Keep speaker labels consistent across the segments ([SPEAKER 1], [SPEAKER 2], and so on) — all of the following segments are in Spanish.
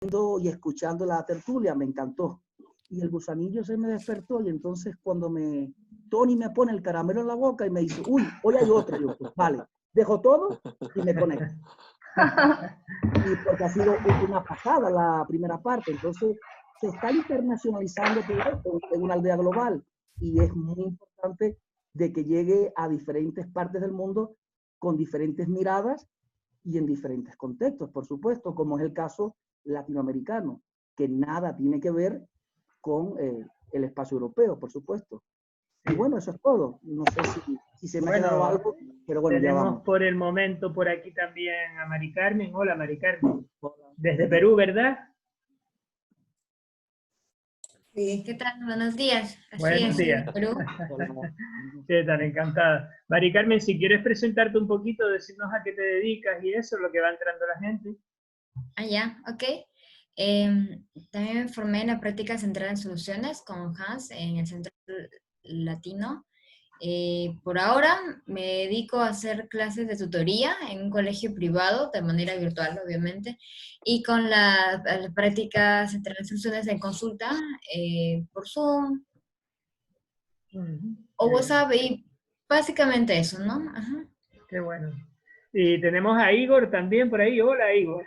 [SPEAKER 1] y escuchando la tertulia, me encantó. Y el gusanillo se me despertó y entonces cuando Tony me pone el caramelo en la boca y me dice, uy, hoy hay otro, yo, pues, vale, dejo todo y me conecto. Y porque ha sido una pasada la primera parte, entonces se está internacionalizando todo esto en una aldea global y es muy importante de que llegue a diferentes partes del mundo con diferentes miradas y en diferentes contextos, por supuesto, como es el caso latinoamericano, que nada tiene que ver con el espacio europeo, por supuesto. Y bueno, eso es todo. No sé si se me ha quedado algo, pero bueno, ya
[SPEAKER 2] tenemos
[SPEAKER 1] vamos.
[SPEAKER 2] por el momento por aquí también a Mari Carmen. Hola, Mari Carmen. Desde Perú, ¿verdad?
[SPEAKER 3] Sí. ¿Qué tal? Buenos días. Así
[SPEAKER 2] Buenos
[SPEAKER 3] es,
[SPEAKER 2] días.
[SPEAKER 3] Perú.
[SPEAKER 2] ¿Qué tal? Encantada. Mari Carmen, si quieres presentarte un poquito, decirnos a qué te dedicas y eso, lo que va entrando la gente.
[SPEAKER 3] Ah, ya, ok. También me formé en la práctica centrada en soluciones con Hans en el Centro Latino. Por ahora me dedico a hacer clases de tutoría en un colegio privado, de manera virtual, obviamente, y con la práctica centrada en soluciones en consulta por Zoom o WhatsApp, y básicamente eso, ¿no? Ajá.
[SPEAKER 2] Qué bueno. Y tenemos a Igor también por ahí. Hola, Igor.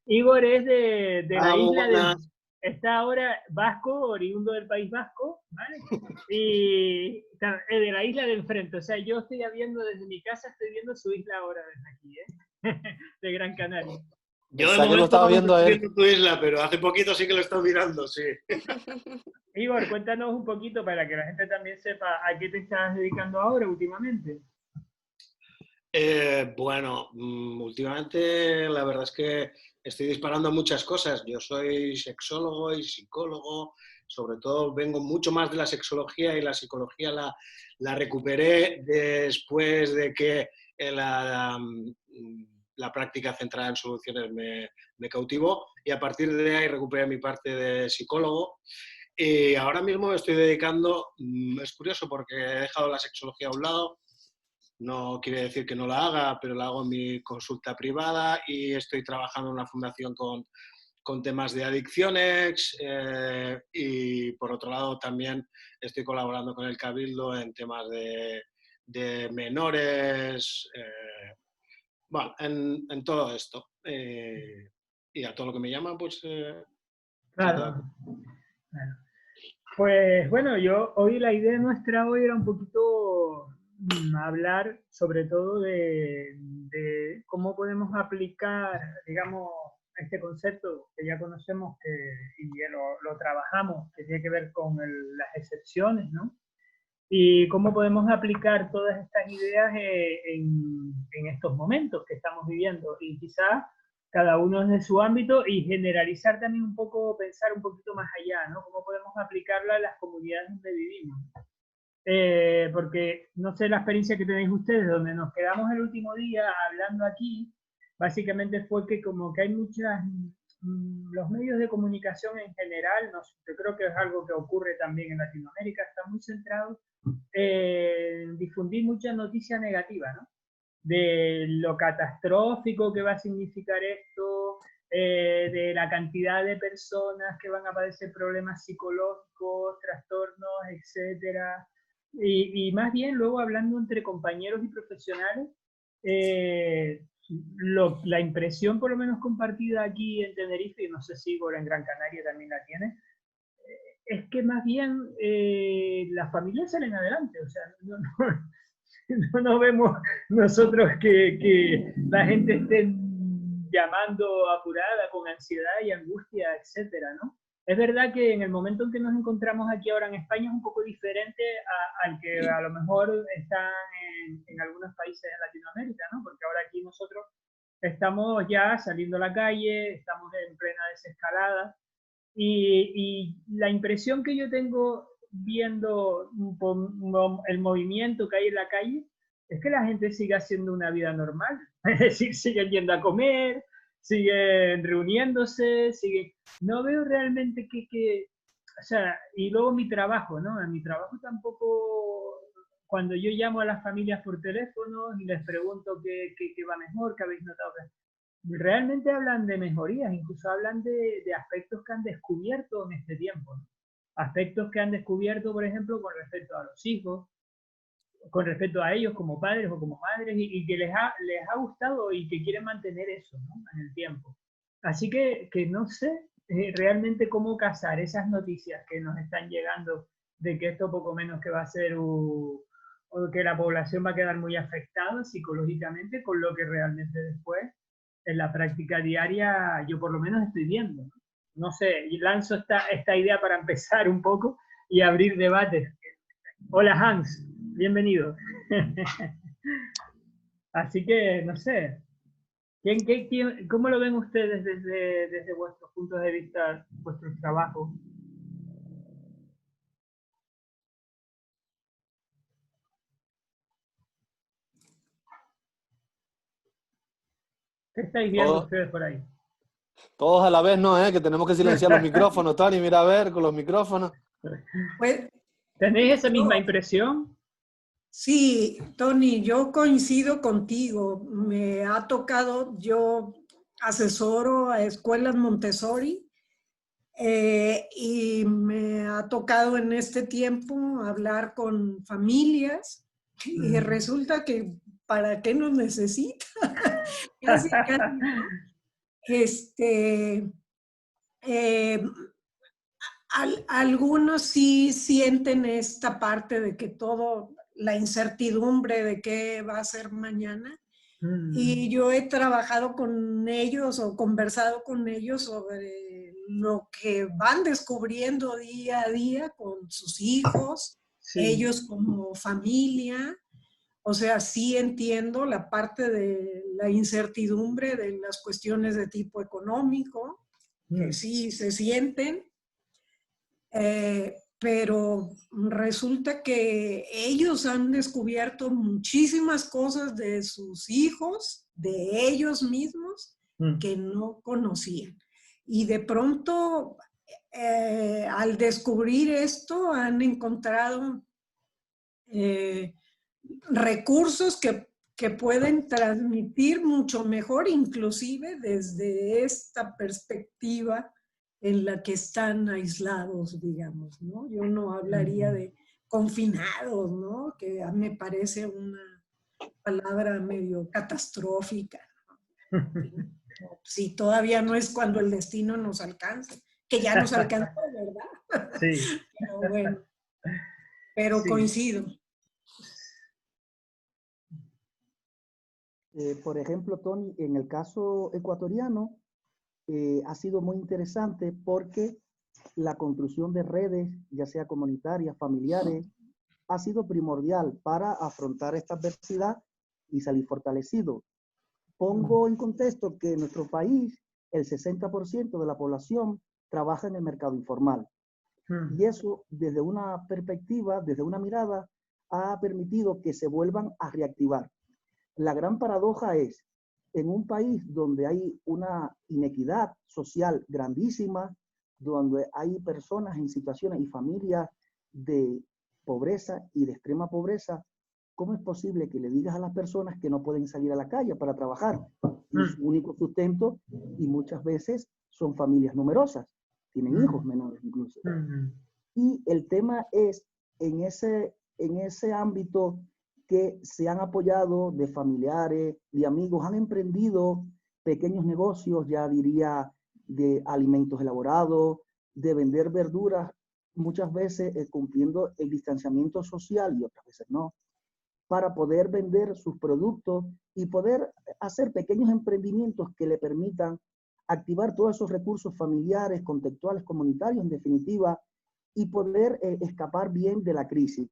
[SPEAKER 2] Igor es de la isla de... Está ahora vasco, oriundo del País Vasco, ¿vale? Y de la isla de enfrente. O sea, yo estoy viendo desde mi casa, estoy viendo su isla ahora desde aquí, ¿eh? De Gran Canaria.
[SPEAKER 4] Yo de momento
[SPEAKER 5] lo estaba
[SPEAKER 4] no
[SPEAKER 5] viendo
[SPEAKER 4] estoy
[SPEAKER 5] a él.
[SPEAKER 4] viendo tu isla, pero hace poquito sí que lo estoy mirando, sí.
[SPEAKER 2] Igor, cuéntanos un poquito para que la gente también sepa a qué te estás dedicando ahora últimamente.
[SPEAKER 4] Bueno, últimamente la verdad es que estoy disparando muchas cosas. Yo soy sexólogo y psicólogo, sobre todo vengo mucho más de la sexología y la psicología la recuperé después de que la práctica centrada en soluciones me cautivó y a partir de ahí recuperé mi parte de psicólogo. Y ahora mismo me estoy dedicando, es curioso porque he dejado la sexología a un lado. No quiere decir que no la haga, pero la hago en mi consulta privada y estoy trabajando en una fundación con temas de adicciones y por otro lado también estoy colaborando con el Cabildo en temas de menores, bueno, en todo esto. Y a todo lo que me llaman, pues...
[SPEAKER 2] Claro. Claro. Pues bueno, hoy la idea nuestra hoy era un poquito hablar sobre todo de cómo podemos aplicar, digamos, este concepto que ya conocemos y lo trabajamos, que tiene que ver con las excepciones, ¿no? Y cómo podemos aplicar todas estas ideas en estos momentos que estamos viviendo y quizás cada uno desde su ámbito y generalizar también un poco, pensar un poquito más allá, ¿no? Cómo podemos aplicarla a las comunidades donde vivimos. Porque no sé la experiencia que tenéis ustedes, donde nos quedamos el último día hablando aquí, básicamente fue que como que hay muchas, los medios de comunicación en general, no sé, yo creo que es algo que ocurre también en Latinoamérica, están muy centrados en difundir mucha noticia negativa, ¿no? De lo catastrófico que va a significar esto, de la cantidad de personas que van a padecer problemas psicológicos, trastornos, etcétera. Y más bien luego hablando entre compañeros y profesionales, la impresión por lo menos compartida aquí en Tenerife, y no sé si en Gran Canaria también la tiene, es que más bien las familias salen adelante, o sea, no vemos nosotros que la gente esté llamando apurada con ansiedad y angustia, etcétera, ¿no? Es verdad que en el momento en que nos encontramos aquí ahora en España es un poco diferente al que a lo mejor están en algunos países de Latinoamérica, ¿no? Porque ahora aquí nosotros estamos ya saliendo a la calle, estamos en plena desescalada y la impresión que yo tengo viendo el movimiento que hay en la calle es que la gente sigue haciendo una vida normal, es decir, siguen yendo a comer, siguen reuniéndose, siguen... No veo realmente o sea, y luego mi trabajo, ¿no? En mi trabajo tampoco, cuando yo llamo a las familias por teléfono y les pregunto qué va mejor, qué habéis notado, realmente hablan de mejorías, incluso hablan de aspectos que han descubierto en este tiempo, ¿no? Aspectos que han descubierto, por ejemplo, con respecto a los hijos, con respecto a ellos como padres o como madres, y que les ha gustado y que quieren mantener eso, ¿no? En el tiempo. Así que no sé realmente cómo casar esas noticias que nos están llegando de que esto poco menos que va a ser o que la población va a quedar muy afectada psicológicamente con lo que realmente después en la práctica diaria yo por lo menos estoy viendo. No sé, y lanzo esta idea para empezar un poco y abrir debates. Hola Hans, bienvenido. Así que, no sé, ¿cómo lo ven ustedes desde vuestros puntos de vista, vuestros trabajos? ¿Qué estáis viendo ustedes por ahí?
[SPEAKER 5] Todos a la vez no, que tenemos que silenciar los micrófonos. Tony, mira a ver con los micrófonos.
[SPEAKER 6] Pues,
[SPEAKER 2] ¿Tenéis esa misma impresión?
[SPEAKER 6] sí, Tony, yo coincido contigo. Me ha tocado, yo asesoro a escuelas Montessori y me ha tocado en este tiempo hablar con familias y resulta que ¿para qué nos necesita? Casi, ¿no? Algunos sí sienten esta parte de que todo, la incertidumbre de qué va a ser mañana. Y yo he trabajado con ellos o conversado con ellos sobre lo que van descubriendo día a día con sus hijos, sí. Ellos como familia. O sea, sí entiendo la parte de la incertidumbre de las cuestiones de tipo económico, que sí se sienten. Pero resulta que ellos han descubierto muchísimas cosas de sus hijos, de ellos mismos, que no conocían. Y de pronto, al descubrir esto, han encontrado recursos que pueden transmitir mucho mejor, inclusive desde esta perspectiva en la que están aislados, digamos, ¿no? Yo no hablaría de confinados, ¿no? Que me parece una palabra medio catastrófica, ¿no? Sí, todavía no es cuando el destino nos alcance, que ya nos alcanzó, ¿verdad?
[SPEAKER 2] Sí.
[SPEAKER 6] Pero bueno, pero sí. Coincido.
[SPEAKER 1] Por ejemplo, Tony, en el caso ecuatoriano, ha sido muy interesante porque la construcción de redes, ya sea comunitarias, familiares, ha sido primordial para afrontar esta adversidad y salir fortalecido. Pongo en contexto que en nuestro país el 60% de la población trabaja en el mercado informal. Y eso, desde una perspectiva, desde una mirada, ha permitido que se vuelvan a reactivar. La gran paradoja es, en un país donde hay una inequidad social grandísima, donde hay personas en situaciones y familias de pobreza y de extrema pobreza, ¿cómo es posible que le digas a las personas que no pueden salir a la calle para trabajar? Y su único sustento, y muchas veces son familias numerosas, tienen hijos menores incluso. Y el tema es, en ese ámbito, que se han apoyado de familiares, de amigos, han emprendido pequeños negocios, ya diría, de alimentos elaborados, de vender verduras, muchas veces cumpliendo el distanciamiento social y otras veces no, para poder vender sus productos y poder hacer pequeños emprendimientos que le permitan activar todos esos recursos familiares, contextuales, comunitarios, en definitiva, y poder escapar bien de la crisis.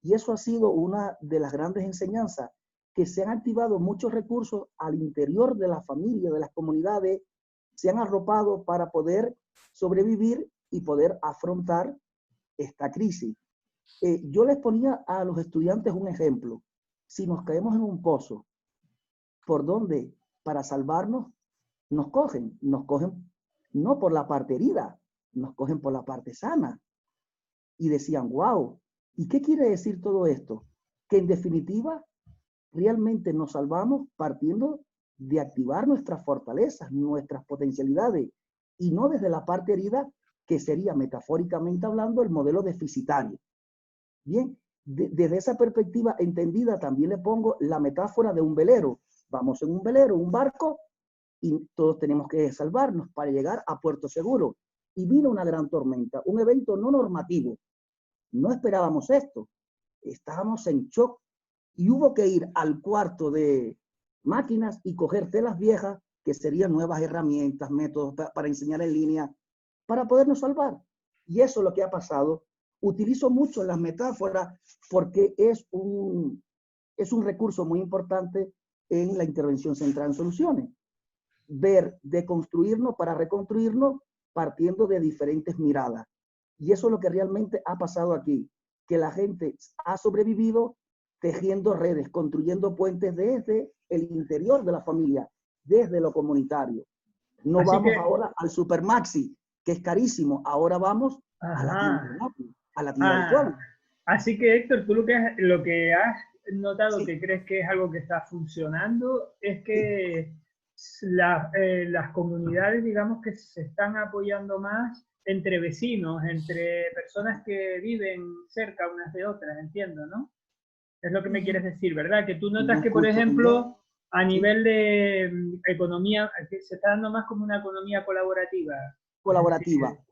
[SPEAKER 1] Y eso ha sido una de las grandes enseñanzas, que se han activado muchos recursos al interior de la familia, de las comunidades, se han arropado para poder sobrevivir y poder afrontar esta crisis. Yo les ponía a los estudiantes un ejemplo. Si nos caemos en un pozo, ¿por dónde? Para salvarnos, nos cogen no por la parte herida, nos cogen por la parte sana. Y decían, wow, ¿y qué quiere decir todo esto? Que en definitiva, realmente nos salvamos partiendo de activar nuestras fortalezas, nuestras potencialidades, y no desde la parte herida, que sería metafóricamente hablando el modelo deficitario. Bien, desde esa perspectiva entendida también le pongo la metáfora de un velero. Vamos en un velero, un barco, y todos tenemos que salvarnos para llegar a puerto seguro. Y vino una gran tormenta, un evento no normativo. No esperábamos esto. Estábamos en shock y hubo que ir al cuarto de máquinas y coger telas viejas, que serían nuevas herramientas, métodos para enseñar en línea, para podernos salvar. Y eso es lo que ha pasado. Utilizo mucho las metáforas porque es un recurso muy importante en la intervención centrada en soluciones. Ver, deconstruirnos para reconstruirnos partiendo de diferentes miradas. Y eso es lo que realmente ha pasado aquí, que la gente ha sobrevivido tejiendo redes, construyendo puentes desde el interior de la familia, desde lo comunitario. No
[SPEAKER 2] Así
[SPEAKER 1] vamos
[SPEAKER 2] que,
[SPEAKER 1] ahora al Supermaxi, que es carísimo, ahora vamos a la tienda
[SPEAKER 2] ajá,
[SPEAKER 1] rápida, a la tienda virtual.
[SPEAKER 2] así que Héctor, tú lo que has notado
[SPEAKER 1] Sí,
[SPEAKER 2] que crees que es algo que está funcionando es
[SPEAKER 1] sí,
[SPEAKER 2] que las comunidades, digamos, que se están apoyando más entre vecinos, entre personas que viven cerca unas de otras, entiendo, ¿no? Es lo que me quieres decir, ¿verdad? Que tú
[SPEAKER 1] no
[SPEAKER 2] notas que, por
[SPEAKER 1] escucho muy bien.
[SPEAKER 2] ejemplo, a
[SPEAKER 1] Sí,
[SPEAKER 2] nivel de economía, que se está dando más como una economía colaborativa. Es
[SPEAKER 1] colaborativa.
[SPEAKER 2] decir,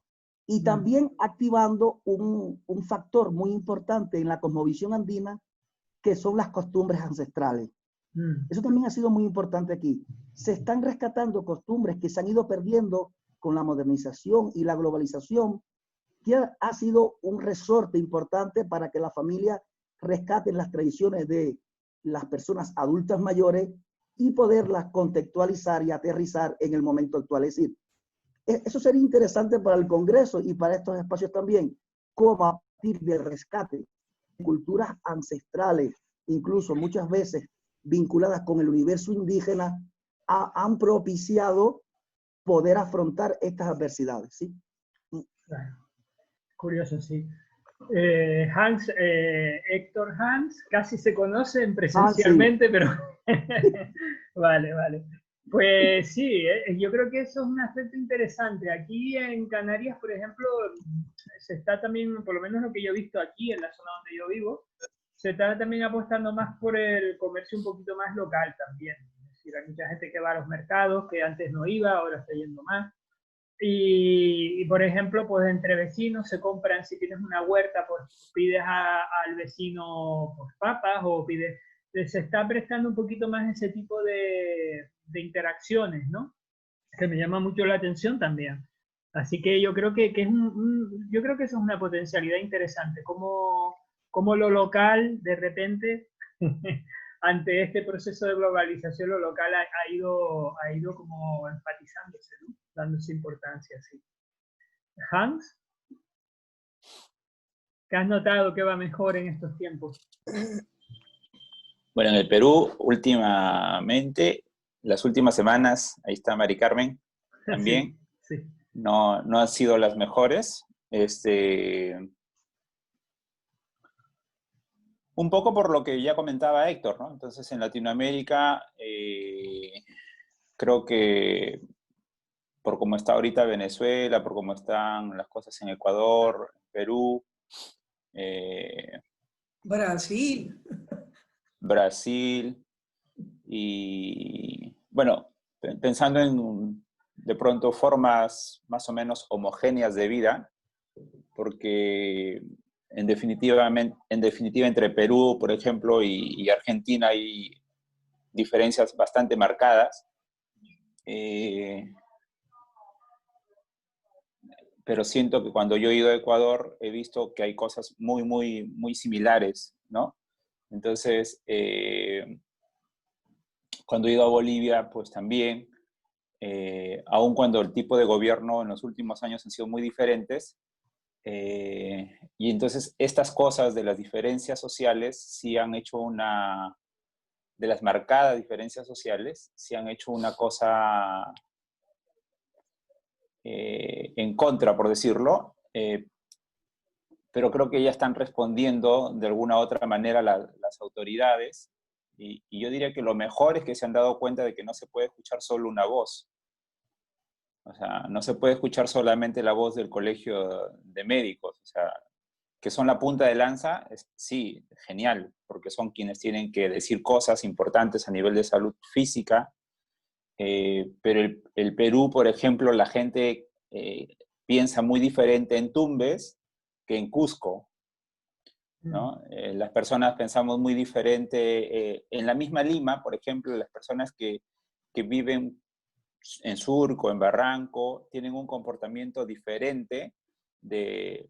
[SPEAKER 1] Y también activando un factor muy importante en la cosmovisión andina, que son las costumbres ancestrales. Eso también ha sido muy importante aquí. Se están rescatando costumbres que se han ido perdiendo con la modernización y la globalización, que ha sido un resorte importante para que la familia rescaten las tradiciones de las personas adultas mayores y poderlas contextualizar y aterrizar en el momento actual. Es decir, eso sería interesante para el Congreso y para estos espacios también, cómo a partir del rescate de culturas ancestrales, incluso muchas veces vinculadas con el universo indígena, han propiciado poder afrontar estas adversidades. ¿Sí?
[SPEAKER 2] claro, curioso, sí. Héctor Hans, casi se conocen
[SPEAKER 1] Sí.
[SPEAKER 2] presencialmente, pero vale, vale. Pues sí, yo creo que eso es un aspecto interesante. Aquí en Canarias, por ejemplo, se está también, por lo menos lo que yo he visto aquí en la zona donde yo vivo, se está también apostando más por el comercio un poquito más local también. Es decir, hay mucha gente que va a los mercados, que antes no iba, ahora está yendo más. Por ejemplo, pues entre vecinos se compran, si tienes una huerta, pues pides al vecino pues, papas o pides, se está prestando un poquito más ese tipo de interacciones, ¿no? Que me llama mucho la atención también. Así que yo creo que es yo creo que eso es una potencialidad interesante, como lo local de repente ante este proceso de globalización lo local ha ido como enfatizándose, ¿no? Dándose importancia, sí. Hans, ¿qué has notado que va mejor en estos tiempos?
[SPEAKER 7] Bueno, en el Perú, últimamente, las últimas semanas, ahí está Mari Carmen,
[SPEAKER 2] Sí,
[SPEAKER 7] también,
[SPEAKER 2] sí.
[SPEAKER 7] no han sido las mejores. Un poco por lo que ya comentaba Héctor, ¿no? Entonces, en Latinoamérica, creo que por cómo está ahorita Venezuela, por cómo están las cosas en Ecuador, Perú,
[SPEAKER 6] Brasil.
[SPEAKER 7] Brasil, y bueno, pensando en de pronto formas más o menos homogéneas de vida, porque en definitiva entre Perú, por ejemplo, y Argentina hay diferencias bastante marcadas, pero siento que cuando yo he ido a Ecuador he visto que hay cosas muy, muy, muy similares, ¿no? Entonces, cuando he ido a Bolivia, pues también, aun cuando el tipo de gobierno en los últimos años han sido muy diferentes, y entonces estas cosas de las diferencias sociales sí han hecho de las marcadas diferencias sociales, sí han hecho una cosa en contra, por decirlo, pero creo que ya están respondiendo de alguna u otra manera las autoridades Y yo diría que lo mejor es que se han dado cuenta de que no se puede escuchar solo una voz. O sea, no se puede escuchar solamente la voz del colegio de médicos. O sea, que son la punta de lanza, sí, genial, porque son quienes tienen que decir cosas importantes a nivel de salud física. Pero el Perú, por ejemplo, la gente piensa muy diferente en Tumbes que en Cusco, ¿no? Las personas pensamos muy diferente. En la misma Lima, por ejemplo, las personas que viven en Surco, en Barranco, tienen un comportamiento diferente de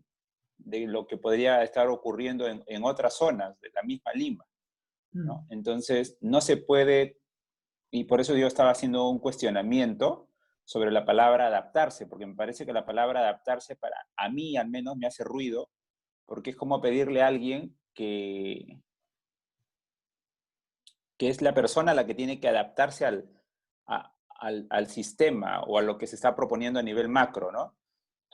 [SPEAKER 7] lo que podría estar ocurriendo en otras zonas de la misma Lima, ¿no? Entonces, no se puede, y por eso yo estaba haciendo un cuestionamiento sobre la palabra adaptarse, porque me parece que la palabra adaptarse a mí al menos me hace ruido, porque es como pedirle a alguien que es la persona a la que tiene que adaptarse al sistema o a lo que se está proponiendo a nivel macro, ¿no?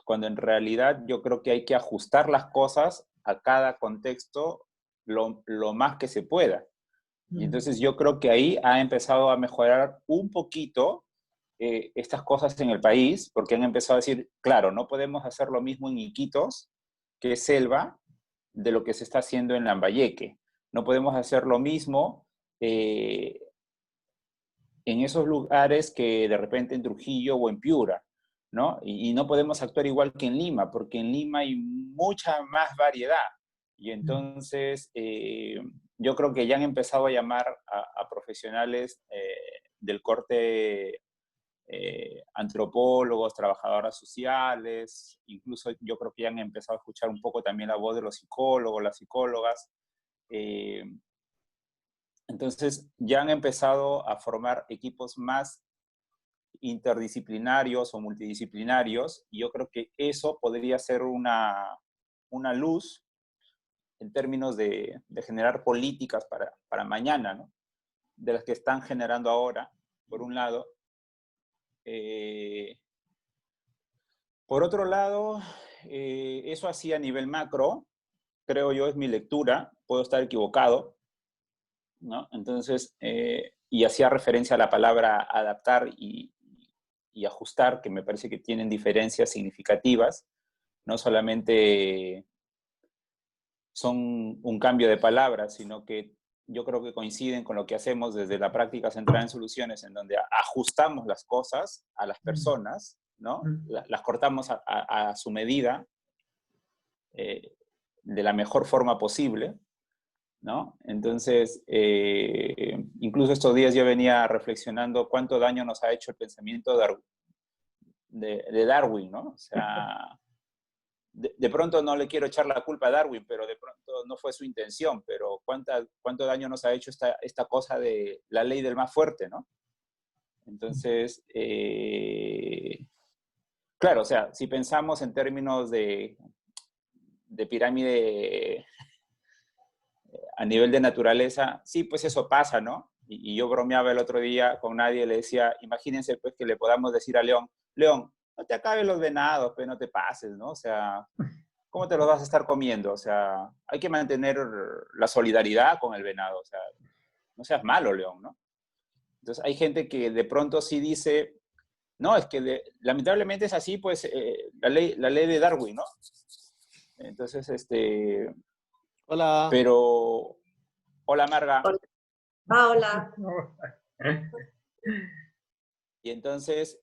[SPEAKER 7] Cuando en realidad yo creo que hay que ajustar las cosas a cada contexto lo más que se pueda. Y entonces yo creo que ahí ha empezado a mejorar un poquito estas cosas en el país, porque han empezado a decir, claro, no podemos hacer lo mismo en Iquitos, que es selva, de lo que se está haciendo en Lambayeque. No podemos hacer lo mismo en esos lugares que de repente en Trujillo o en Piura, ¿no? Y no podemos actuar igual que en Lima, porque en Lima hay mucha más variedad. Y entonces yo creo que ya han empezado a llamar a profesionales del corte antropólogos, trabajadoras sociales, incluso yo creo que ya han empezado a escuchar un poco también la voz de los psicólogos, las psicólogas. Entonces ya han empezado a formar equipos más interdisciplinarios o multidisciplinarios, y yo creo que eso podría ser una luz en términos de generar políticas para mañana, ¿no? De las que están generando ahora, por un lado. Por otro lado, eso así a nivel macro, creo yo, es mi lectura, puedo estar equivocado, ¿no? Entonces, y hacía referencia a la palabra adaptar y ajustar, que me parece que tienen diferencias significativas, no solamente son un cambio de palabras, sino que yo creo que coinciden con lo que hacemos desde la práctica centrada en soluciones, en donde ajustamos las cosas a las personas, ¿no? Las cortamos a su medida, de la mejor forma posible, ¿no? Entonces, incluso estos días yo venía reflexionando cuánto daño nos ha hecho el pensamiento de Darwin, ¿no? O sea, de pronto no le quiero echar la culpa a Darwin, pero de pronto no fue su intención, pero cuánto daño nos ha hecho esta cosa de la ley del más fuerte, ¿no? Entonces, claro, o sea, si pensamos en términos de pirámide a nivel de naturaleza, sí, pues eso pasa, ¿no? Y yo bromeaba el otro día con nadie, le decía, imagínense pues que le podamos decir a León, León, no te acabes los venados, pues no te pases, ¿no? O sea, ¿cómo te los vas a estar comiendo? O sea, hay que mantener la solidaridad con el venado, o sea, no seas malo, León, ¿no? Entonces hay gente que de pronto sí dice, no, es que lamentablemente es así, pues, la ley de Darwin, ¿no? Entonces,
[SPEAKER 5] Hola.
[SPEAKER 7] pero, hola Marga.
[SPEAKER 8] Hola. Hola.
[SPEAKER 7] Y entonces,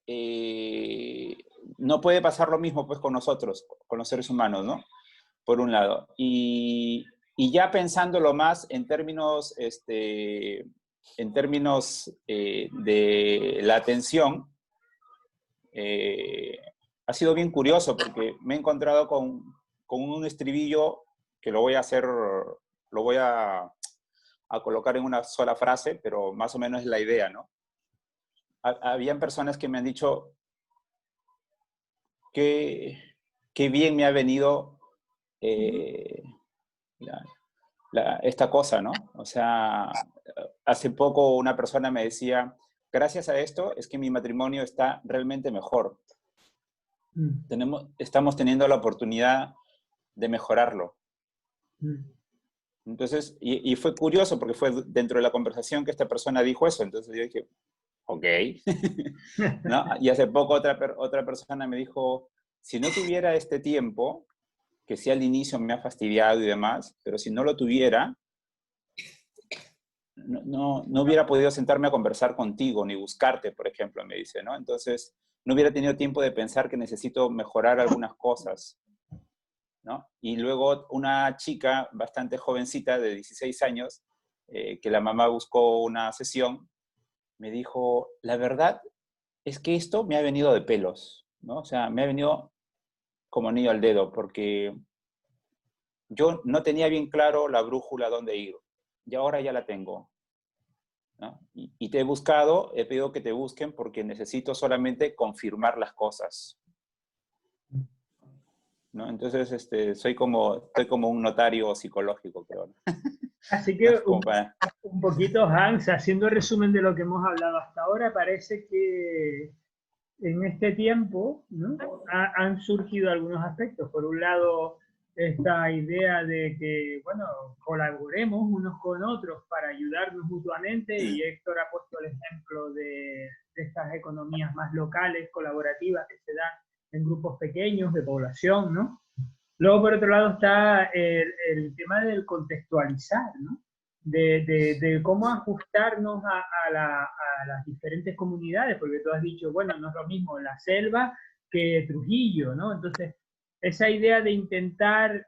[SPEAKER 7] no puede pasar lo mismo pues con nosotros, con los seres humanos, ¿no? Por un lado. Y ya pensándolo más en términos, de la atención, ha sido bien curioso porque me he encontrado con un estribillo que lo voy a colocar en una sola frase, pero más o menos es la idea, ¿no? Habían personas que me han dicho que bien me ha venido esta cosa, ¿no? O sea, hace poco una persona me decía, gracias a esto es que mi matrimonio está realmente mejor. Estamos teniendo la oportunidad de mejorarlo. Entonces, y fue curioso porque fue dentro de la conversación que esta persona dijo eso. Entonces yo dije, ok. ¿No? Y hace poco otra persona me dijo, si no tuviera este tiempo, que sí al inicio me ha fastidiado y demás, pero si no lo tuviera, no hubiera podido sentarme a conversar contigo, ni buscarte, por ejemplo, me dice, ¿no? Entonces, no hubiera tenido tiempo de pensar que necesito mejorar algunas cosas, ¿no? Y luego una chica bastante jovencita, de 16 años, que la mamá buscó una sesión, me dijo, la verdad es que esto me ha venido de pelos, ¿no? O sea, me ha venido como anillo al dedo, porque yo no tenía bien claro la brújula dónde ir, y ahora ya la tengo, ¿no? Y te he buscado, he pedido que te busquen porque necesito solamente confirmar las cosas, ¿no? Entonces, estoy como un notario psicológico, creo, ¿no?
[SPEAKER 2] Así
[SPEAKER 7] ¿No?
[SPEAKER 2] que un poquito, Hans, haciendo resumen de lo que hemos hablado hasta ahora, parece que en este tiempo, ¿no? Han surgido algunos aspectos. Por un lado, esta idea de que, bueno, colaboremos unos con otros para ayudarnos mutuamente, y Héctor ha puesto el ejemplo de estas economías más locales, colaborativas, que se dan en grupos pequeños de población, ¿no? Luego, por otro lado, está el tema del contextualizar, ¿no? De cómo ajustarnos a las diferentes comunidades, porque tú has dicho, bueno, no es lo mismo la selva que Trujillo, ¿no? Entonces, esa idea de intentar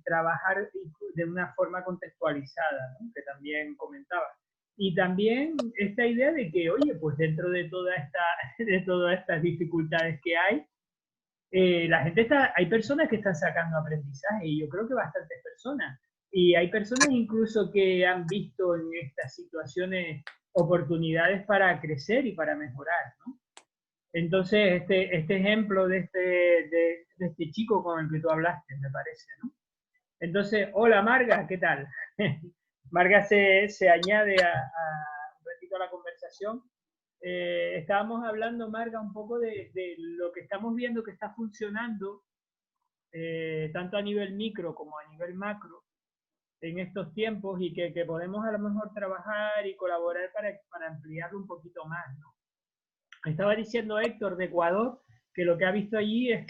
[SPEAKER 2] trabajar de una forma contextualizada, ¿no? Que también comentaba. Y también esta idea de que, oye, pues dentro de todas estas dificultades que hay, la gente hay personas que están sacando aprendizaje, y yo creo que bastantes personas. Y hay personas incluso que han visto en estas situaciones oportunidades para crecer y para mejorar, ¿no? Entonces, este ejemplo de este chico con el que tú hablaste, me parece, ¿no? Entonces, hola Marga, ¿qué tal? Marga se añade un ratito a la conversación. Estábamos hablando, Marga, un poco de lo que estamos viendo que está funcionando, tanto a nivel micro como a nivel macro, en estos tiempos, y que podemos a lo mejor trabajar y colaborar para ampliarlo un poquito más, ¿no? Estaba diciendo Héctor de Ecuador que lo que ha visto allí es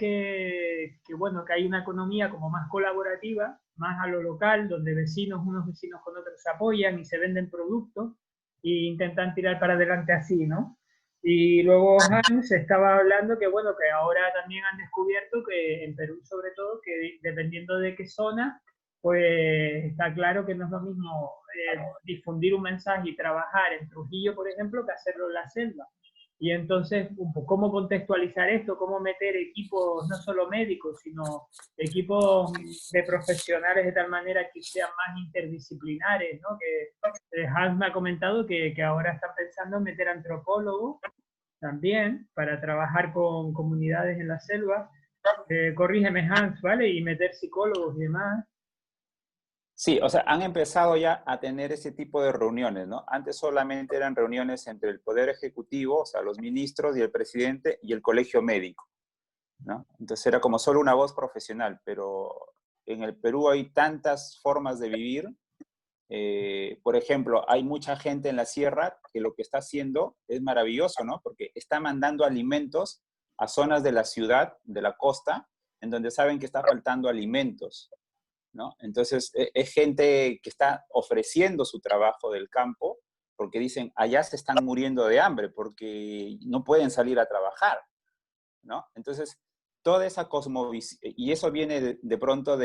[SPEAKER 2] bueno, que hay una economía como más colaborativa, más a lo local, donde unos vecinos con otros se apoyan y se venden productos e intentan tirar para adelante así, ¿no? Y luego Hans estaba hablando que, bueno, que ahora también han descubierto que en Perú, sobre todo, que dependiendo de qué zona, pues está claro que no es lo mismo difundir un mensaje y trabajar en Trujillo, por ejemplo, que hacerlo en la selva. Y entonces, ¿cómo contextualizar esto? ¿Cómo meter equipos, no solo médicos, sino equipos de profesionales de tal manera que sean más interdisciplinares, ¿no? Que Hans me ha comentado que ahora están pensando en meter antropólogos también para trabajar con comunidades en la selva. Corrígeme, Hans, ¿vale? Y meter psicólogos y demás.
[SPEAKER 7] Sí, o sea, han empezado ya a tener ese tipo de reuniones, ¿no? Antes solamente eran reuniones entre el Poder Ejecutivo, o sea, los ministros y el presidente y el colegio médico, ¿no? Entonces era como solo una voz profesional, pero en el Perú hay tantas formas de vivir. Por ejemplo, hay mucha gente en la sierra que lo que está haciendo es maravilloso, ¿no? Porque está mandando alimentos a zonas de la ciudad, de la costa, en donde saben que está faltando alimentos, ¿no? Entonces, es gente que está ofreciendo su trabajo del campo porque dicen, allá se están muriendo de hambre porque no pueden salir a trabajar, ¿no? Entonces, toda esa cosmovisión, y eso viene de pronto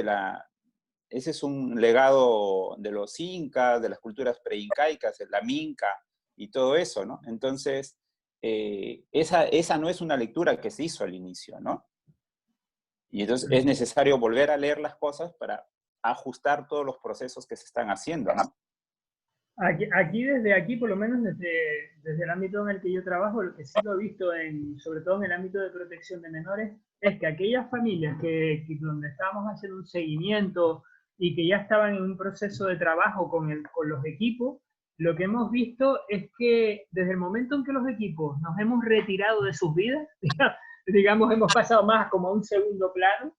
[SPEAKER 7] ese es un legado de los incas, de las culturas preincaicas, la minca y todo eso, ¿no? Entonces, esa no es una lectura que se hizo al inicio, ¿no? Y entonces es necesario volver a leer las cosas para ajustar todos los procesos que se están haciendo, ¿no?
[SPEAKER 2] Desde aquí, por lo menos desde el ámbito en el que yo trabajo, lo que sí lo he visto, sobre todo en el ámbito de protección de menores, es que aquellas familias donde estábamos haciendo un seguimiento y que ya estaban en un proceso de trabajo con los equipos, lo que hemos visto es que desde el momento en que los equipos nos hemos retirado de sus vidas, digamos, hemos pasado más como a un segundo plano,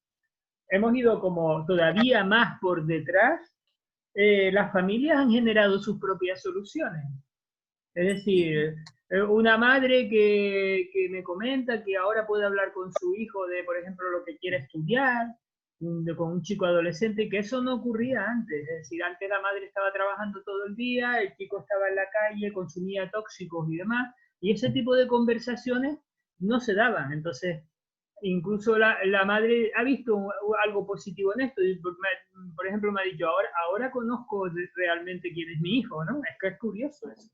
[SPEAKER 2] hemos ido como todavía más por detrás, las familias han generado sus propias soluciones. Es decir, una madre que me comenta que ahora puede hablar con su hijo de, por ejemplo, lo que quiere estudiar, con un chico adolescente, que eso no ocurría antes. Es decir, antes la madre estaba trabajando todo el día, el chico estaba en la calle, consumía tóxicos y demás, y ese tipo de conversaciones no se daban. Entonces, incluso la madre ha visto algo positivo en esto. Por ejemplo, me ha dicho, ahora conozco realmente quién es mi hijo, ¿no? Es que es curioso eso.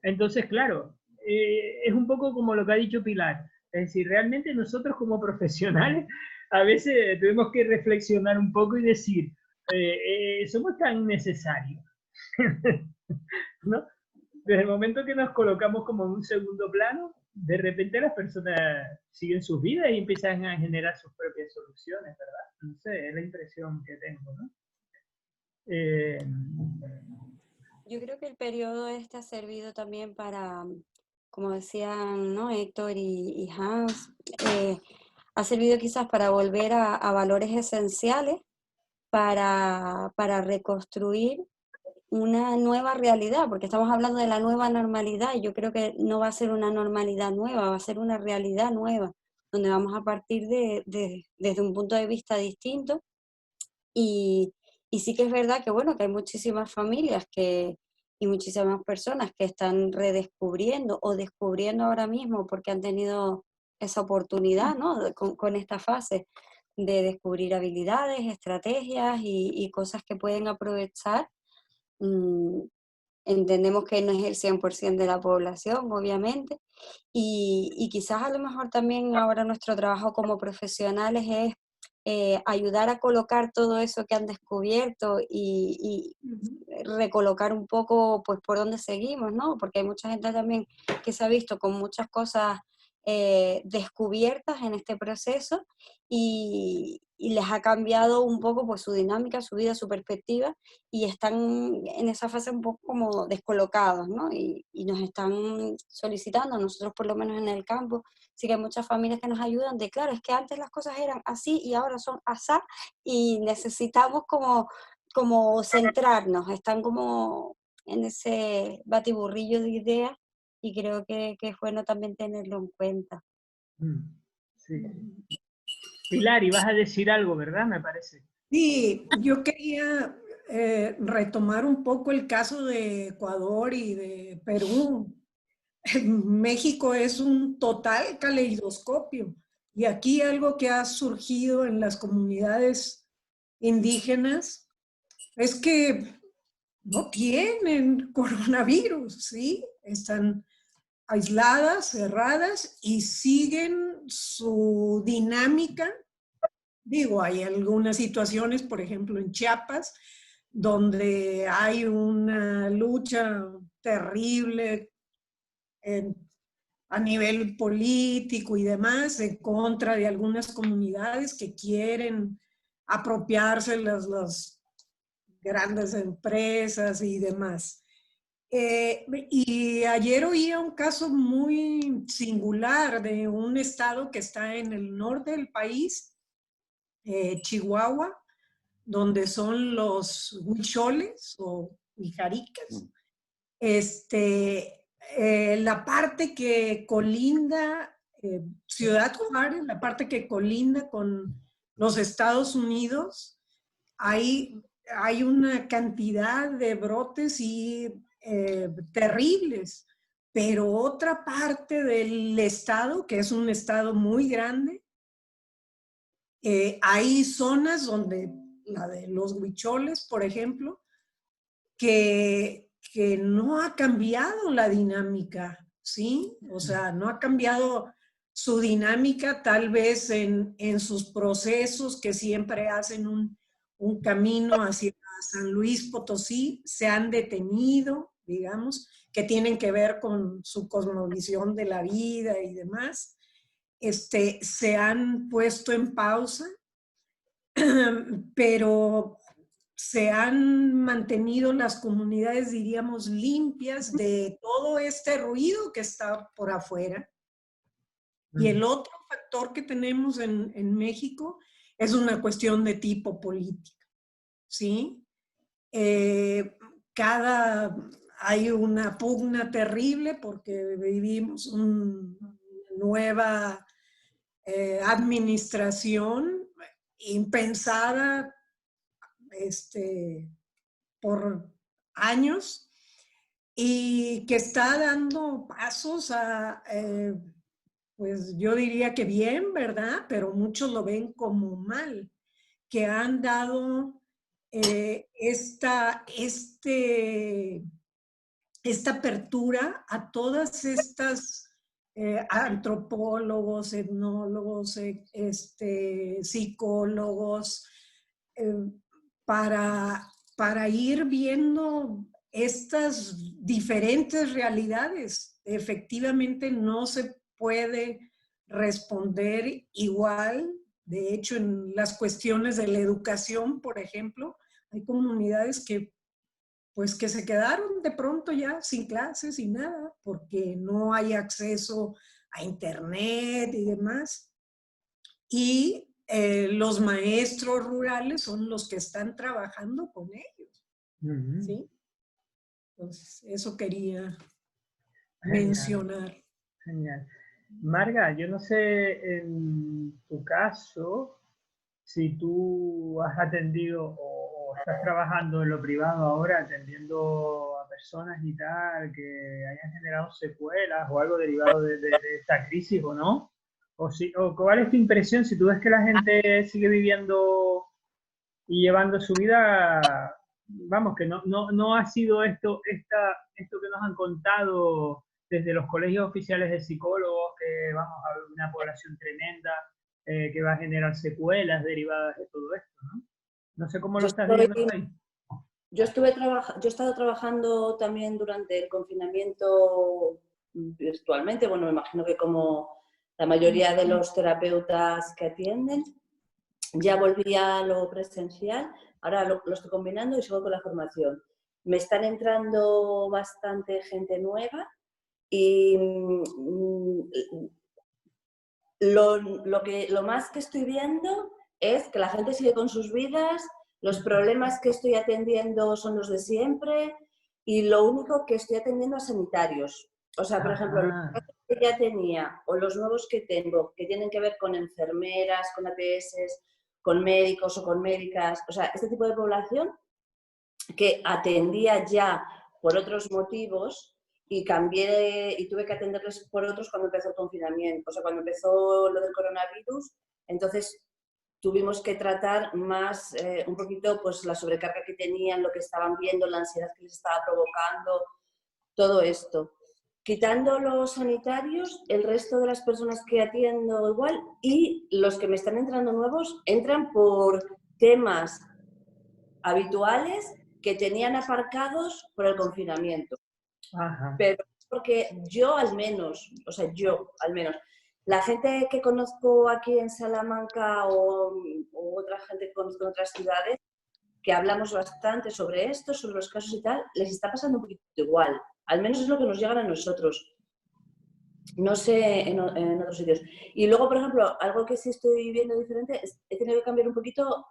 [SPEAKER 2] Entonces, claro, es un poco como lo que ha dicho Pilar. Es decir, realmente nosotros como profesionales a veces tenemos que reflexionar un poco y decir, somos tan necesarios, ¿no? Desde el momento que nos colocamos como en un segundo plano, de repente las personas siguen sus vidas y empiezan a generar sus propias soluciones, ¿verdad? No sé, es la impresión que tengo, ¿no?
[SPEAKER 9] Yo creo que el periodo este ha servido también para, como decían, ¿no? Héctor y Hans, ha servido quizás para volver a valores esenciales, para reconstruir una nueva realidad, porque estamos hablando de la nueva normalidad y yo creo que no va a ser una normalidad nueva, va a ser una realidad nueva, donde vamos a partir desde un punto de vista distinto y sí que es verdad que, bueno, que hay muchísimas familias y muchísimas personas que están redescubriendo o descubriendo ahora mismo porque han tenido esa oportunidad, ¿no? Con esta fase de descubrir habilidades, estrategias y cosas que pueden aprovechar. Entendemos que no es el 100% de la población, obviamente, y quizás a lo mejor también ahora nuestro trabajo como profesionales es ayudar a colocar todo eso que han descubierto y recolocar un poco pues por dónde seguimos, ¿no? Porque hay mucha gente también que se ha visto con muchas cosas descubiertas en este proceso y les ha cambiado un poco pues su dinámica, su vida, su perspectiva y están en esa fase un poco como descolocados, ¿no? Y nos están solicitando, nosotros por lo menos en el campo, sí que hay muchas familias que nos ayudan de, claro, es que antes las cosas eran así y ahora son asá y necesitamos como centrarnos, están como en ese batiburrillo de ideas y creo que es bueno también tenerlo en cuenta.
[SPEAKER 2] Sí. Pilar, ibas a decir algo, ¿verdad? Me parece.
[SPEAKER 6] Sí, yo quería retomar un poco el caso de Ecuador y de Perú. México es un total caleidoscopio y aquí algo que ha surgido en las comunidades indígenas es que no tienen coronavirus, ¿sí? Están aisladas, cerradas y siguen su dinámica. Digo, hay algunas situaciones, por ejemplo, en Chiapas, donde hay una lucha terrible a nivel político y demás en contra de algunas comunidades que quieren apropiarse las grandes empresas y demás. Y ayer oía un caso muy singular de un estado que está en el norte del país, Chihuahua, donde son los huicholes o huijaricas. La parte que colinda, Ciudad Juárez, la parte que colinda con los Estados Unidos, hay una cantidad de brotes y terribles, pero otra parte del estado, que es un estado muy grande, hay zonas donde, la de los huicholes, por ejemplo, que no ha cambiado la dinámica, ¿sí? O sea, no ha cambiado su dinámica tal vez en sus procesos que siempre hacen un camino hacia San Luis Potosí, se han detenido, digamos, que tienen que ver con su cosmovisión de la vida y demás. Se han puesto en pausa, pero se han mantenido las comunidades, diríamos, limpias de todo este ruido que está por afuera. Y el otro factor que tenemos en México es una cuestión de tipo político, ¿sí? Hay una pugna terrible porque vivimos una nueva administración impensada por años y que está dando pasos pues yo diría que bien, ¿verdad? Pero muchos lo ven como mal, que han dado esta apertura a todas estas antropólogos, etnólogos, psicólogos, para ir viendo estas diferentes realidades. Efectivamente no se puede responder igual. De hecho, en las cuestiones de la educación, por ejemplo, hay comunidades que se quedaron de pronto ya sin clases y nada, porque no hay acceso a internet y demás. Y los maestros rurales son los que están trabajando con ellos. ¿Sí? Entonces, eso quería mencionar.
[SPEAKER 2] Genial. Marga, yo no sé en tu caso si tú has atendido o estás trabajando en lo privado ahora, atendiendo a personas y tal, que hayan generado secuelas o algo derivado de esta crisis o no. O cuál es tu impresión si tú ves que la gente sigue viviendo y llevando su vida, vamos, que no ha sido esto que nos han contado desde los colegios oficiales de psicólogos, que vamos a ver una población tremenda, que va a generar secuelas derivadas de todo esto, ¿no? No sé cómo lo estás viendo ahí.
[SPEAKER 8] Yo he estado trabajando también durante el confinamiento virtualmente, bueno, me imagino que como la mayoría de los terapeutas que atienden, ya volví a lo presencial, ahora lo estoy combinando y sigo con la formación. Me están entrando bastante gente nueva y lo más que estoy viendo es que la gente sigue con sus vidas, los problemas que estoy atendiendo son los de siempre y lo único que estoy atendiendo a sanitarios. O sea, por ejemplo, los casos que ya tenía o los nuevos que tengo, que tienen que ver con enfermeras, con ATS, con médicos o con médicas, o sea, este tipo de población que atendía ya por otros motivos y cambié y tuve que atenderles por otros cuando empezó el confinamiento, o sea, cuando empezó lo del coronavirus, entonces tuvimos que tratar más, un poquito, pues la sobrecarga que tenían, lo que estaban viendo, la ansiedad que les estaba provocando, todo esto. Quitando los sanitarios, el resto de las personas que atiendo igual y los que me están entrando nuevos entran por temas habituales que tenían aparcados por el confinamiento.
[SPEAKER 2] Ajá.
[SPEAKER 8] Pero porque yo al menos, la gente que conozco aquí en Salamanca o otra gente que conozco en otras ciudades, que hablamos bastante sobre esto, sobre los casos y tal, les está pasando un poquito igual. Al menos es lo que nos llegan a nosotros. No sé en otros sitios. Y luego, por ejemplo, algo que sí estoy viendo diferente, he tenido que cambiar un poquito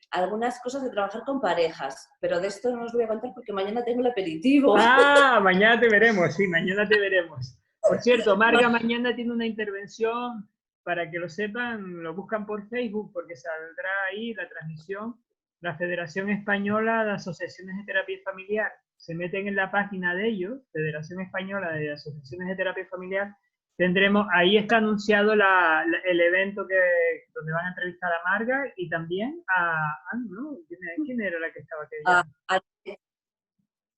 [SPEAKER 8] algunas cosas de trabajar con parejas, pero de esto no os voy a contar porque mañana tengo el aperitivo.
[SPEAKER 2] Ah, mañana te veremos, sí, mañana te veremos. Por cierto, Marga mañana tiene una intervención, para que lo sepan, lo buscan por Facebook porque saldrá ahí la transmisión. La Federación Española de Asociaciones de Terapia Familiar. Se meten en la página de ellos, Federación Española de Asociaciones de Terapia Familiar, ahí está anunciado el evento donde van a entrevistar a Marga y también ¿no? ¿Quién era la que estaba aquí?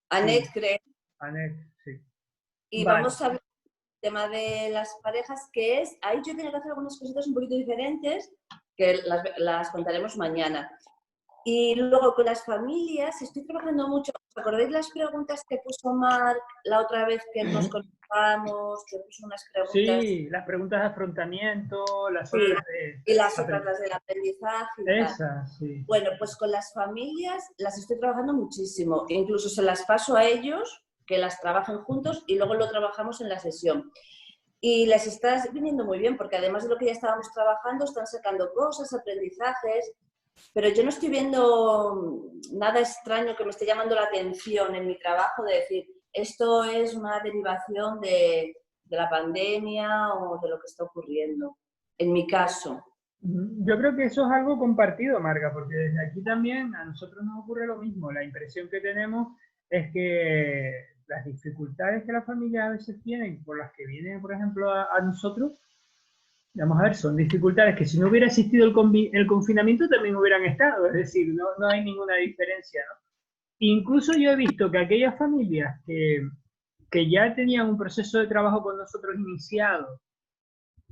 [SPEAKER 8] Anet, creo.
[SPEAKER 2] Anet, sí.
[SPEAKER 8] Y vale. Vamos a hablar del tema de las parejas, que es, ahí yo tengo que hacer algunas cositas un poquito diferentes, que las contaremos mañana. Y luego con las familias, estoy trabajando mucho. ¿Os acordáis las preguntas que puso Marc la otra vez que nos conectamos? Que puso unas preguntas.
[SPEAKER 2] Sí, las preguntas de afrontamiento, las otras de...
[SPEAKER 8] Y las otras, las del aprendizaje. Y
[SPEAKER 2] esas,
[SPEAKER 8] tal.
[SPEAKER 2] Sí.
[SPEAKER 8] Bueno, pues con las familias las estoy trabajando muchísimo. Incluso se las paso a ellos, que las trabajen juntos y luego lo trabajamos en la sesión. Y les está viniendo muy bien, porque además de lo que ya estábamos trabajando, están sacando cosas, aprendizajes. pero yo no estoy viendo nada extraño que me esté llamando la atención en mi trabajo de decir, esto es una derivación de la pandemia o de lo que está ocurriendo, en mi caso.
[SPEAKER 2] Yo creo que eso es algo compartido, Marga, porque desde aquí también a nosotros nos ocurre lo mismo. La impresión que tenemos es que las dificultades que las familias a veces tienen, por las que vienen, por ejemplo, a nosotros, vamos a ver, son dificultades que si no hubiera existido el confinamiento también hubieran estado, es decir, no hay ninguna diferencia, ¿no? Incluso yo he visto que aquellas familias que ya tenían un proceso de trabajo con nosotros iniciado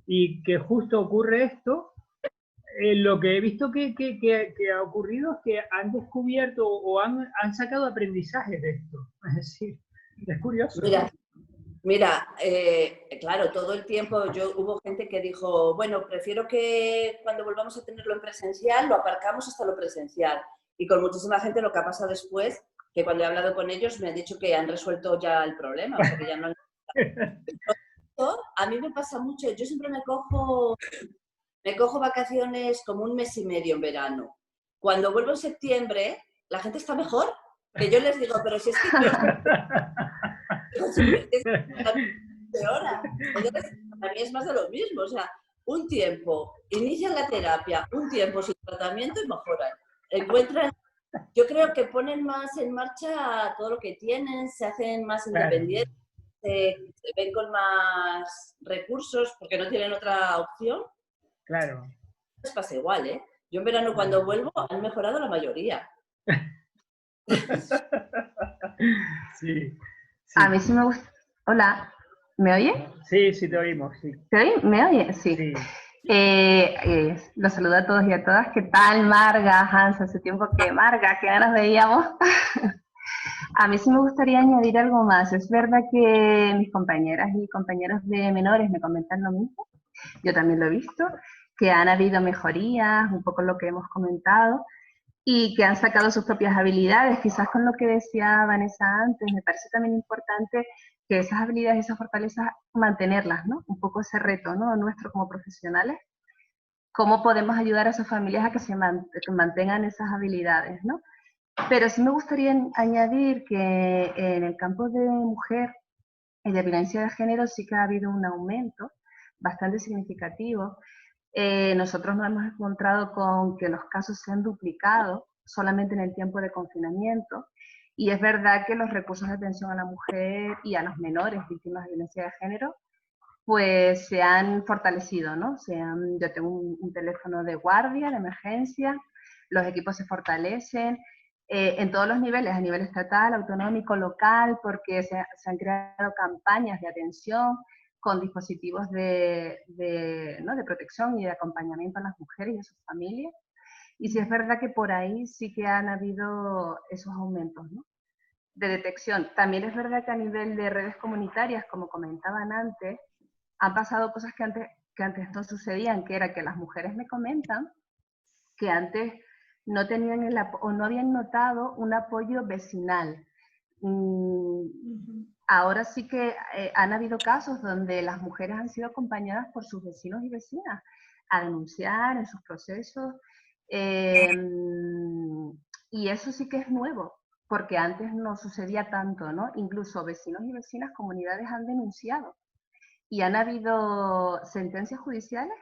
[SPEAKER 2] y que justo ocurre esto, lo que he visto que ha ocurrido es que han descubierto o han sacado aprendizaje de esto. Es decir, es curioso.
[SPEAKER 8] Mira, claro, todo el tiempo hubo gente que dijo, bueno, prefiero que cuando volvamos a tenerlo en presencial, lo aparcamos hasta lo presencial. Y con muchísima gente lo que ha pasado después, que cuando he hablado con ellos me han dicho que han resuelto ya el problema, porque ya no han... A mí me pasa mucho, yo siempre me cojo vacaciones como un mes y medio en verano. Cuando vuelvo en septiembre, la gente está mejor. Que yo les digo, pero si es que peora. Entonces, para mí es más de lo mismo. O sea, un tiempo inician la terapia, un tiempo sin tratamiento y mejoran. Encuentran, yo creo que ponen más en marcha todo lo que tienen, se hacen más independientes, se ven con más recursos porque no tienen otra opción.
[SPEAKER 2] Claro.
[SPEAKER 8] Les pasa igual, ¿eh? Yo en verano cuando vuelvo han mejorado la mayoría.
[SPEAKER 2] Sí.
[SPEAKER 10] A mí sí me gusta. Hola, ¿me oye?
[SPEAKER 2] Sí, sí, te oímos. Sí.
[SPEAKER 10] ¿Te oye? ¿Me oye? Sí. Los saludo a todos y a todas. ¿Qué tal, Marga, Hans? Hace tiempo que Marga, que ya nos veíamos. A mí sí me gustaría añadir algo más. Es verdad que mis compañeras y compañeros de menores me comentan lo mismo. Yo también lo he visto, que han habido mejorías, un poco lo que hemos comentado, y que han sacado sus propias habilidades. Quizás con lo que decía Vanessa antes, me parece también importante que esas habilidades, esas fortalezas, mantenerlas, ¿no? Un poco ese reto, ¿no? Nuestro como profesionales. ¿Cómo podemos ayudar a esas familias a que se mantengan esas habilidades, ¿no? Pero sí me gustaría añadir que en el campo de mujer y de violencia de género sí que ha habido un aumento bastante significativo. Nosotros nos hemos encontrado con que los casos se han duplicado solamente en el tiempo de confinamiento, y es verdad que los recursos de atención a la mujer y a los menores víctimas de violencia de género pues se han fortalecido, ¿no? Yo tengo un teléfono de guardia, de emergencia, los equipos se fortalecen en todos los niveles, a nivel estatal, autonómico, local, porque se han creado campañas de atención con dispositivos de protección y de acompañamiento a las mujeres y a sus familias. Y sí es verdad que por ahí sí que han habido esos aumentos, ¿no? De detección. También es verdad que a nivel de redes comunitarias, como comentaban antes, han pasado cosas que antes no sucedían, que era que las mujeres me comentan que antes no tenían o no habían notado un apoyo vecinal. Ahora sí que han habido casos donde las mujeres han sido acompañadas por sus vecinos y vecinas a denunciar en sus procesos, y eso sí que es nuevo, porque antes no sucedía tanto, ¿no? Incluso vecinos y vecinas, comunidades han denunciado, y han habido sentencias judiciales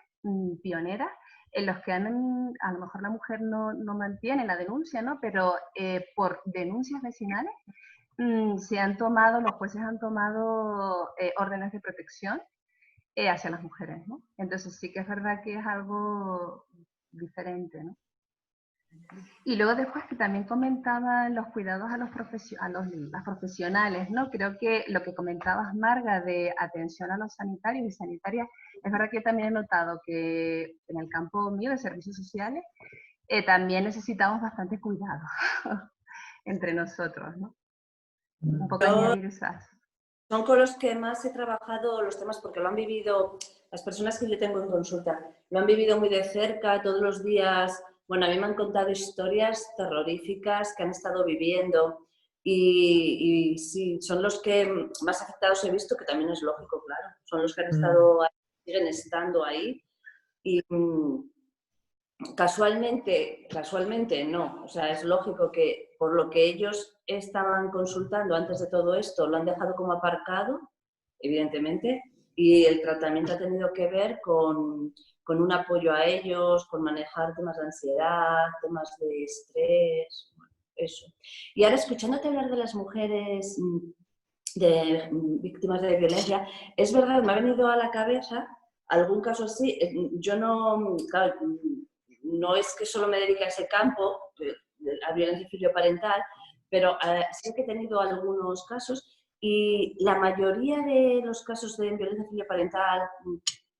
[SPEAKER 10] pioneras en los que a lo mejor la mujer no mantiene la denuncia, ¿no? Pero por denuncias vecinales los jueces han tomado órdenes de protección hacia las mujeres, ¿no? Entonces sí que es verdad que es algo diferente, ¿no? Y luego después que también comentaban los cuidados a las profesionales, ¿no? Creo que lo que comentabas, Marga, de atención a los sanitarios y sanitarias, es verdad que yo también he notado que en el campo mío de servicios sociales también necesitamos bastante cuidado entre nosotros, ¿no? Un poco añadir esas.
[SPEAKER 8] Son con los que más he trabajado los temas porque lo han vivido, las personas que yo tengo en consulta, lo han vivido muy de cerca, todos los días. Bueno, a mí me han contado historias terroríficas que han estado viviendo y sí, son los que más afectados he visto, que también es lógico, claro. Son los que han estado ahí, siguen estando ahí. Y casualmente no. O sea, es lógico que por lo que ellos estaban consultando antes de todo esto, lo han dejado como aparcado, evidentemente, y el tratamiento ha tenido que ver con un apoyo a ellos, con manejar temas de ansiedad, temas de estrés, eso. Y ahora, escuchándote hablar de las mujeres de víctimas de violencia, es verdad, me ha venido a la cabeza algún caso así. Yo no, claro, no es que solo me dedique a ese campo, a violencia filioparental, pero sí que he tenido algunos casos, y la mayoría de los casos de violencia filioparental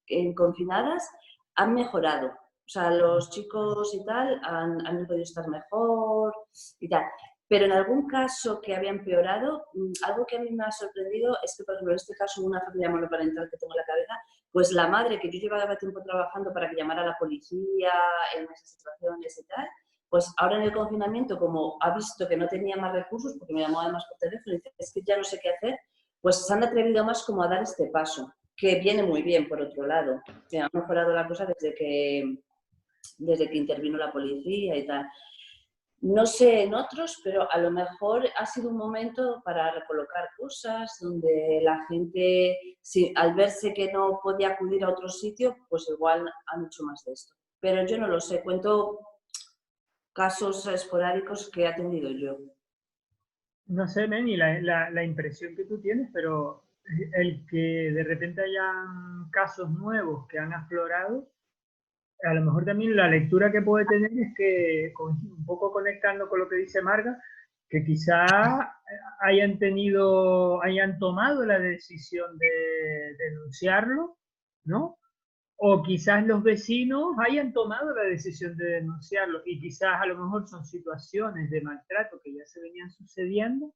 [SPEAKER 8] en confinadas han mejorado. O sea, los chicos y tal han podido estar mejor y tal. Pero en algún caso que había empeorado, algo que a mí me ha sorprendido es que, por ejemplo, en este caso, una familia monoparental que tengo en la cabeza, pues la madre, que yo llevaba tiempo trabajando para que llamara a la policía en esas situaciones y tal, pues ahora en el confinamiento, como ha visto que no tenía más recursos, porque me llamó además por teléfono y dice, es que ya no sé qué hacer, pues se han atrevido más como a dar este paso, que viene muy bien por otro lado, que ha mejorado la cosa desde que intervino la policía y tal. No sé en otros, pero a lo mejor ha sido un momento para recolocar cosas, donde la gente, si, al verse que no podía acudir a otro sitio, pues igual han hecho más de esto. Pero yo no lo sé, cuento casos esporádicos que he atendido yo.
[SPEAKER 2] No sé, Meni, la impresión que tú tienes, pero el que de repente hayan casos nuevos que han aflorado, a lo mejor también la lectura que puede tener es que, un poco conectando con lo que dice Marga, que quizá hayan tomado la decisión de denunciarlo, ¿no? O quizás los vecinos hayan tomado la decisión de denunciarlo y quizás a lo mejor son situaciones de maltrato que ya se venían sucediendo,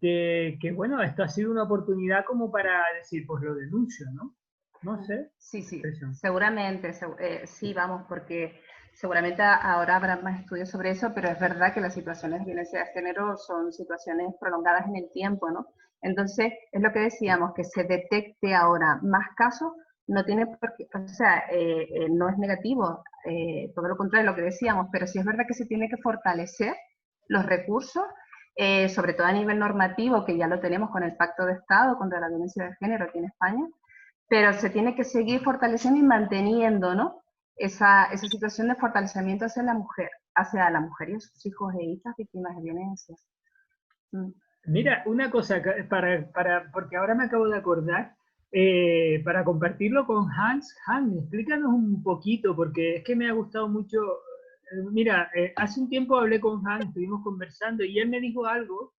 [SPEAKER 2] que bueno, esto ha sido una oportunidad como para decir, pues lo denuncio, ¿no? No sé.
[SPEAKER 10] Sí, seguramente, sí, vamos, porque seguramente ahora habrá más estudios sobre eso, pero es verdad que las situaciones de violencia de género son situaciones prolongadas en el tiempo, ¿no? Entonces, es lo que decíamos, que se detecte ahora más casos, no tiene por qué, o sea, no es negativo, todo lo contrario, lo que decíamos, pero sí es verdad que se tiene que fortalecer los recursos, sobre todo a nivel normativo, que ya lo tenemos con el Pacto de Estado contra la violencia de género aquí en España, pero se tiene que seguir fortaleciendo y manteniendo, ¿no? Esa situación de fortalecimiento hacia la mujer y a sus hijos e hijas víctimas de violencia.
[SPEAKER 2] Mira, una cosa, porque ahora me acabo de acordar, para compartirlo con Hans. Hans, explícanos un poquito, porque es que me ha gustado mucho. Mira, hace un tiempo hablé con Hans, estuvimos conversando, y él me dijo algo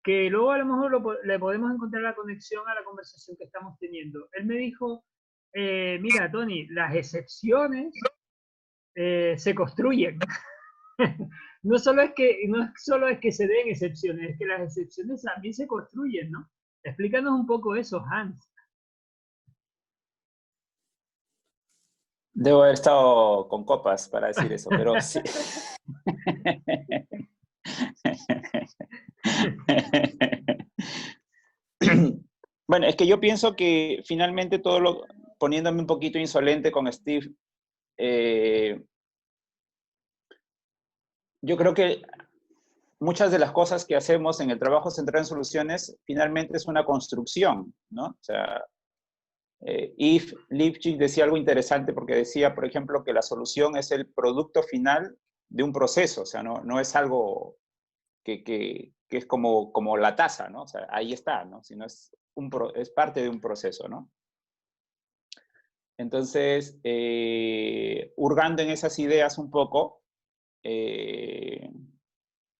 [SPEAKER 2] que luego a lo mejor le podemos encontrar la conexión a la conversación que estamos teniendo. Él me dijo, mira, Tony, las excepciones se construyen. No solo es que se den excepciones, es que las excepciones también se construyen, ¿no? Explícanos un poco eso, Hans.
[SPEAKER 7] Debo haber estado con copas para decir eso, pero sí. Bueno, es que yo pienso que finalmente poniéndome un poquito insolente con Steve, yo creo que muchas de las cosas que hacemos en el trabajo centrado en soluciones finalmente es una construcción, ¿no? O sea, Yves Lipchitz decía algo interesante porque decía, por ejemplo, que la solución es el producto final de un proceso, o sea, no es algo que es como la taza, ¿no? O sea, ahí está, ¿no? Sino es parte de un proceso, ¿no? Entonces, hurgando en esas ideas un poco,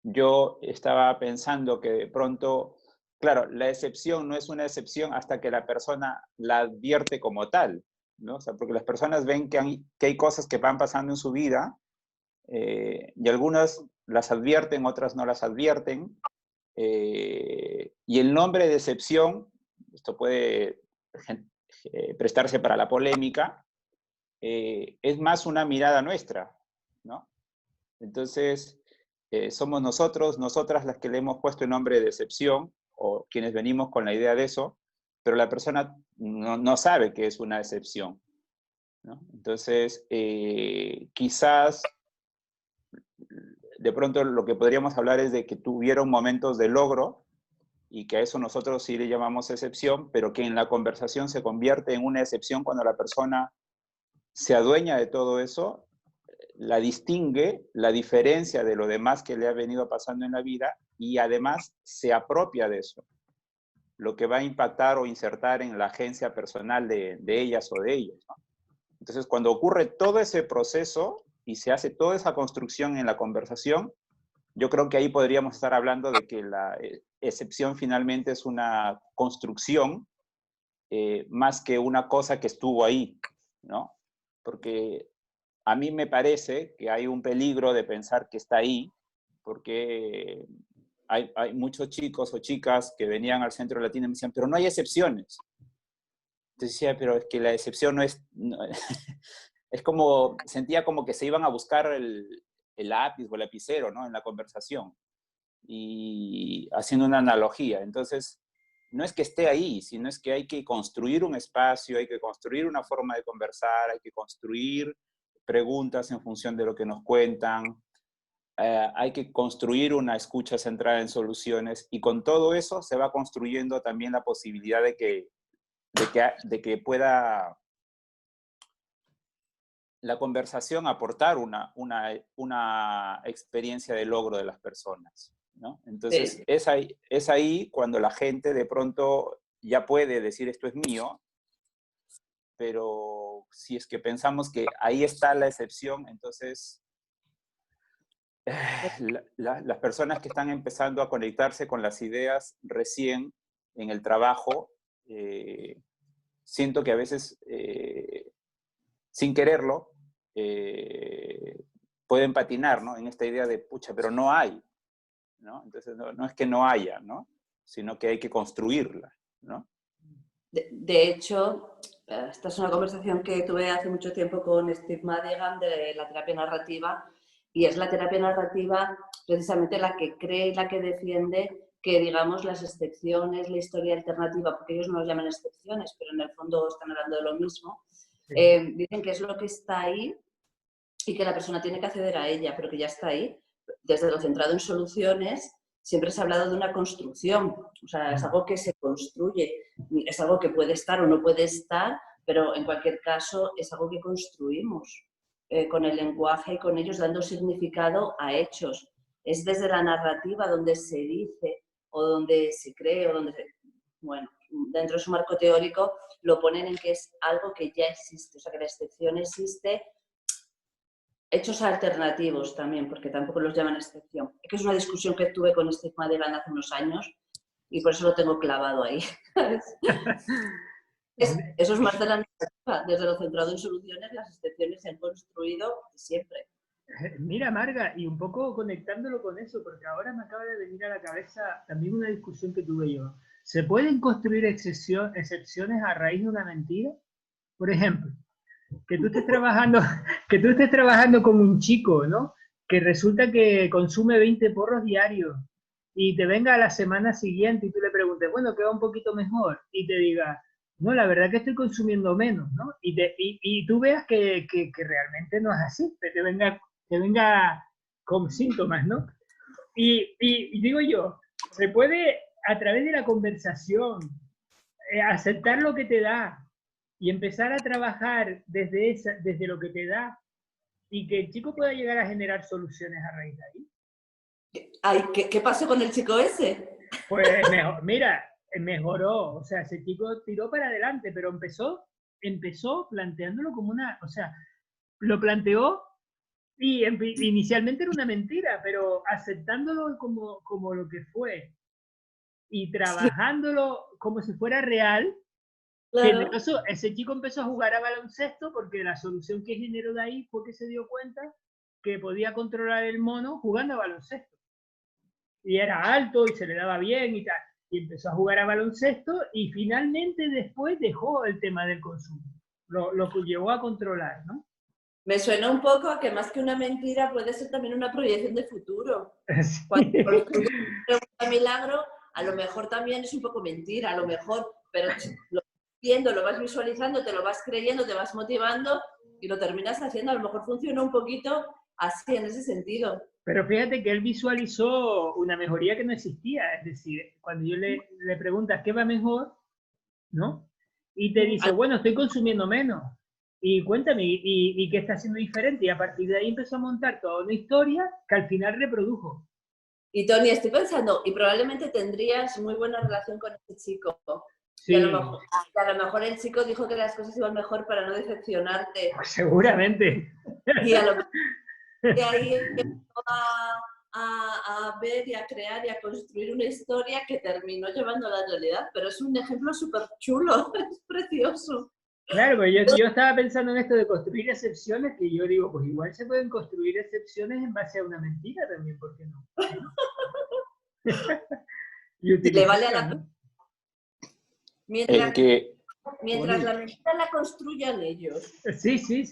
[SPEAKER 7] yo estaba pensando que de pronto, claro, la excepción no es una excepción hasta que la persona la advierte como tal, ¿no? O sea, porque las personas ven que hay cosas que van pasando en su vida y algunas las advierten, otras no las advierten. Y el nombre de excepción, esto puede prestarse para la polémica, es más una mirada nuestra, ¿no? Entonces, somos nosotras las que le hemos puesto el nombre de excepción, o quienes venimos con la idea de eso, pero la persona no sabe que es una excepción. ¿no? Entonces, quizás de pronto lo que podríamos hablar es de que tuvieron momentos de logro y que a eso nosotros sí le llamamos excepción, pero que en la conversación se convierte en una excepción cuando la persona se adueña de todo eso, la distingue, la diferencia de lo demás que le ha venido pasando en la vida y además se apropia de eso, lo que va a impactar o insertar en la agencia personal de ellas o de ellos, ¿no? Entonces, cuando ocurre todo ese proceso y se hace toda esa construcción en la conversación, yo creo que ahí podríamos estar hablando de que la excepción finalmente es una construcción más que una cosa que estuvo ahí, ¿no? Porque a mí me parece que hay un peligro de pensar que está ahí, porque hay muchos chicos o chicas que venían al Centro Latino y me decían, pero no hay excepciones. Entonces decía, pero es que la excepción no es... No, es como, sentía como que se iban a buscar el lápiz o el lapicero, ¿no? En la conversación. Y haciendo una analogía. Entonces, no es que esté ahí, sino es que hay que construir un espacio, hay que construir una forma de conversar, hay que construir preguntas en función de lo que nos cuentan, hay que construir una escucha centrada en soluciones, y con todo eso se va construyendo también la posibilidad de que pueda la conversación aportar una experiencia de logro de las personas, ¿no? Entonces, sí, es ahí cuando la gente de pronto ya puede decir esto es mío, pero si es que pensamos que ahí está la excepción, entonces las personas que están empezando a conectarse con las ideas recién en el trabajo, siento que a veces, sin quererlo, pueden patinar, ¿no? En esta idea de, pucha, pero no hay, ¿no? Entonces, no es que no haya, ¿no? Sino que hay que construirla, ¿no?
[SPEAKER 8] De hecho, esta es una conversación que tuve hace mucho tiempo con Steve Madigan de la terapia narrativa, y es la terapia narrativa precisamente la que cree y la que defiende que, digamos, las excepciones, la historia alternativa, porque ellos no lo llaman excepciones, pero en el fondo están hablando de lo mismo, dicen que es lo que está ahí y que la persona tiene que acceder a ella, pero que ya está ahí. Desde lo centrado en soluciones, siempre se ha hablado de una construcción, o sea, es algo que se construye, es algo que puede estar o no puede estar, pero en cualquier caso es algo que construimos con el lenguaje y con ellos dando significado a hechos. Es desde la narrativa donde se dice o donde se cree o donde bueno, dentro de su marco teórico lo ponen en que es algo que ya existe, o sea que la excepción existe. Hechos alternativos también, porque tampoco los llaman excepción. Es que es una discusión que tuve con Steve Madigan hace unos años y por eso lo tengo clavado ahí. Eso es más de la narrativa. Desde lo centrado en soluciones, las excepciones se han construido siempre.
[SPEAKER 2] Mira, Marga, y un poco conectándolo con eso, porque ahora me acaba de venir a la cabeza también una discusión que tuve yo. ¿Se pueden construir excepciones a raíz de una mentira? Por ejemplo, que tú estés trabajando con un chico, ¿no? Que resulta que consume 20 porros diarios y te venga a la semana siguiente y tú le preguntes, bueno, ¿qué va un poquito mejor? Y te diga, no, la verdad que estoy consumiendo menos, ¿no? Y tú veas que realmente no es así, que te venga con síntomas, ¿no? Y digo yo, se puede a través de la conversación aceptar lo que te da y empezar a trabajar desde lo que te da y que el chico pueda llegar a generar soluciones a raíz de ahí.
[SPEAKER 8] Ay, ¿qué pasó con el chico ese?
[SPEAKER 2] Pues mira, mejoró, o sea, ese chico tiró para adelante, pero empezó planteándolo como o sea, lo planteó y inicialmente era una mentira, pero aceptándolo como lo que fue y trabajándolo como si fuera real. Claro. Ese chico empezó a jugar a baloncesto porque la solución que generó de ahí fue que se dio cuenta que podía controlar el mono jugando a baloncesto. Y era alto y se le daba bien y tal. Y empezó a jugar a baloncesto y finalmente después dejó el tema del consumo. Lo que llevó a controlar, ¿no?
[SPEAKER 8] Me suena un poco a que más que una mentira puede ser también una proyección de futuro. Sí. Cuando un milagro, a lo mejor también es un poco mentira, a lo mejor, pero viendo, lo vas visualizando, te lo vas creyendo, te vas motivando y lo terminas haciendo. A lo mejor funciona un poquito así, en ese sentido.
[SPEAKER 2] Pero fíjate que él visualizó una mejoría que no existía. Es decir, cuando yo le preguntas qué va mejor, ¿no? Y te dice, bueno, estoy consumiendo menos. Y cuéntame, ¿y qué está haciendo diferente? Y a partir de ahí empezó a montar toda una historia que al final reprodujo.
[SPEAKER 8] Y Tony, estoy pensando, y probablemente tendrías muy buena relación con este chico.
[SPEAKER 2] Sí.
[SPEAKER 8] Y a lo mejor el chico dijo que las cosas iban mejor para no decepcionarte.
[SPEAKER 2] Pues seguramente.
[SPEAKER 8] Y a lo mejor de ahí empezó a ver y a crear y a construir una historia que terminó llevando a la realidad. Pero es un ejemplo súper chulo, es precioso.
[SPEAKER 2] Claro, pues yo estaba pensando en esto de construir excepciones, que yo digo, pues igual se pueden construir excepciones en base a una mentira también, ¿por qué no? Y
[SPEAKER 8] le vale a la...
[SPEAKER 2] ¿no?
[SPEAKER 8] Mientras la mentira la construyan ellos.
[SPEAKER 2] Sí. Sí,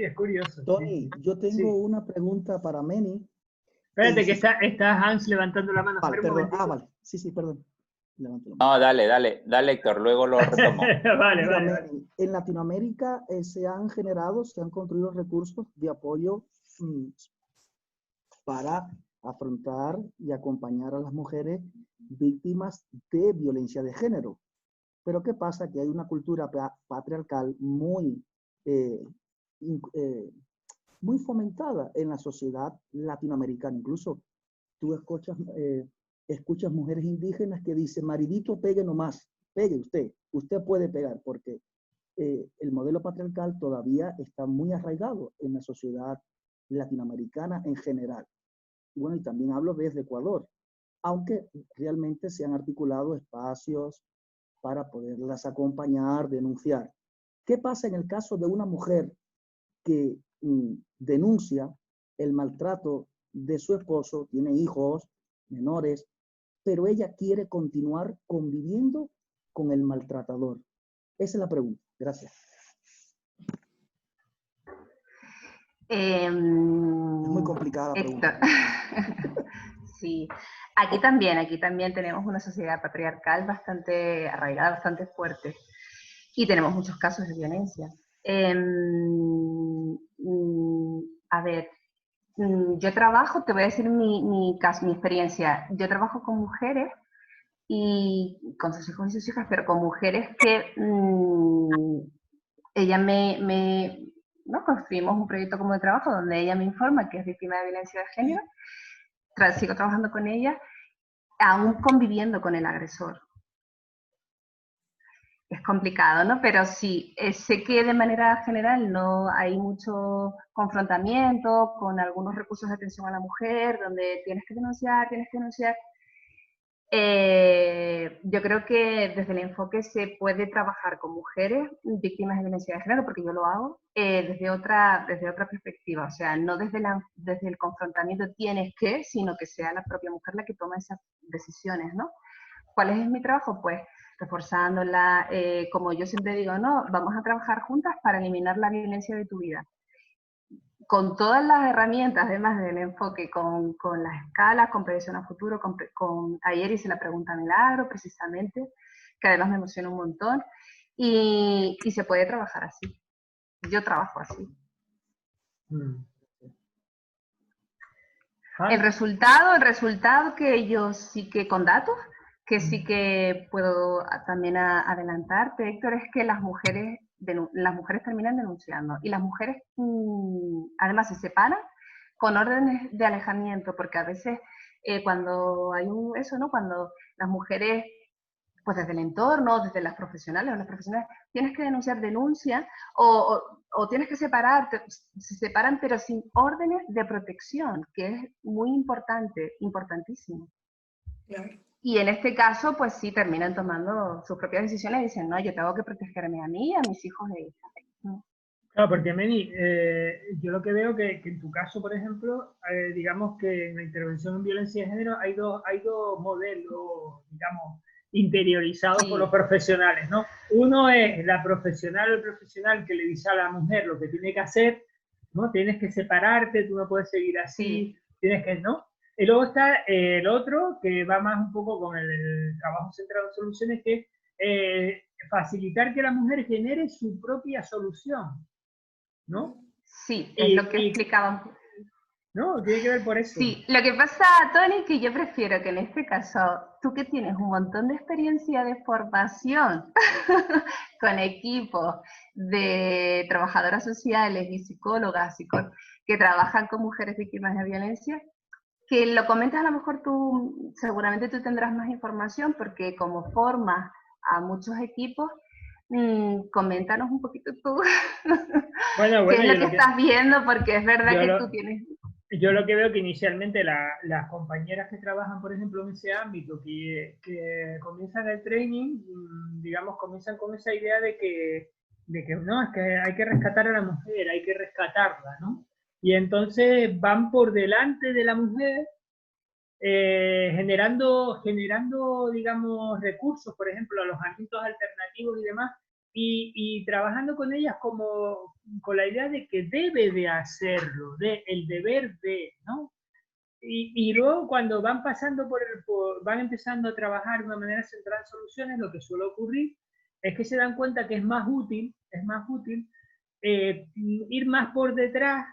[SPEAKER 2] es curioso.
[SPEAKER 1] Tony, yo tengo una pregunta para Meni.
[SPEAKER 2] Espérate, que está Hans levantando la mano.
[SPEAKER 1] Vale, perdón. Vale. Sí, perdón.
[SPEAKER 7] No, dale, Héctor, luego lo retomo.
[SPEAKER 2] vale.
[SPEAKER 1] En Latinoamérica se han construido recursos de apoyo para afrontar y acompañar a las mujeres víctimas de violencia de género. Pero ¿qué pasa? Que hay una cultura patriarcal muy fomentada en la sociedad latinoamericana. Incluso tú escuchas mujeres indígenas que dicen, maridito, pegue nomás, pegue usted puede pegar, porque el modelo patriarcal todavía está muy arraigado en la sociedad latinoamericana en general. Bueno, y también hablo desde Ecuador, aunque realmente se han articulado espacios para poderlas acompañar, denunciar. ¿Qué pasa en el caso de una mujer que denuncia el maltrato de su esposo, tiene hijos menores, pero ella quiere continuar conviviendo con el maltratador? Esa es la pregunta. Gracias.
[SPEAKER 10] Es
[SPEAKER 1] muy complicada la pregunta.
[SPEAKER 10] Sí, aquí también tenemos una sociedad patriarcal bastante arraigada, bastante fuerte, y tenemos muchos casos de violencia. A ver, yo trabajo, te voy a decir mi experiencia. Yo trabajo con mujeres y con sus hijos y sus hijas, pero con mujeres que ella ¿no? Construimos un proyecto como de trabajo donde ella me informa que es víctima de violencia de género, sigo trabajando con ella, aún conviviendo con el agresor. Es complicado, ¿no? Pero sí, sé que de manera general no hay mucho confrontamiento con algunos recursos de atención a la mujer, donde tienes que denunciar. Yo creo que desde el enfoque se puede trabajar con mujeres víctimas de violencia de género, porque yo lo hago, desde otra perspectiva. O sea, no desde el confrontamiento tienes que, sino que sea la propia mujer la que toma esas decisiones, ¿no? ¿Cuál es mi trabajo? Pues reforzándola, como yo siempre digo, no, vamos a trabajar juntas para eliminar la violencia de tu vida. Con todas las herramientas, además del enfoque, con las escalas, con previsión a futuro, ayer hice la pregunta Milagro, precisamente, que además me emociona un montón, y se puede trabajar así. Yo trabajo así. El resultado que yo sí que con datos, que sí que puedo también adelantarte, Héctor, es que las mujeres terminan denunciando, y las mujeres además se separan con órdenes de alejamiento, porque a veces cuando hay cuando las mujeres, pues desde el entorno, desde las profesionales o las profesionales, tienes que denuncia o tienes que separarte, se separan pero sin órdenes de protección, que es muy importante, importantísimo.
[SPEAKER 6] Claro.
[SPEAKER 10] Y en este caso, pues sí, terminan tomando sus propias decisiones y dicen, no, yo tengo que protegerme a mí y a mis hijos e hijas.
[SPEAKER 2] Claro, porque Meni, yo lo que veo que en tu caso, por ejemplo, digamos que en la intervención en violencia de género hay dos modelos, digamos, interiorizados por los profesionales, ¿no? Uno es la profesional o el profesional que le dice a la mujer lo que tiene que hacer, ¿no? Tienes que separarte, tú no puedes seguir así, tienes que, ¿no? Y luego está el otro, que va más un poco con el trabajo centrado en soluciones, que es facilitar que la mujer genere su propia solución, ¿no?
[SPEAKER 10] Sí, es lo que explicaba.
[SPEAKER 2] No, tiene que ver por eso.
[SPEAKER 10] Sí, lo que pasa, Tony, que yo prefiero que en este caso, tú que tienes un montón de experiencia de formación con equipos de trabajadoras sociales y psicólogas que trabajan con mujeres víctimas de violencia, que lo comentas, a lo mejor tú, seguramente tú tendrás más información, porque como formas a muchos equipos, coméntanos un poquito tú
[SPEAKER 2] Bueno,
[SPEAKER 10] qué es lo que estás viendo, porque es verdad que tú tienes...
[SPEAKER 2] Yo lo que veo que inicialmente las compañeras que trabajan, por ejemplo, en ese ámbito, que comienzan el training, digamos, comienzan con esa idea de que no, es que hay que rescatar a la mujer, hay que rescatarla, ¿no? Y entonces van por delante de la mujer, generando, digamos, recursos, por ejemplo, alojamientos alternativos y demás, y trabajando con ellas como con la idea de que debe de hacerlo, el deber de, ¿no? Y luego cuando van pasando van empezando a trabajar de una manera centrada en soluciones, lo que suele ocurrir es que se dan cuenta que es más útil ir más por detrás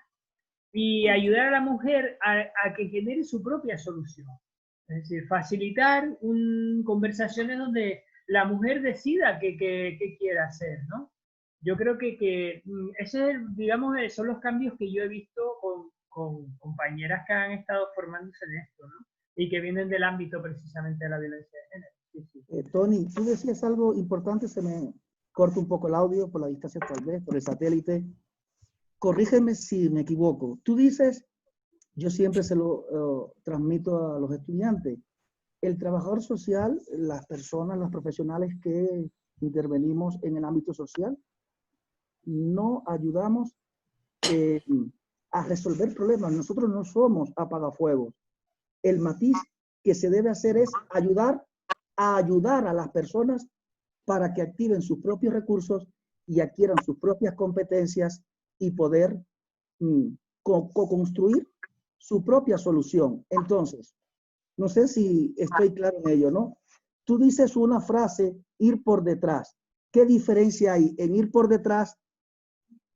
[SPEAKER 2] y ayudar a la mujer a que genere su propia solución. Es decir, facilitar conversaciones donde la mujer decida qué quiere hacer, ¿no? Yo creo que ese, digamos, son los cambios que yo he visto con compañeras que han estado formándose en esto, ¿no? Y que vienen del ámbito precisamente de la violencia de género. Sí, sí.
[SPEAKER 1] Tony, tú decías algo importante, se me corta un poco el audio por la distancia tal vez, por el satélite. Corrígeme si me equivoco. Tú dices, yo siempre se lo transmito a los estudiantes, el trabajador social, las personas, los profesionales que intervenimos en el ámbito social, no ayudamos a resolver problemas. Nosotros no somos apagafuegos. El matiz que se debe hacer es ayudar a las personas para que activen sus propios recursos y adquieran sus propias competencias y poder co-construir su propia solución. Entonces, no sé si estoy claro en ello, ¿no? Tú dices una frase, ir por detrás. ¿Qué diferencia hay en ir por detrás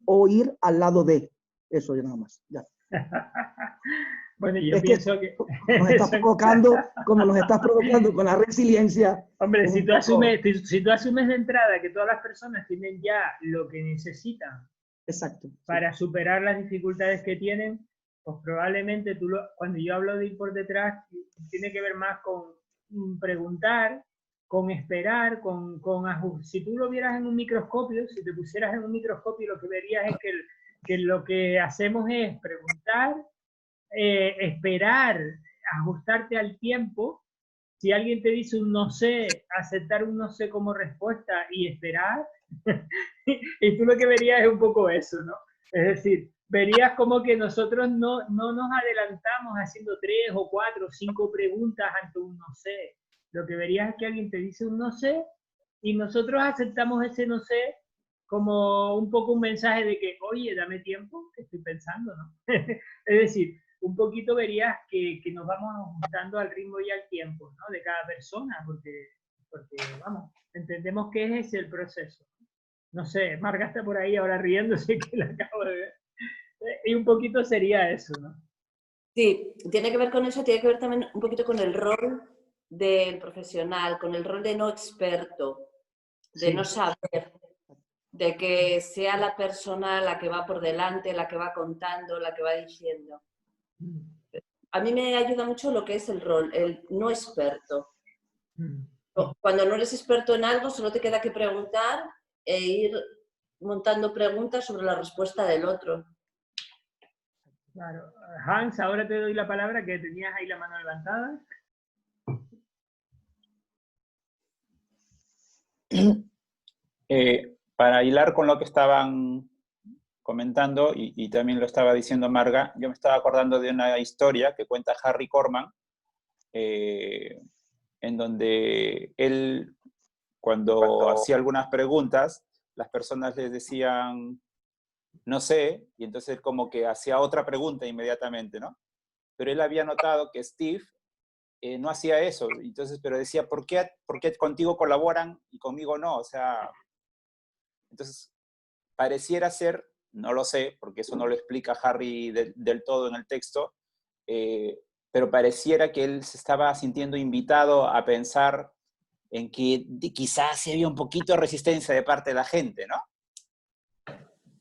[SPEAKER 1] o ir al lado de? Eso ya nada más. Ya.
[SPEAKER 2] Bueno, yo pienso que...
[SPEAKER 1] Nos estás provocando, como nos estás provocando con la resiliencia.
[SPEAKER 2] Hombre, si tú asumes de entrada que todas las personas tienen ya lo que necesitan,
[SPEAKER 1] exacto,
[SPEAKER 2] para superar las dificultades que tienen, pues probablemente cuando yo hablo de ir por detrás, tiene que ver más con preguntar, con esperar, si tú lo vieras en un microscopio, si te pusieras en un microscopio, lo que verías es que lo que hacemos es preguntar, esperar, ajustarte al tiempo. Si alguien te dice un no sé, aceptar un no sé como respuesta y esperar, y tú lo que verías es un poco eso, ¿no? Es decir, verías como que nosotros no nos adelantamos haciendo 3 o 4 o 5 preguntas ante un no sé. Lo que verías es que alguien te dice un no sé y nosotros aceptamos ese no sé como un poco un mensaje de que, oye, dame tiempo, que estoy pensando, ¿no? Es decir, un poquito verías que nos vamos ajustando al ritmo y al tiempo, ¿no? De cada persona, porque vamos, entendemos que es ese el proceso. No sé, Marga está por ahí ahora riéndose, que la acabo de ver. Y un poquito sería eso, ¿no?
[SPEAKER 8] Sí, tiene que ver con eso, tiene que ver también un poquito con el rol del profesional, con el rol de no experto, de no saber, de que sea la persona la que va por delante, la que va contando, la que va diciendo. A mí me ayuda mucho lo que es el rol, el no experto. Cuando no eres experto en algo, solo te queda que preguntar e ir montando preguntas sobre la respuesta del otro.
[SPEAKER 2] Claro. Hans, ahora te doy la palabra, que tenías ahí la mano levantada.
[SPEAKER 7] Para hilar con lo que estaban comentando, y también lo estaba diciendo Marga, yo me estaba acordando de una historia que cuenta Harry Corman, en donde él, cuando hacía algunas preguntas, las personas les decían, no sé, y entonces él como que hacía otra pregunta inmediatamente, ¿no? pero él había notado que Steve no hacía eso. Entonces, pero decía, ¿por qué contigo colaboran y conmigo no? O sea, entonces, pareciera ser, no lo sé, porque eso no lo explica Harry del todo en el texto, pero pareciera que él se estaba sintiendo invitado a pensar en que quizás sí había un poquito de resistencia de parte de la gente, ¿no?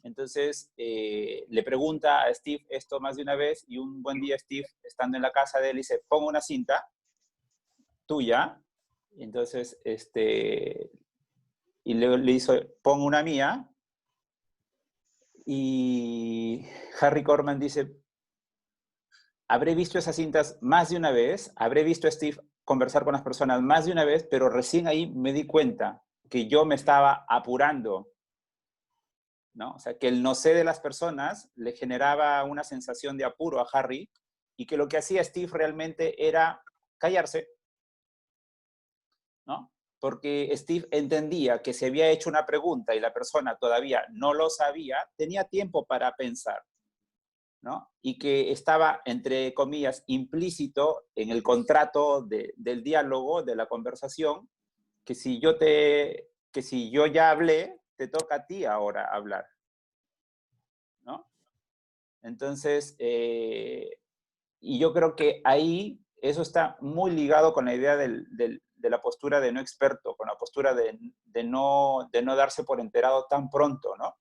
[SPEAKER 7] Entonces, le pregunta a Steve esto más de una vez, y un buen día Steve, estando en la casa de él, dice, pon una cinta tuya. Entonces, y le hizo, pon una mía. Y Harry Corman dice, habré visto esas cintas más de una vez, habré visto a Steve conversar con las personas más de una vez, pero recién ahí me di cuenta que yo me estaba apurando, ¿no? O sea, que el no sé de las personas le generaba una sensación de apuro a Harry, y que lo que hacía Steve realmente era callarse, ¿no? Porque Steve entendía que si había hecho una pregunta y la persona todavía no lo sabía, tenía tiempo para pensar, ¿no? Y que estaba, entre comillas, implícito en el contrato del diálogo, de la conversación, que si yo ya hablé, te toca a ti ahora hablar, ¿no? Entonces, y yo creo que ahí eso está muy ligado con la idea de la postura de no experto, con la postura de no darse por enterado tan pronto, ¿no?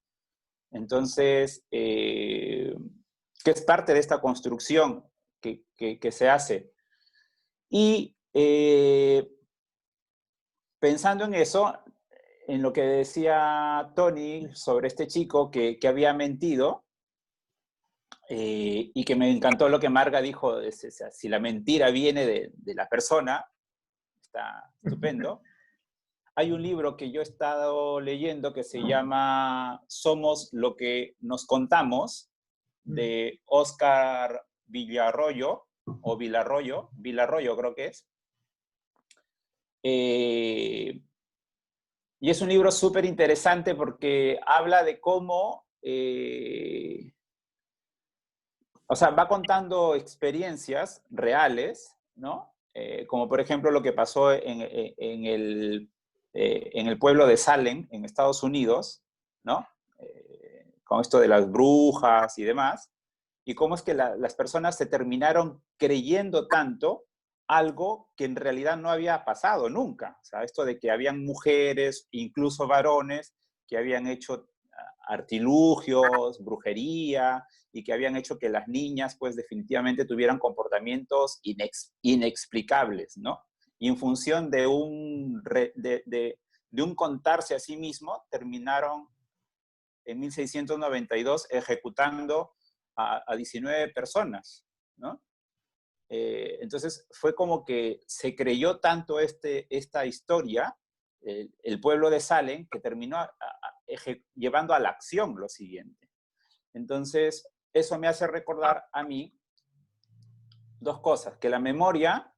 [SPEAKER 7] Entonces, que es parte de esta construcción que se hace. Y pensando en eso, en lo que decía Tony sobre este chico que había mentido, y que me encantó lo que Marga dijo, si la mentira viene de la persona, está estupendo. Hay un libro que yo he estado leyendo que se llama Somos lo que nos contamos, de Oscar Villarroyo, o Villarroyo creo que es. Y es un libro súper interesante porque habla de cómo, o sea, va contando experiencias reales, ¿no? Como por ejemplo lo que pasó en el pueblo de Salem, en Estados Unidos, ¿no? Con esto de las brujas y demás, y cómo es que las personas se terminaron creyendo tanto algo que en realidad no había pasado nunca. O sea, esto de que habían mujeres, incluso varones, que habían hecho artilugios, brujería, y que habían hecho que las niñas, pues, definitivamente tuvieran comportamientos inexplicables, ¿no? Y en función de un contarse a sí mismo, terminaron en 1692 ejecutando a 19 personas, ¿no? Entonces fue como que se creyó tanto esta historia, el pueblo de Salem, que terminó llevando a la acción lo siguiente. Entonces, eso me hace recordar a mí dos cosas, que la memoria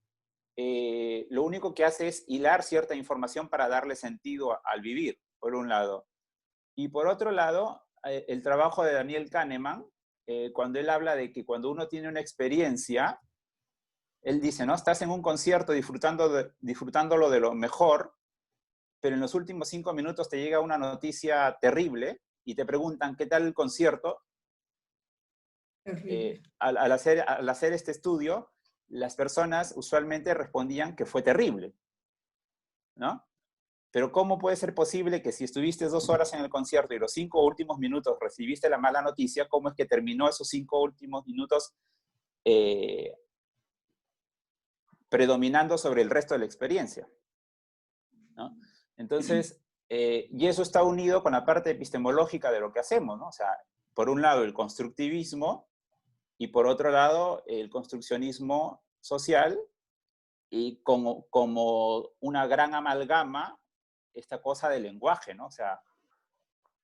[SPEAKER 7] lo único que hace es hilar cierta información para darle sentido al vivir, por un lado. Y por otro lado, el trabajo de Daniel Kahneman, cuando él habla de que cuando uno tiene una experiencia, él dice, ¿no? Estás en un concierto disfrutándolo de lo mejor, pero en los últimos 5 minutos te llega una noticia terrible y te preguntan, ¿qué tal el concierto? Al hacer este estudio, las personas usualmente respondían que fue terrible, ¿no? Pero ¿cómo puede ser posible que si estuviste 2 horas en el concierto y los 5 últimos minutos recibiste la mala noticia, cómo es que terminó esos 5 últimos minutos predominando sobre el resto de la experiencia, ¿no? Entonces, y eso está unido con la parte epistemológica de lo que hacemos, ¿no? O sea, por un lado el constructivismo y por otro lado el construccionismo social, y como una gran amalgama esta cosa del lenguaje, ¿no? O sea,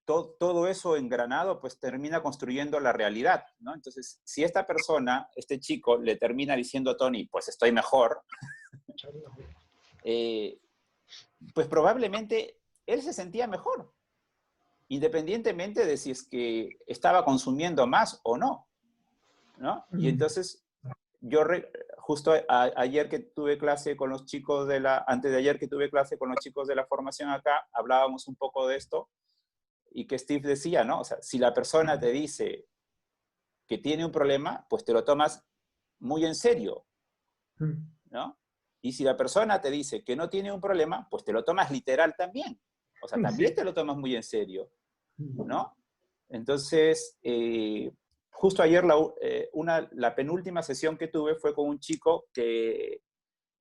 [SPEAKER 7] todo eso engranado pues termina construyendo la realidad, ¿no? Entonces, si esta persona, este chico, le termina diciendo a Tony, pues estoy mejor, pues probablemente él se sentía mejor, independientemente de si es que estaba consumiendo más o no, ¿no? Y entonces justo ayer que tuve clase con los chicos antes de ayer que tuve clase con los chicos de la formación acá, hablábamos un poco de esto, y que Steve decía, ¿no? O sea, si la persona te dice que tiene un problema, pues te lo tomas muy en serio, ¿no? Y si la persona te dice que no tiene un problema, pues te lo tomas literal también. O sea, también te lo tomas muy en serio, ¿no? Entonces, justo ayer la penúltima sesión que tuve fue con un chico que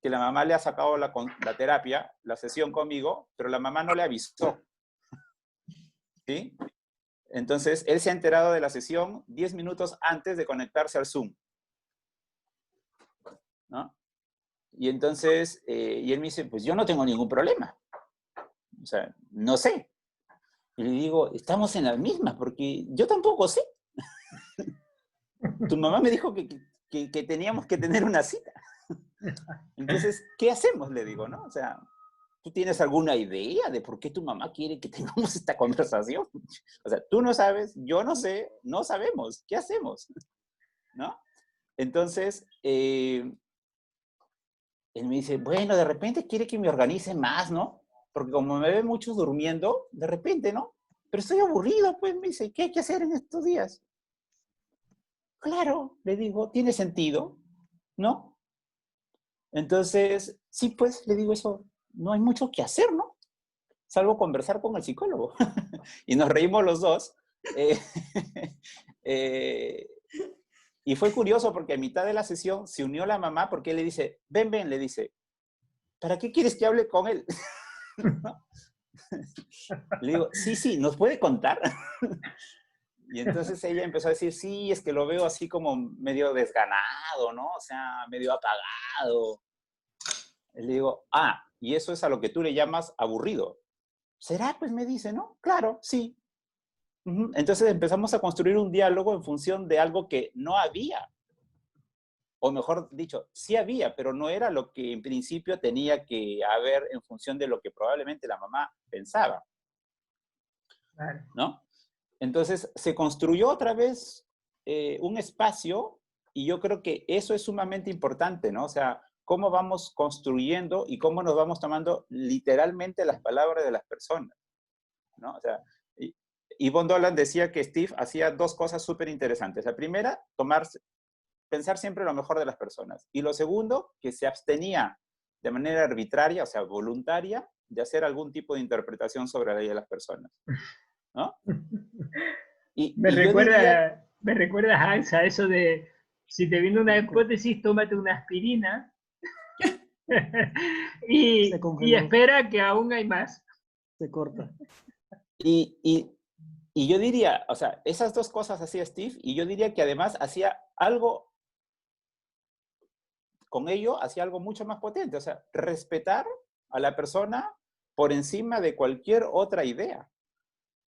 [SPEAKER 7] la mamá le ha sacado la terapia, la sesión conmigo, pero la mamá no le avisó. ¿Sí? Entonces, él se ha enterado de la sesión 10 minutos antes de conectarse al Zoom, ¿no? Y entonces, y él me dice, pues yo no tengo ningún problema. O sea, no sé. Y le digo, estamos en las mismas, porque yo tampoco sé. Tu mamá me dijo que teníamos que tener una cita. Entonces, ¿qué hacemos? Le digo, ¿no? O sea, ¿tú tienes alguna idea de por qué tu mamá quiere que tengamos esta conversación? O sea, tú no sabes, yo no sé, no sabemos. ¿Qué hacemos? ¿No? Entonces, él me dice, bueno, de repente quiere que me organice más, ¿no? Porque como me ve mucho durmiendo, de repente, ¿no? Pero estoy aburrido, pues, me dice, ¿qué hay que hacer en estos días? Claro, le digo, tiene sentido, ¿no? Entonces, sí, pues, le digo eso, no hay mucho que hacer, ¿no? Salvo conversar con el psicólogo. Y nos reímos los dos. Y fue curioso porque a mitad de la sesión se unió la mamá porque él le dice, ven, le dice, ¿para qué quieres que hable con él? ¿No? Le digo, sí, ¿nos puede contar? Y entonces ella empezó a decir, sí, es que lo veo así como medio desganado, ¿no? O sea, medio apagado. Le digo, y eso es a lo que tú le llamas aburrido. ¿Será? Pues me dice, ¿no? Claro, sí. Entonces empezamos a construir un diálogo en función de algo que no había. O mejor dicho, sí había, pero no era lo que en principio tenía que haber en función de lo que probablemente la mamá pensaba. ¿No? Entonces se construyó otra vez un espacio y yo creo que eso es sumamente importante, ¿no? O sea, cómo vamos construyendo y cómo nos vamos tomando literalmente las palabras de las personas, ¿no? O sea, Yvonne Dolan decía que Steve hacía dos cosas súper interesantes. La primera, pensar siempre lo mejor de las personas. Y lo segundo, que se abstenía de manera arbitraria, o sea, voluntaria, de hacer algún tipo de interpretación sobre la vida de las personas, ¿no?
[SPEAKER 2] Me recuerda, Hans, a eso de, si te viene una hipótesis, tómate una aspirina y espera que aún hay más.
[SPEAKER 1] Se corta.
[SPEAKER 7] Y yo diría, o sea, esas dos cosas hacía Steve, y yo diría que además hacía algo, con ello hacía algo mucho más potente, o sea, respetar a la persona por encima de cualquier otra idea,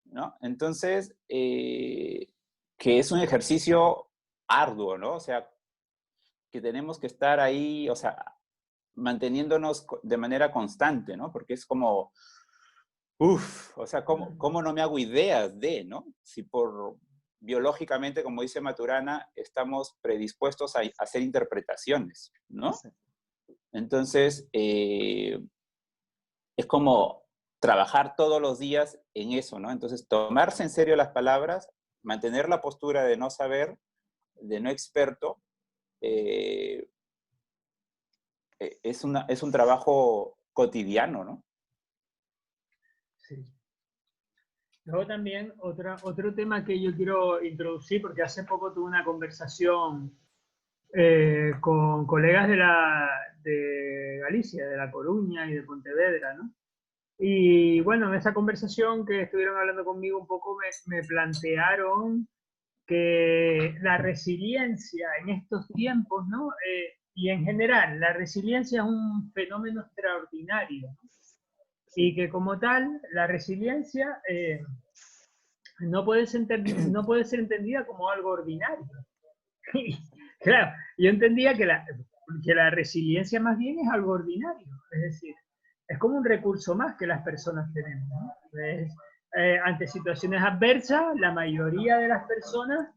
[SPEAKER 7] ¿no? Entonces, que es un ejercicio arduo, ¿no? O sea, que tenemos que estar ahí, o sea, manteniéndonos de manera constante, ¿no? Porque es como, o sea, ¿cómo no me hago ideas de, ¿no? Si por biológicamente, como dice Maturana, estamos predispuestos a hacer interpretaciones, ¿no? Sí. Entonces, es como trabajar todos los días en eso, ¿no? Entonces, tomarse en serio las palabras, mantener la postura de no saber, de no experto, es un trabajo cotidiano, ¿no?
[SPEAKER 2] Sí. Luego también otro tema que yo quiero introducir, porque hace poco tuve una conversación con colegas de Galicia, de La Coruña y de Pontevedra, ¿no? Y bueno, en esa conversación que estuvieron hablando conmigo un poco me plantearon que la resiliencia en estos tiempos, ¿no? Y en general, la resiliencia es un fenómeno extraordinario, ¿no? Y que como tal, la resiliencia no puede ser entendida como algo ordinario. Claro, yo entendía que la resiliencia más bien es algo ordinario, es decir, es como un recurso más que las personas tenemos, ¿no? Ante situaciones adversas, la mayoría de las personas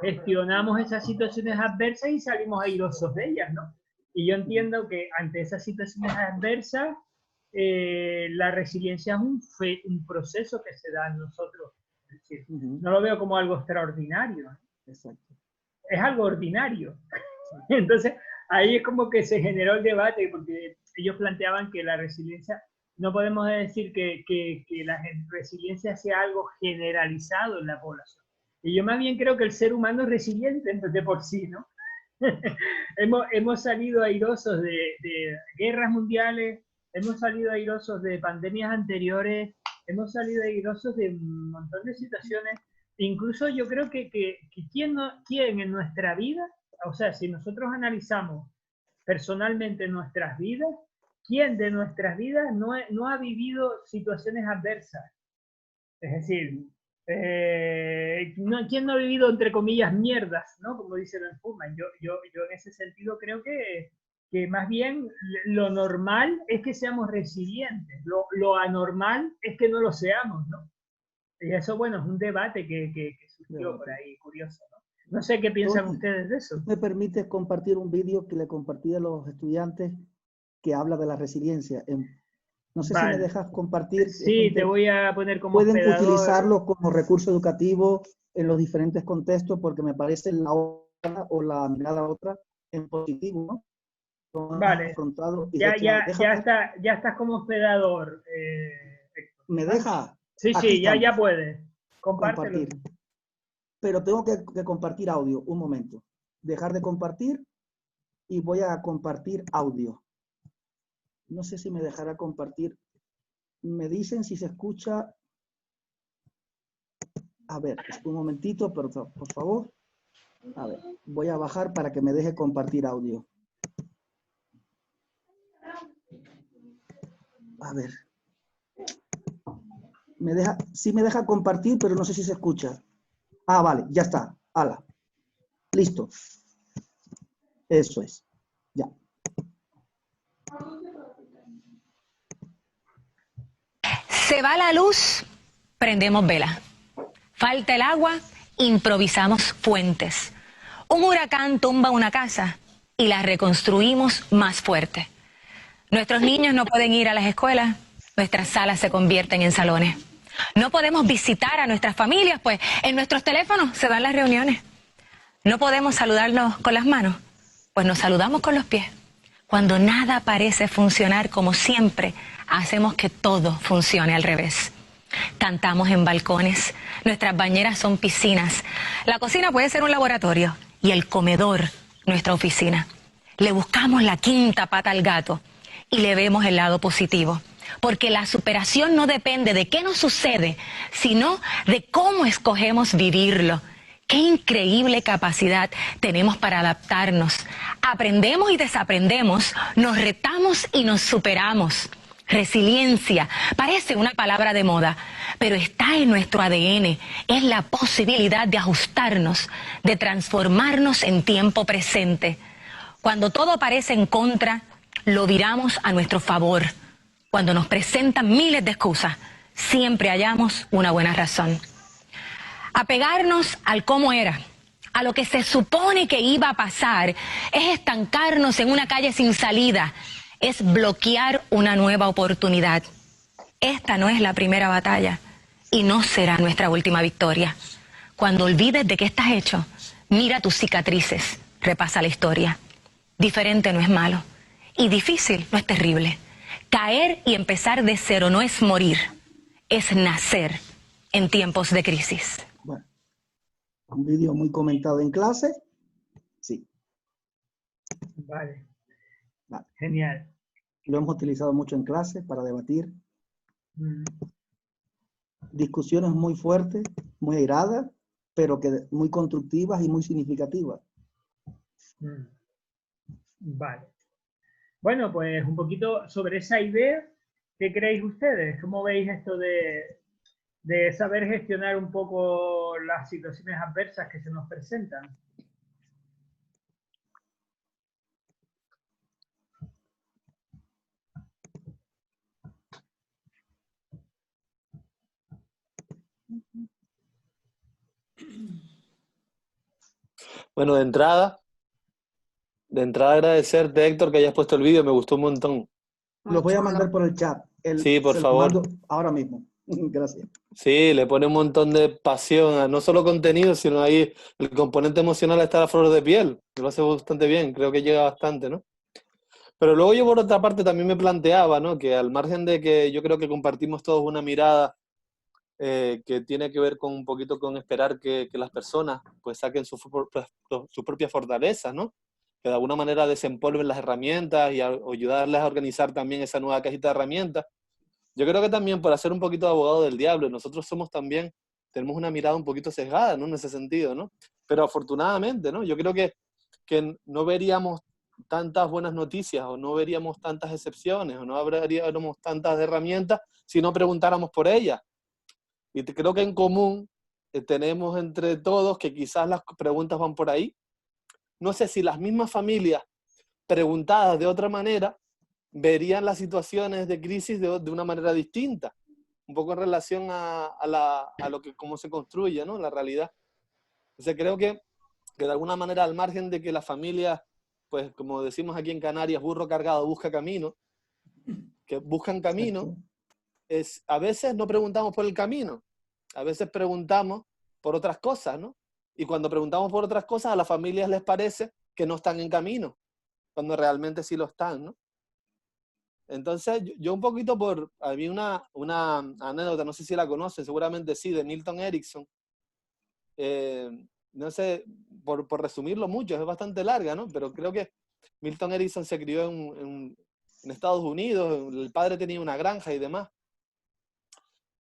[SPEAKER 2] gestionamos esas situaciones adversas y salimos airosos de ellas, ¿no? Y yo entiendo que ante esas situaciones adversas, la resiliencia es un proceso que se da en nosotros. Es decir, no lo veo como algo extraordinario.
[SPEAKER 1] Exacto.
[SPEAKER 2] Es algo ordinario. Entonces, ahí es como que se generó el debate, porque ellos planteaban que la resiliencia, no podemos decir que la resiliencia sea algo generalizado en la población. Y yo más bien creo que el ser humano es resiliente de por sí, ¿no? hemos salido airosos de guerras mundiales, hemos salido airosos de pandemias anteriores, hemos salido airosos de un montón de situaciones. Incluso yo creo que quién en nuestra vida, o sea, si nosotros analizamos personalmente nuestras vidas, ¿quién de nuestras vidas no ha vivido situaciones adversas? Es decir, ¿quién no ha vivido, entre comillas, mierdas, ¿no? Como dice Ben Fuhrman. Yo en ese sentido creo que más bien lo normal es que seamos resilientes, lo anormal es que no lo seamos, ¿no? Y eso, bueno, es un debate que surgió por ahí, curioso, ¿no? No sé qué piensan ustedes de eso.
[SPEAKER 1] ¿Me permites compartir un vídeo que le compartí a los estudiantes que habla de la resiliencia? No sé si me dejas compartir.
[SPEAKER 2] Sí, te voy a poner como
[SPEAKER 1] pueden
[SPEAKER 2] hospedador.
[SPEAKER 1] Utilizarlo como recurso educativo en los diferentes contextos porque me parece la otra o la mirada otra en positivo, ¿no?
[SPEAKER 2] Vale, ya estás como hospedador.
[SPEAKER 1] ¿Me deja?
[SPEAKER 2] Sí, ya puedes. Compártelo.
[SPEAKER 1] Compartir. Pero tengo que compartir audio. Un momento. Dejar de compartir y voy a compartir audio. No sé si me dejará compartir. Me dicen si se escucha. A ver, un momentito, por favor. A ver, voy a bajar para que me deje compartir audio. A ver. Sí me deja compartir, pero no sé si se escucha. Ah, vale, ya está. Hala. Listo. Eso es. Ya.
[SPEAKER 11] Se va la luz, prendemos vela. Falta el agua, improvisamos puentes. Un huracán tumba una casa y la reconstruimos más fuerte. Nuestros niños no pueden ir a las escuelas, nuestras salas se convierten en salones. No podemos visitar a nuestras familias, pues en nuestros teléfonos se dan las reuniones. No podemos saludarnos con las manos, pues nos saludamos con los pies. Cuando nada parece funcionar como siempre, hacemos que todo funcione al revés. Cantamos en balcones, nuestras bañeras son piscinas, la cocina puede ser un laboratorio y el comedor nuestra oficina. Le buscamos la quinta pata al gato y le vemos el lado positivo, porque la superación no depende de qué nos sucede, sino de cómo escogemos vivirlo. ¡Qué increíble capacidad tenemos para adaptarnos! Aprendemos y desaprendemos, nos retamos y nos superamos. Resiliencia parece una palabra de moda, pero está en nuestro ADN. Es la posibilidad de ajustarnos, de transformarnos en tiempo presente. Cuando todo parece en contra, lo viramos a nuestro favor. Cuando nos presentan miles de excusas, siempre hallamos una buena razón. Apegarnos al cómo era, a lo que se supone que iba a pasar, es estancarnos en una calle sin salida, es bloquear una nueva oportunidad. Esta no es la primera batalla y no será nuestra última victoria. Cuando olvides de qué estás hecho, mira tus cicatrices, repasa la historia. Diferente no es malo y difícil no es terrible. Caer y empezar de cero no es morir, es nacer en tiempos de crisis.
[SPEAKER 1] Bueno, un vídeo muy comentado en clase. Sí.
[SPEAKER 2] Vale. Genial.
[SPEAKER 1] Lo hemos utilizado mucho en clase para debatir. Discusiones muy fuertes, muy airadas, pero muy constructivas y muy significativas.
[SPEAKER 2] Vale. Bueno, pues un poquito sobre esa idea, ¿qué creéis ustedes? ¿Cómo veis esto de saber gestionar un poco las situaciones adversas que se nos presentan?
[SPEAKER 5] Bueno, de entrada agradecerte, Héctor, que hayas puesto el vídeo, me gustó un montón.
[SPEAKER 1] Lo voy a mandar por el chat.
[SPEAKER 5] Sí, por
[SPEAKER 1] se
[SPEAKER 5] favor.
[SPEAKER 1] lo mando ahora mismo. Gracias.
[SPEAKER 5] Sí, le pone un montón de pasión a no solo contenido, sino ahí el componente emocional está a flor de piel. Lo hace bastante bien, creo que llega bastante, ¿no? Pero luego yo por otra parte también me planteaba, ¿no? Que al margen de que yo creo que compartimos todos una mirada que tiene que ver con un poquito con esperar que las personas pues saquen sus propias fortalezas, ¿no? Que de alguna manera desempolven las herramientas y ayudarles a organizar también esa nueva cajita de herramientas. Yo creo que también por hacer un poquito de abogado del diablo, nosotros tenemos una mirada un poquito sesgada, ¿no? En ese sentido, ¿no? Pero afortunadamente, ¿no? Yo creo que no veríamos tantas buenas noticias o no veríamos tantas excepciones o no veríamos tantas herramientas si no preguntáramos por ellas. Y creo que en común tenemos entre todos que quizás las preguntas van por ahí. No sé si las mismas familias preguntadas de otra manera verían las situaciones de crisis de una manera distinta, un poco en relación a lo que cómo se construye, ¿no? La realidad. O sea, creo que de alguna manera, al margen de que la familia, pues como decimos aquí en Canarias, burro cargado busca camino, que buscan camino, a veces no preguntamos por el camino, a veces preguntamos por otras cosas, ¿no? Y cuando preguntamos por otras cosas, a las familias les parece que no están en camino, cuando realmente sí lo están, ¿no? Entonces, yo un poquito había una anécdota, no sé si la conocen, seguramente sí, de Milton Erickson. No sé, por resumirlo mucho, es bastante larga, ¿no? Pero creo que Milton Erickson se crió en Estados Unidos, el padre tenía una granja y demás.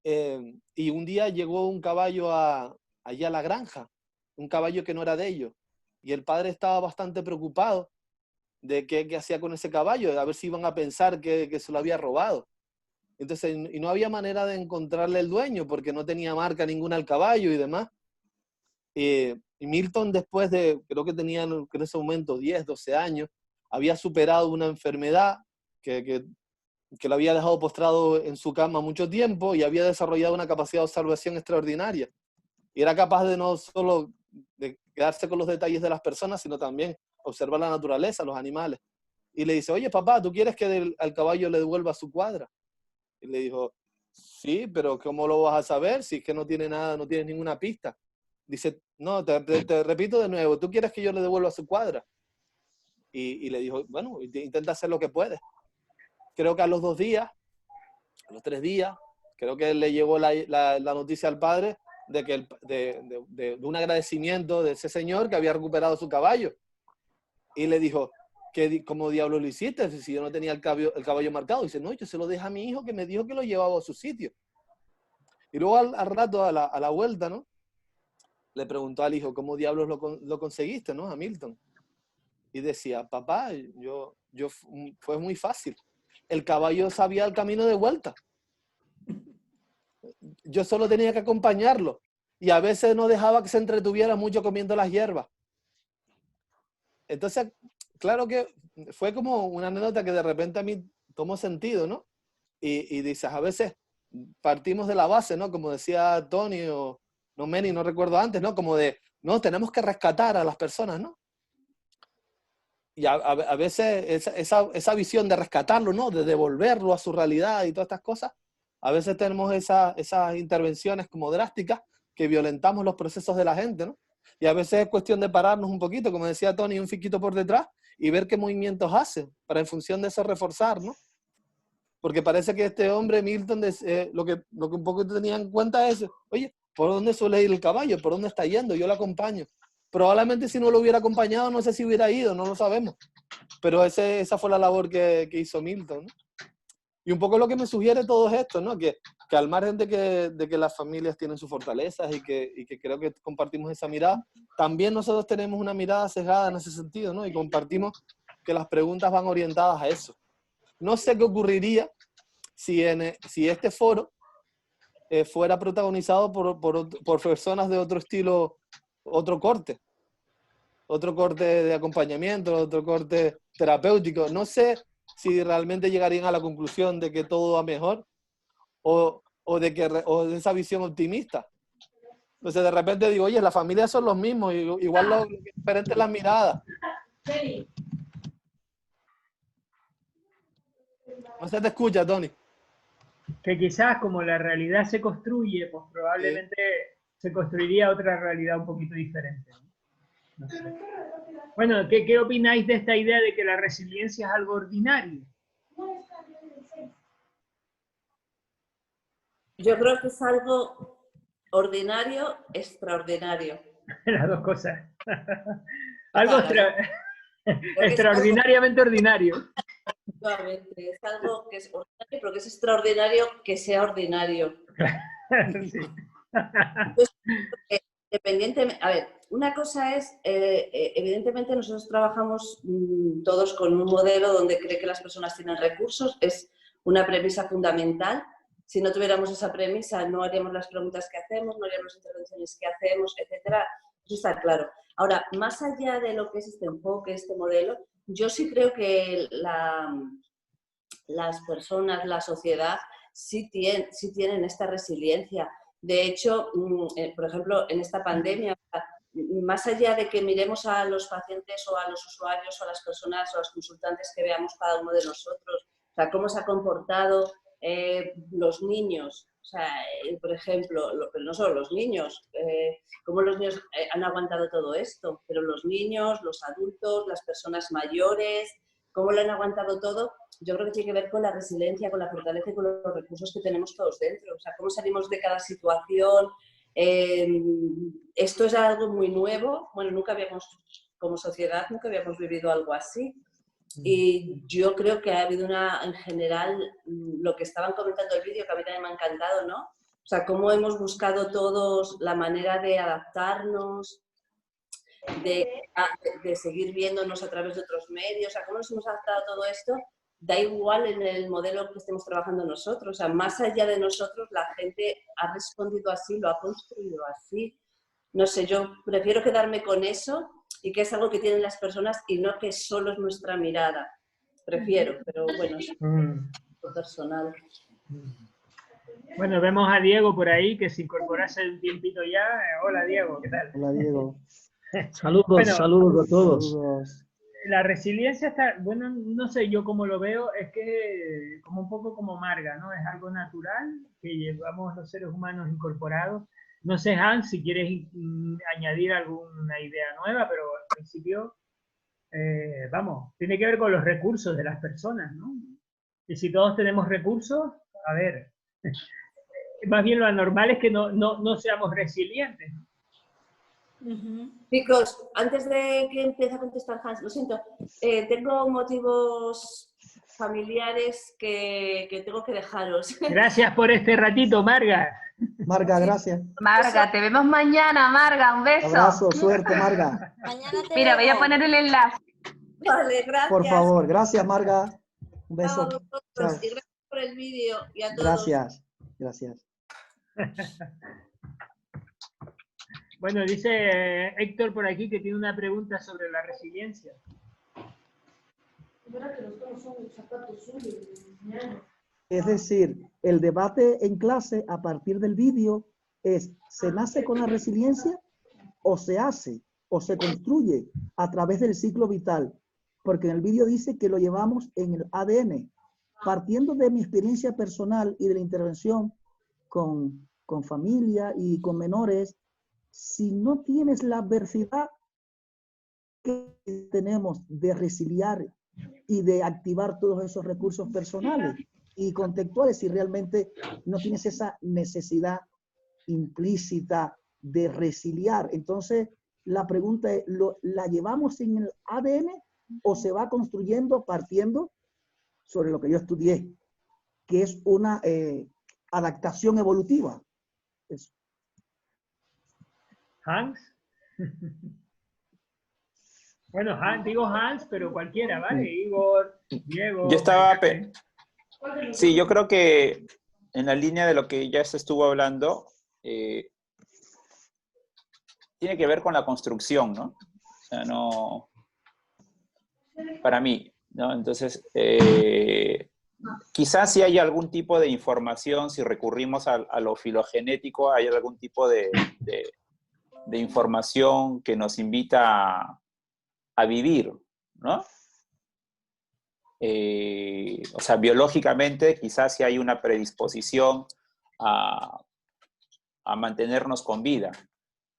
[SPEAKER 5] Y un día llegó un caballo allá a la granja, un caballo que no era de ellos. Y el padre estaba bastante preocupado de qué hacía con ese caballo, a ver si iban a pensar que se lo había robado. Entonces, y no había manera de encontrarle el dueño porque no tenía marca ninguna al caballo y demás. Y Milton, después de, creo que tenía en ese momento 10, 12 años, había superado una enfermedad que lo había dejado postrado en su cama mucho tiempo y había desarrollado una capacidad de observación extraordinaria. Y era capaz de no solo de quedarse con los detalles de las personas, sino también observar la naturaleza, los animales. Y le dice, oye, papá, ¿tú quieres que al caballo le devuelva su cuadra? Y le dijo, sí, pero ¿cómo lo vas a saber si es que no tiene nada, no tienes ninguna pista? Dice, no, te repito de nuevo, ¿tú quieres que yo le devuelva su cuadra? Y le dijo, bueno, intenta hacer lo que puedes. Creo que a los 2 días, a los 3 días, creo que le llegó la noticia al padre de un agradecimiento de ese señor que había recuperado su caballo. Y le dijo, ¿cómo diablos lo hiciste si yo no tenía el caballo marcado? Y dice, no, yo se lo dejé a mi hijo que me dijo que lo llevaba a su sitio. Y luego al rato, a la vuelta, ¿no? Le preguntó al hijo, ¿cómo diablos lo conseguiste, ¿no? A Milton. Y decía, papá, fue muy fácil. El caballo sabía el camino de vuelta. Yo solo tenía que acompañarlo. Y a veces no dejaba que se entretuviera mucho comiendo las hierbas. Entonces, claro que fue como una anécdota que de repente a mí tomó sentido, ¿no? Y dices, a veces partimos de la base, ¿no? Como decía Tony o Manny, no recuerdo antes, ¿no? Como de, no, tenemos que rescatar a las personas, ¿no? Y a veces esa visión de rescatarlo, ¿no? De devolverlo a su realidad y todas estas cosas, a veces tenemos esas intervenciones como drásticas que violentamos los procesos de la gente, ¿no? Y a veces es cuestión de pararnos un poquito, como decía Tony, un fiquito por detrás y ver qué movimientos hace para en función de eso reforzar, ¿no? Porque parece que este hombre, Milton, lo que un poco tenía en cuenta es, oye, ¿por dónde suele ir el caballo? ¿Por dónde está yendo? Yo lo acompaño. Probablemente si no lo hubiera acompañado, no sé si hubiera ido, no lo sabemos. Pero esa fue la labor que hizo Milton, ¿no? Y un poco lo que me sugiere todo esto, ¿no? Que al margen de que las familias tienen sus fortalezas y que creo que compartimos esa mirada, también nosotros tenemos una mirada sesgada en ese sentido, ¿no? Y compartimos que las preguntas van orientadas a eso. No sé qué ocurriría si este foro fuera protagonizado por personas de otro estilo, otro corte de acompañamiento, otro corte terapéutico. No sé si realmente llegarían a la conclusión de que todo va mejor o de esa visión optimista. Entonces de repente digo, oye, las familias son los mismos, igual lo que es diferente es la mirada. No se te escucha, Tony.
[SPEAKER 2] Que quizás como la realidad se construye, pues probablemente se construiría otra realidad un poquito diferente. No sé. Bueno, ¿qué opináis de esta idea de que la resiliencia es algo ordinario?
[SPEAKER 8] Yo creo que es algo ordinario, extraordinario.
[SPEAKER 2] Las dos cosas. Algo
[SPEAKER 8] extraordinariamente
[SPEAKER 2] ordinario.
[SPEAKER 8] Es algo que es ordinario, pero que es extraordinario que sea ordinario.
[SPEAKER 2] Sí.
[SPEAKER 8] Entonces, dependientemente, a ver, una cosa es, evidentemente nosotros trabajamos todos con un modelo donde cree que las personas tienen recursos, es una premisa fundamental. Si no tuviéramos esa premisa, no haríamos las preguntas que hacemos, no haríamos las intervenciones que hacemos, etcétera. Eso está claro. Ahora, más allá de lo que es este enfoque, este modelo, yo sí creo que las personas, la sociedad, sí tienen esta resiliencia. De hecho, por ejemplo, en esta pandemia, más allá de que miremos a los pacientes o a los usuarios o a las personas o a los consultantes que veamos cada uno de nosotros, o sea, cómo se ha comportado los niños, o sea, por ejemplo, pero no solo los niños, cómo los niños han aguantado todo esto, pero los niños, los adultos, las personas mayores, cómo lo han aguantado todo, yo creo que tiene que ver con la resiliencia, con la fortaleza y con los recursos que tenemos todos dentro, o sea, cómo salimos de cada situación. Esto es algo muy nuevo, bueno, como sociedad, nunca habíamos vivido algo así. Y yo creo que ha habido en general, lo que estaban comentando el vídeo, que a mí también me ha encantado, ¿no? O sea, cómo hemos buscado todos la manera de adaptarnos, de seguir viéndonos a través de otros medios, o sea, cómo nos hemos adaptado a todo esto, da igual en el modelo que estemos trabajando nosotros, o sea, más allá de nosotros, la gente ha respondido así, lo ha construido así. No sé, yo prefiero quedarme con eso y que es algo que tienen las personas y no que solo es nuestra mirada. Prefiero, pero bueno, es personal.
[SPEAKER 2] Bueno, vemos a Diego por ahí, que se incorporase un tiempito ya. Hola, Diego, ¿qué tal?
[SPEAKER 1] Hola, Diego.
[SPEAKER 12] Saludos,
[SPEAKER 2] bueno,
[SPEAKER 12] saludos a todos.
[SPEAKER 1] Saludos.
[SPEAKER 2] La resiliencia está, bueno, no sé yo cómo lo veo, es que como un poco como Marga, ¿no? Es algo natural que llevamos los seres humanos incorporados. No sé, Hans, si quieres añadir alguna idea nueva, pero al principio, vamos, tiene que ver con los recursos de las personas, ¿no? Y si todos tenemos recursos, a ver, más bien lo anormal es que no seamos resilientes.
[SPEAKER 8] Chicos, antes de que empiece a contestar Hans, lo siento, tengo motivos familiares que tengo que dejaros.
[SPEAKER 2] Gracias por este ratito, Marga.
[SPEAKER 1] Marga, gracias.
[SPEAKER 10] Marga, te vemos mañana, Marga, un beso.
[SPEAKER 1] Abrazo, suerte, Marga.
[SPEAKER 10] Mira, voy a poner el enlace.
[SPEAKER 8] Vale, gracias.
[SPEAKER 1] Por favor, gracias, Marga. Un beso.
[SPEAKER 8] Chao a vosotros y gracias por el vídeo y a todos.
[SPEAKER 1] Gracias, gracias.
[SPEAKER 2] Bueno, dice Héctor por aquí que tiene una pregunta sobre la resiliencia.
[SPEAKER 1] Es decir, el debate en clase a partir del vídeo es, ¿se nace con la resiliencia o se hace o se construye a través del ciclo vital? Porque en el vídeo dice que lo llevamos en el ADN. Partiendo de mi experiencia personal y de la intervención con familia y con menores, si no tienes la adversidad que tenemos de resiliar y de activar todos esos recursos personales y contextuales, si realmente no tienes esa necesidad implícita de resiliar, entonces la pregunta es, ¿la llevamos en el ADN o se va construyendo partiendo sobre lo que yo estudié, que es una adaptación evolutiva? Eso.
[SPEAKER 2] Hans. Bueno, digo Hans, pero cualquiera, ¿vale? Igor, Diego.
[SPEAKER 7] Yo estaba... Sí, yo creo que en la línea de lo que ya se estuvo hablando, tiene que ver con la construcción, ¿no? O sea, no... Para mí, ¿no? Entonces, quizás si hay algún tipo de información, si recurrimos a lo filogenético, hay algún tipo de información que nos invita a vivir, ¿no? O sea, biológicamente quizás sí hay una predisposición a mantenernos con vida,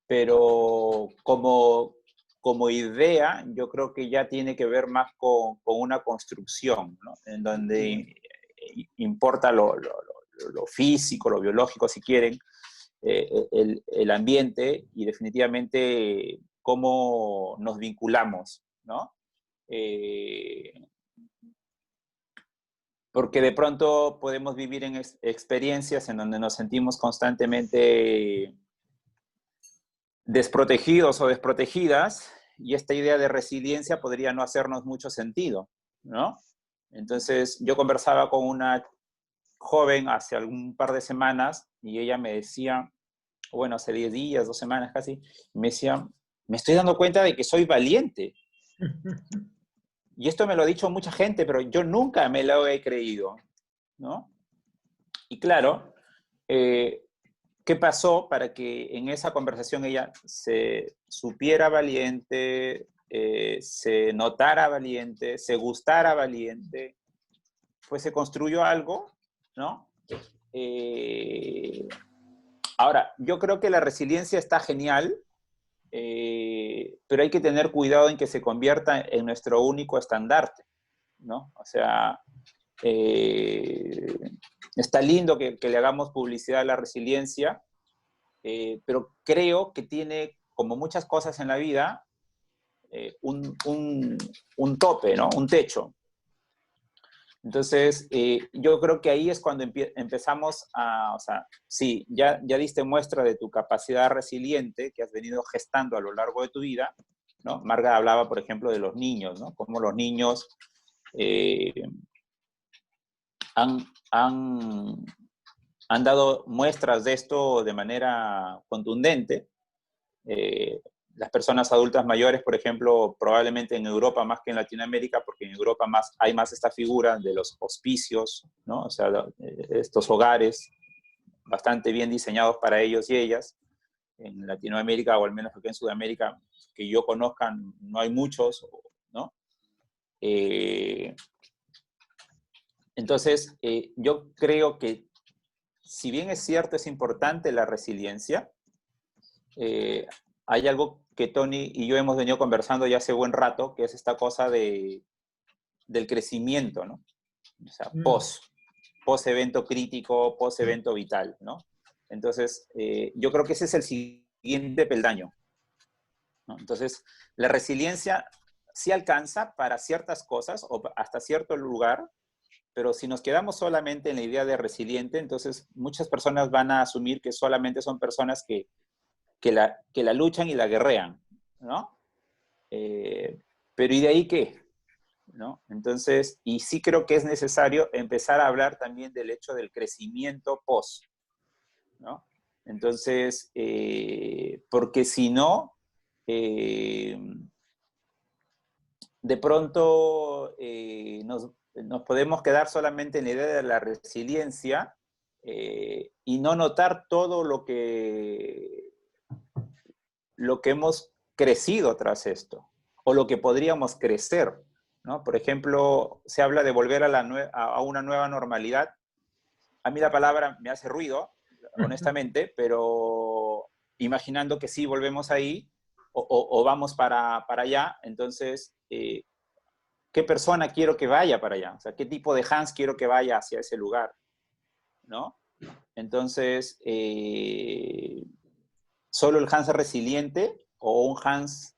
[SPEAKER 7] pero como idea yo creo que ya tiene que ver más con una construcción, ¿no? En donde importa lo físico, lo biológico, si quieren, el ambiente y definitivamente cómo nos vinculamos, ¿no? Porque de pronto podemos vivir en experiencias en donde nos sentimos constantemente desprotegidos o desprotegidas, y esta idea de resiliencia podría no hacernos mucho sentido, ¿no? Entonces, yo conversaba con una joven hace algún par de semanas y ella me decía, bueno, hace 10 días, 2 semanas casi, me decía, me estoy dando cuenta de que soy valiente. Y esto me lo ha dicho mucha gente, pero yo nunca me lo he creído, ¿no? Y claro, ¿qué pasó para que en esa conversación ella se supiera valiente, se notara valiente, se gustara valiente? Pues se construyó algo, ¿no? Ahora, yo creo que la resiliencia está genial, pero hay que tener cuidado en que se convierta en nuestro único estandarte, ¿no? O sea, está lindo que le hagamos publicidad a la resiliencia, pero creo que tiene, como muchas cosas en la vida, un tope, ¿no? Un techo. Entonces, yo creo que ahí es cuando empezamos o sea, sí, ya diste muestra de tu capacidad resiliente que has venido gestando a lo largo de tu vida, ¿no? Marga hablaba, por ejemplo, de los niños, ¿no? Cómo los niños han dado muestras de esto de manera contundente. Las personas adultas mayores, por ejemplo, probablemente en Europa más que en Latinoamérica, porque en Europa hay más esta figura de los hospicios, ¿no? O sea, estos hogares bastante bien diseñados para ellos y ellas. En Latinoamérica, o al menos aquí en Sudamérica, que yo conozca, no hay muchos, ¿no? Entonces, yo creo que, si bien es cierto, es importante la resiliencia, hay algo que Tony y yo hemos venido conversando ya hace buen rato, que es esta cosa del crecimiento, ¿no? O sea, post evento crítico, post evento vital, ¿no? Entonces, yo creo que ese es el siguiente peldaño, ¿no? Entonces, la resiliencia sí alcanza para ciertas cosas o hasta cierto lugar, pero si nos quedamos solamente en la idea de resiliente, entonces muchas personas van a asumir que solamente son personas que la luchan y la guerrean, ¿no? Pero ¿y de ahí qué? ¿No? Entonces, y sí creo que es necesario empezar a hablar también del hecho del crecimiento post, ¿no? Entonces, porque si no, de pronto nos podemos quedar solamente en la idea de la resiliencia y no notar todo lo que hemos crecido tras esto, o lo que podríamos crecer, ¿no? Por ejemplo, se habla de volver a una nueva normalidad. A mí la palabra me hace ruido, honestamente, pero imaginando que sí volvemos ahí, o vamos para allá, entonces, ¿qué persona quiero que vaya para allá? O sea, ¿qué tipo de Hans quiero que vaya hacia ese lugar? ¿No? Entonces, ¿solo el Hans resiliente o un Hans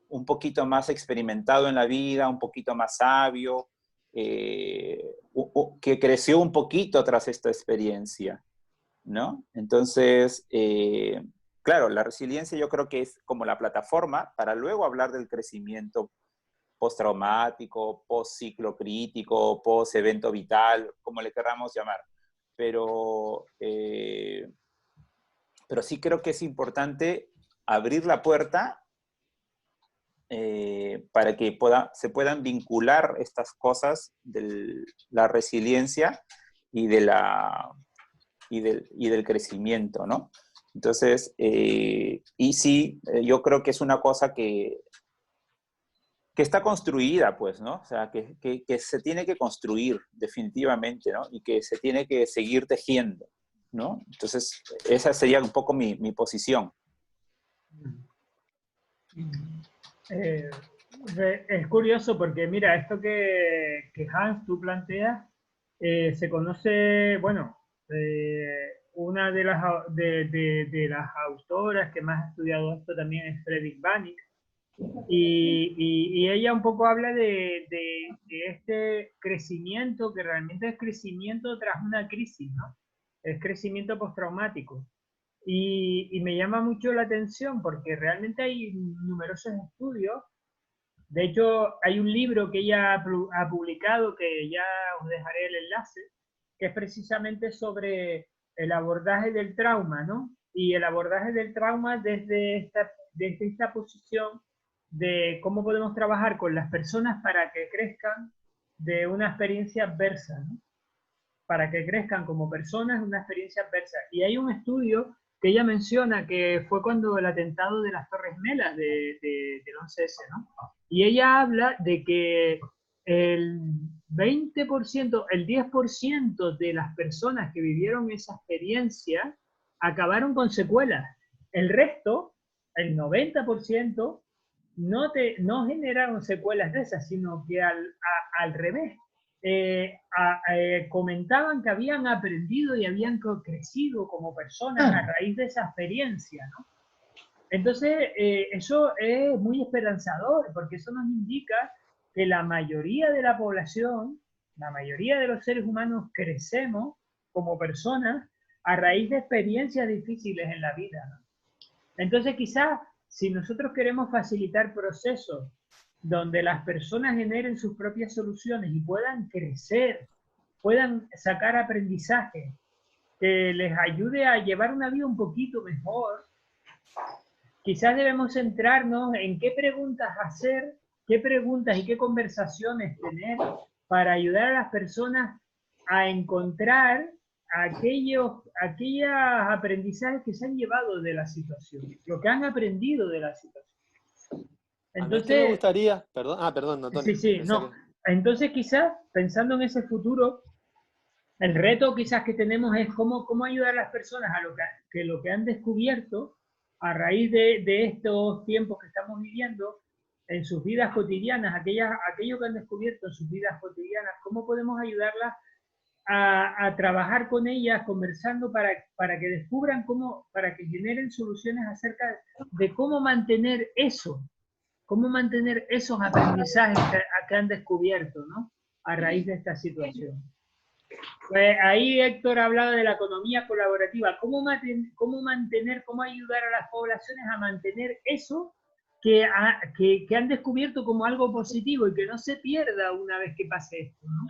[SPEAKER 7] un poquito más experimentado en la vida, un poquito más sabio, que creció un poquito tras esta experiencia, ¿no? Entonces, claro, la resiliencia yo creo que es como la plataforma para luego hablar del crecimiento postraumático, post-ciclo crítico, post-evento vital, como le queramos llamar. Pero sí creo que es importante abrir la puerta para que se puedan vincular estas cosas de la resiliencia y, y del crecimiento, ¿no? Entonces, y sí, yo creo que es una cosa que está construida, pues, ¿no? O sea, que se tiene que construir definitivamente, ¿no? Y que se tiene que seguir tejiendo, ¿no? Entonces, esa sería un poco mi posición.
[SPEAKER 2] Es curioso porque, mira, esto que Hans, tú planteas, se conoce, bueno, una de las autoras que más ha estudiado esto también es Fredrik Banik, y ella un poco habla de este crecimiento, que realmente es crecimiento tras una crisis, ¿no? Es crecimiento postraumático. Y me llama mucho la atención porque realmente hay numerosos estudios. De hecho, hay un libro que ella ha publicado, que ya os dejaré el enlace, que es precisamente sobre el abordaje del trauma, ¿no? Y el abordaje del trauma desde esta posición de cómo podemos trabajar con las personas para que crezcan de una experiencia adversa, ¿no? Para que crezcan como personas una experiencia adversa. Y hay un estudio que ella menciona que fue cuando el atentado de las Torres Gemelas del 11S, ¿no? Y ella habla de que el 20%, el 10% de las personas que vivieron esa experiencia acabaron con secuelas. El resto, el 90%, no generaron secuelas de esas, sino que al revés. Comentaban que habían aprendido y habían crecido como personas a raíz de esa experiencia, ¿no? Entonces, eso es muy esperanzador, porque eso nos indica que la mayoría de la población, la mayoría de los seres humanos crecemos como personas a raíz de experiencias difíciles en la vida, ¿no? Entonces, quizás, si nosotros queremos facilitar procesos donde las personas generen sus propias soluciones y puedan crecer, puedan sacar aprendizaje que les ayude a llevar una vida un poquito mejor, quizás debemos centrarnos en qué preguntas hacer, qué preguntas y qué conversaciones tener para ayudar a las personas a encontrar aquellos aprendizajes que se han llevado de la situación, lo que han aprendido de la situación.
[SPEAKER 5] Entonces, me gustaría, perdón, Antonio.
[SPEAKER 2] Sí, no. Entonces, quizás, pensando en ese futuro, el reto quizás que tenemos es cómo ayudar a las personas a lo que han descubierto a raíz de estos tiempos que estamos viviendo en sus vidas cotidianas, aquello que han descubierto en sus vidas cotidianas, cómo podemos ayudarlas a trabajar con ellas, conversando para que descubran para que generen soluciones acerca de cómo mantener eso. ¿Cómo mantener esos aprendizajes que han descubierto, ¿no? A raíz de esta situación? Pues ahí Héctor hablaba de la economía colaborativa. ¿Cómo ayudar a las poblaciones a mantener eso que han descubierto como algo positivo y que no se pierda una vez que pase esto, ¿no?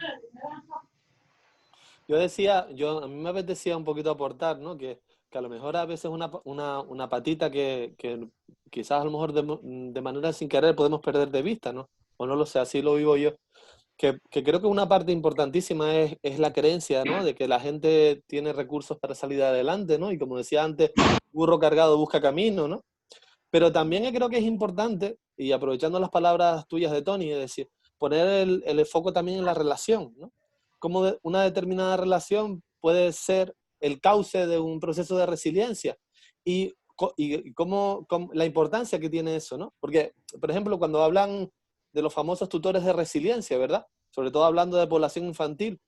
[SPEAKER 5] A mí me apetecía un poquito aportar, ¿no? Que a lo mejor a veces una patita que quizás a lo mejor de manera sin querer podemos perder de vista, ¿no? O no lo sé, así lo vivo yo. Que creo que una parte importantísima es la creencia, ¿no? De que la gente tiene recursos para salir adelante, ¿no? Y como decía antes, burro cargado busca camino, ¿no? Pero también creo que es importante, y aprovechando las palabras tuyas de Tony, es decir, poner el foco también en la relación, ¿no? Cómo una determinada relación puede ser el cauce de un proceso de resiliencia y cómo la importancia que tiene eso, ¿no? Porque, por ejemplo, cuando hablan de los famosos tutores de resiliencia, ¿verdad? Sobre todo hablando de población infantil,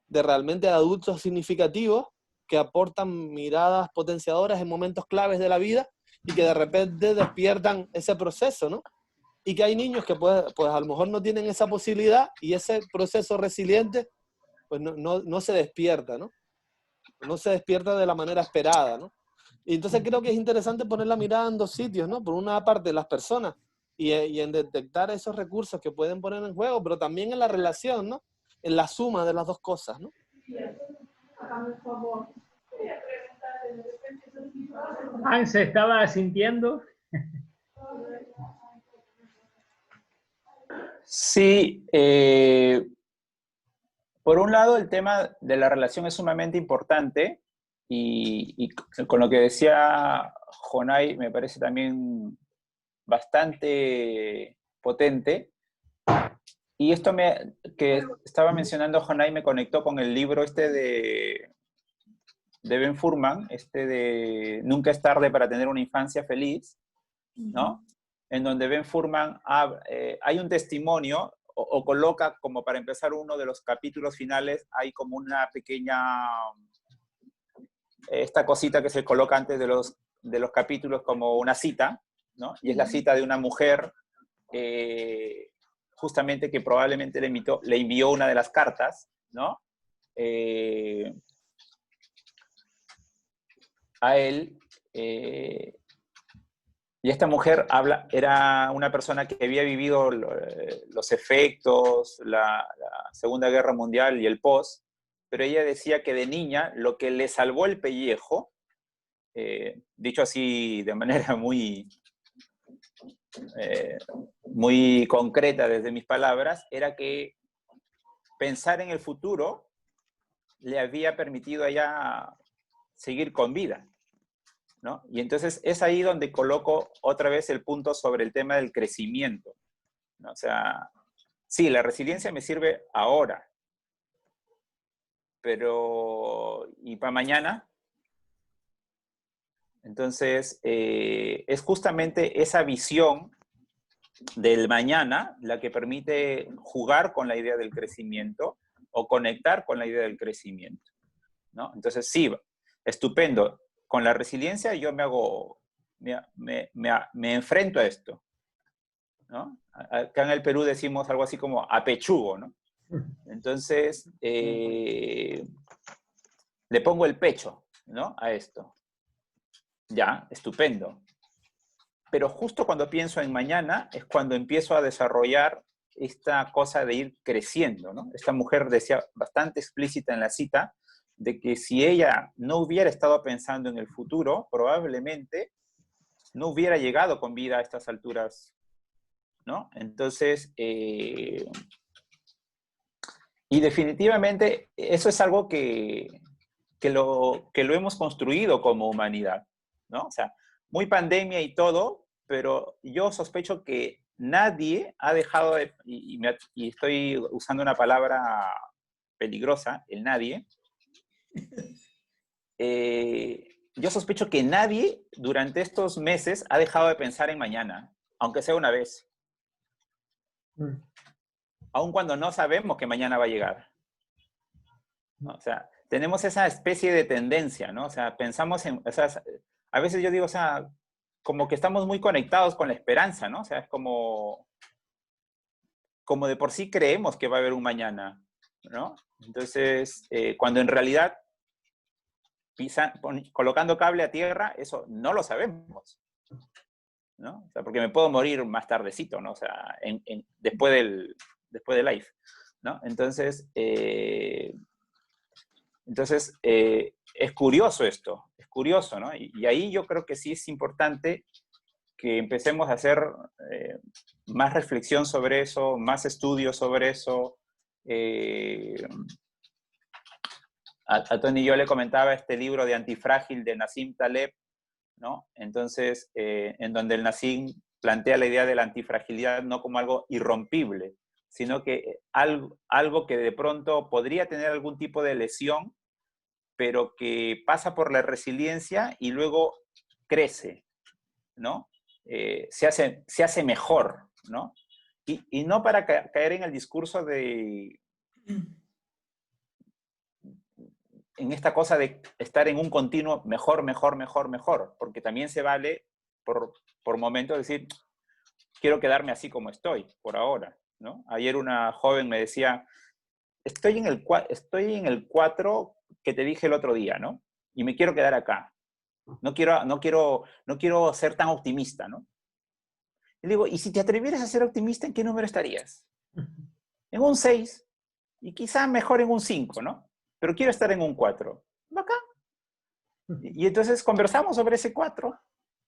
[SPEAKER 5] de realmente adultos significativos que aportan miradas potenciadoras en momentos claves de la vida y que de repente despiertan ese proceso, ¿no? Y que hay niños que pues a lo mejor no tienen esa posibilidad y ese proceso resiliente pues no se despierta, ¿no? No se despierta de la manera esperada, ¿no? Y entonces creo que es interesante poner la mirada en dos sitios, ¿no? Por una parte, las personas y en detectar esos recursos que pueden poner en juego, pero también en la relación, ¿no? En la suma de las dos cosas, ¿no?
[SPEAKER 2] Se estaba sintiendo.
[SPEAKER 7] Sí, por un lado el tema de la relación es sumamente importante y con lo que decía Jonay me parece también bastante potente. Y esto que estaba mencionando Jonay me conectó con el libro este de Ben Furman, este de Nunca es tarde para tener una infancia feliz, ¿no? En donde Ben Furman hay un testimonio o coloca como para empezar uno de los capítulos finales, hay como una pequeña, esta cosita que se coloca antes de los capítulos como una cita, ¿no? Y es la cita de una mujer justamente que probablemente le envió una de las cartas, ¿no? A él. Y esta mujer era una persona que había vivido los efectos, la Segunda Guerra Mundial y el post, pero ella decía que de niña lo que le salvó el pellejo, dicho así de manera muy concreta desde mis palabras, era que pensar en el futuro le había permitido a ella seguir con vida, ¿no? Y entonces es ahí donde coloco otra vez el punto sobre el tema del crecimiento, ¿no? O sea, sí, la resiliencia me sirve ahora, pero ¿y para mañana? Entonces, es justamente esa visión del mañana la que permite jugar con la idea del crecimiento o conectar con la idea del crecimiento, ¿no? Entonces, sí, estupendo. Con la resiliencia yo me enfrento a esto, ¿no? Acá en el Perú decimos algo así como apechugo, ¿no? Entonces, le pongo el pecho, ¿no? A esto. Ya, estupendo. Pero justo cuando pienso en mañana es cuando empiezo a desarrollar esta cosa de ir creciendo, ¿no? Esta mujer decía bastante explícita en la cita de que si ella no hubiera estado pensando en el futuro, probablemente no hubiera llegado con vida a estas alturas, ¿no? Entonces, y definitivamente eso es algo que lo hemos construido como humanidad, ¿no? O sea, muy pandemia y todo, pero yo sospecho que nadie ha dejado de, y estoy usando una palabra peligrosa, el nadie, yo sospecho que nadie durante estos meses ha dejado de pensar en mañana, aunque sea una vez. Aun cuando no sabemos que mañana va a llegar, ¿no? O sea, tenemos esa especie de tendencia, ¿no? O sea, pensamos en, o sea, a veces yo digo, o sea, como que estamos muy conectados con la esperanza, ¿no? O sea, es como de por sí creemos que va a haber un mañana, ¿no? Entonces, cuando en realidad colocando cable a tierra, eso no lo sabemos, ¿no? O sea, porque me puedo morir más tardecito, ¿no? O sea, después del live, ¿no? Entonces, es curioso esto, es curioso, ¿no? Y ahí yo creo que sí es importante que empecemos a hacer más reflexión sobre eso, más estudios sobre eso. A Tony yo le comentaba este libro de Antifrágil de Nassim Taleb, ¿no? Entonces, en donde el Nassim plantea la idea de la antifragilidad no como algo irrompible, sino que algo que de pronto podría tener algún tipo de lesión, pero que pasa por la resiliencia y luego crece, ¿no? Se hace mejor, ¿no? Y no para caer en el discurso en esta cosa de estar en un continuo mejor, mejor, mejor, mejor, porque también se vale por momentos decir, quiero quedarme así como estoy, por ahora, ¿no? Ayer una joven me decía, estoy en el 4 que te dije el otro día, ¿no? Y me quiero quedar acá. No quiero ser tan optimista, ¿no? Y le digo, ¿y si te atrevieras a ser optimista, en qué número estarías? En un 6, y quizá mejor en un 5, ¿no? Pero quiero estar en un 4. Acá. Y entonces conversamos sobre ese 4,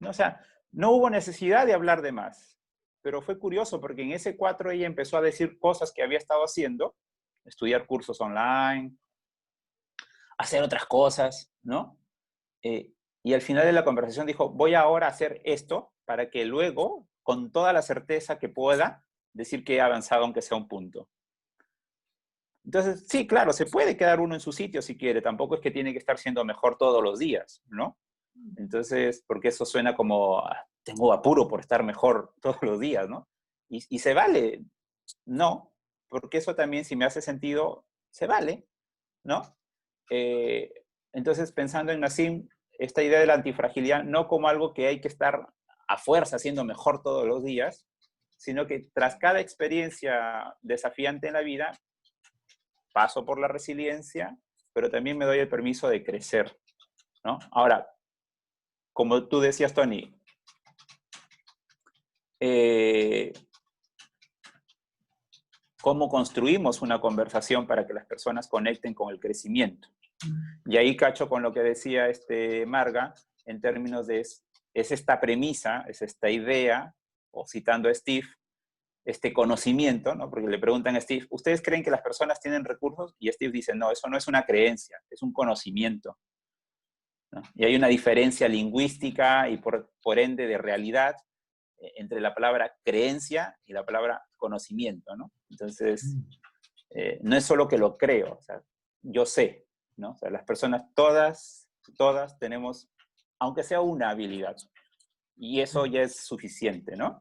[SPEAKER 7] ¿no? O sea, no hubo necesidad de hablar de más, pero fue curioso porque en ese 4 ella empezó a decir cosas que había estado haciendo, estudiar cursos online, hacer otras cosas, ¿no? Y al final de la conversación dijo, voy ahora a hacer esto para que luego, con toda la certeza que pueda, decir que he avanzado aunque sea un punto. Entonces, sí, claro, se puede quedar uno en su sitio si quiere, tampoco es que tiene que estar siendo mejor todos los días, ¿no? Entonces, porque eso suena como, tengo apuro por estar mejor todos los días, ¿no? Y se vale, no, porque eso también, si me hace sentido, se vale, ¿no? Entonces, pensando en Nassim, esta idea de la antifragilidad, no como algo que hay que estar a fuerza haciendo mejor todos los días, sino que tras cada experiencia desafiante en la vida, paso por la resiliencia, pero también me doy el permiso de crecer, ¿no? Ahora, como tú decías, Tony, ¿cómo construimos una conversación para que las personas conecten con el crecimiento? Y ahí cacho con lo que decía Marga, en términos de es esta premisa, es esta idea, o citando a Steve, este conocimiento, ¿no? Porque le preguntan a Steve, ¿ustedes creen que las personas tienen recursos? Y Steve dice, no, eso no es una creencia, es un conocimiento, ¿no? Y hay una diferencia lingüística y por ende de realidad entre la palabra creencia y la palabra conocimiento, ¿no? Entonces, no es solo que lo creo, o sea, yo sé, ¿no? O sea, las personas todas tenemos, aunque sea una habilidad, y eso ya es suficiente, ¿no?